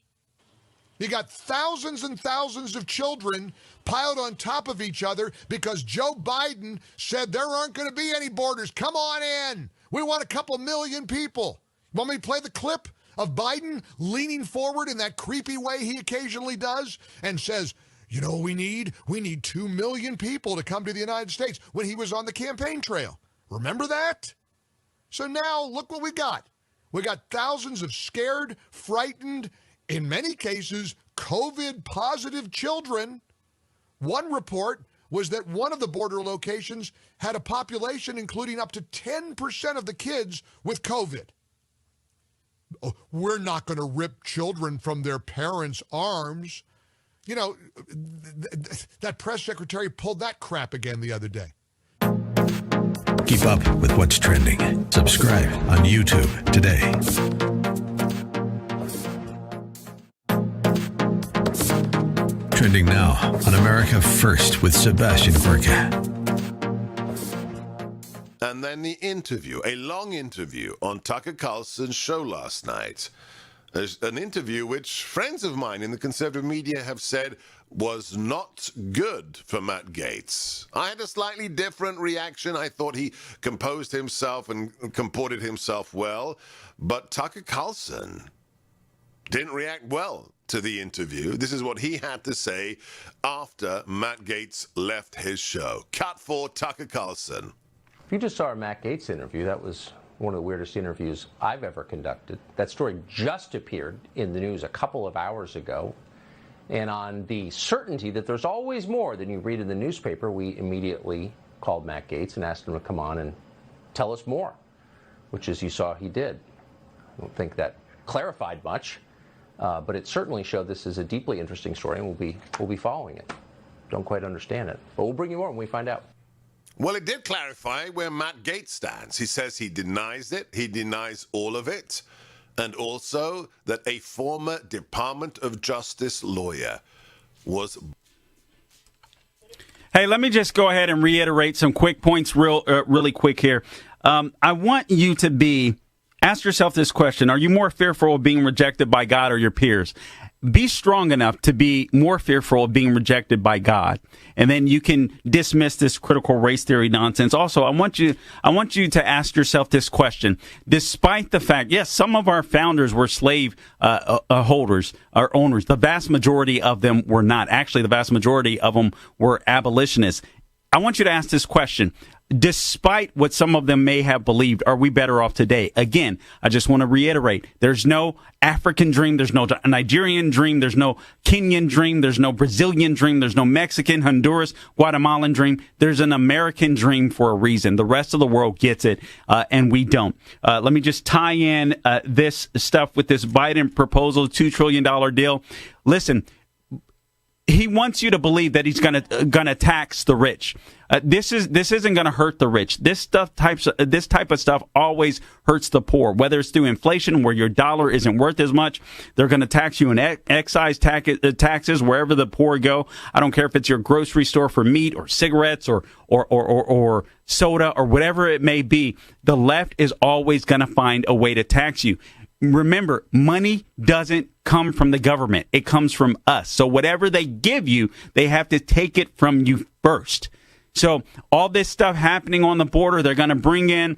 You got thousands and thousands of children piled on top of each other because Joe Biden said there aren't going to be any borders. Come on in. We want a couple million people. Want me to play the clip of Biden leaning forward in that creepy way he occasionally does and says, you know what we need? We need 2 million people to come to the United States when he was on the campaign trail. Remember that? So now look what we got. We got thousands of scared, frightened, in many cases, COVID-positive children. One report was that one of the border locations had a population including up to 10% of the kids with COVID. Oh, we're not going to rip children from their parents' arms. You know, that press secretary pulled that crap again the other day. Keep up with what's trending. Subscribe on YouTube today. Trending now on America First with Sebastian Gorka. And then the interview, a long interview on Tucker Carlson's show last night. There's an interview which friends of mine in the conservative media have said was not good for Matt Gaetz. I had a slightly different reaction. I thought he composed himself and comported himself well. But Tucker Carlson didn't react well to the interview. This is what he had to say after Matt Gaetz left his show. Cut for Tucker Carlson. If you just saw our Matt Gaetz interview, that was one of the weirdest interviews I've ever conducted. That story just appeared in the news a couple of hours ago. And on the certainty that there's always more than you read in the newspaper, we immediately called Matt Gaetz and asked him to come on and tell us more, which, as you saw, he did. I don't think that clarified much. But it certainly showed this is a deeply interesting story, and we'll be following it. Don't quite understand it, but we'll bring you more when we find out. Well, it did clarify where Matt Gaetz stands. He says he denies it. He denies all of it. And also that a former Department of Justice lawyer was... Hey, let me just go ahead and reiterate some quick points really quick here. I want you to be Ask yourself this question. Are you more fearful of being rejected by God or your peers? Be strong enough to be more fearful of being rejected by God. And then you can dismiss this critical race theory nonsense. Also, I want you to ask yourself this question. Despite the fact, yes, some of our founders were slave holders or owners. The vast majority of them were not. Actually, the vast majority of them were abolitionists. I want you to ask this question. Despite what some of them may have believed, are we better off today? Again, I just want to reiterate, there's no African dream, there's no Nigerian dream, there's no Kenyan dream, there's no Brazilian dream, there's no Mexican, Honduras, Guatemalan dream. There's an American dream for a reason. The rest of the world gets it, and we don't. Let me just tie in this stuff with this Biden proposal, $2 trillion deal. Listen, he wants you to believe that he's gonna tax the rich. This isn't gonna hurt the rich. This type of stuff always hurts the poor. Whether it's through inflation, where your dollar isn't worth as much, they're gonna tax you in excise taxes wherever the poor go. I don't care if it's your grocery store for meat or cigarettes or soda or whatever it may be. The left is always gonna find a way to tax you. Remember, money doesn't come from the government. It comes from us. So whatever they give you, they have to take it from you first. So all this stuff happening on the border, they're going to bring in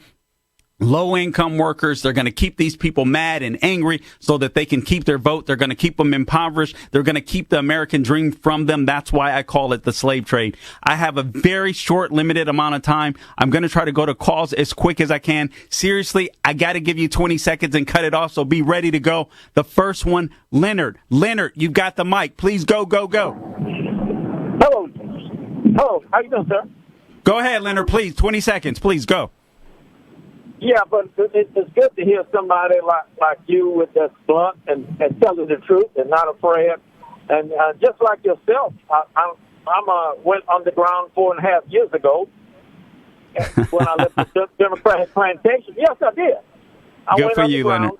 low-income workers. They're going to keep these people mad and angry so that they can keep their vote. They're going to keep them impoverished. They're going to keep the American dream from them. That's why I call it the slave trade. I have a very short, limited amount of time. I'm going to try to go to calls as quick as I can. Seriously, I got to give you 20 seconds and cut it off, so be ready to go. The first one, Leonard. Leonard, you've got the mic. Please go, go, go. Hello. Hello. How you doing, sir? Go ahead, Leonard, please. 20 seconds. Please go. Yeah, but it's good to hear somebody like you with that blunt and telling the truth and not afraid. And just like yourself, I went underground 4.5 years ago when I left the Democratic plantation. Yes, I did. I Good went for you, Leonard.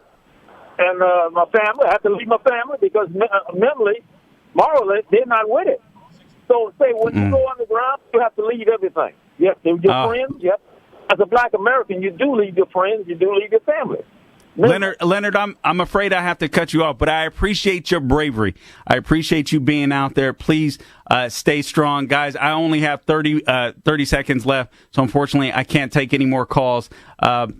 And my family, I had to leave my family because mentally, morally, they're not with it. So say when you go underground, you have to leave everything. You have to leave your friends. You have As a black American, you do leave your friends, you do leave your family. Leonard, I'm afraid I have to cut you off, but I appreciate your bravery. I appreciate you being out there. Please stay strong. Guys, I only have 30 seconds left, so unfortunately I can't take any more calls.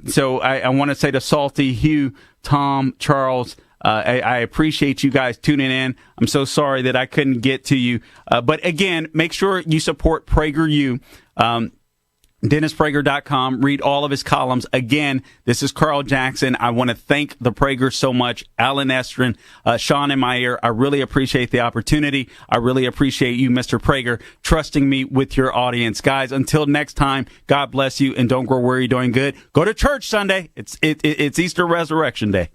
So I want to say to Salty, Hugh, Tom, Charles, I appreciate you guys tuning in. I'm so sorry that I couldn't get to you. But again, make sure you support PragerU. DennisPrager.com. Read all of his columns. Again, this is Carl Jackson. I want to thank the Prager so much. Alan Estrin, Sean in my ear. I really appreciate the opportunity. I really appreciate you, Mr. Prager, trusting me with your audience. Guys, until next time, God bless you, and don't grow weary doing good. Go to church Sunday. It's Easter Resurrection Day.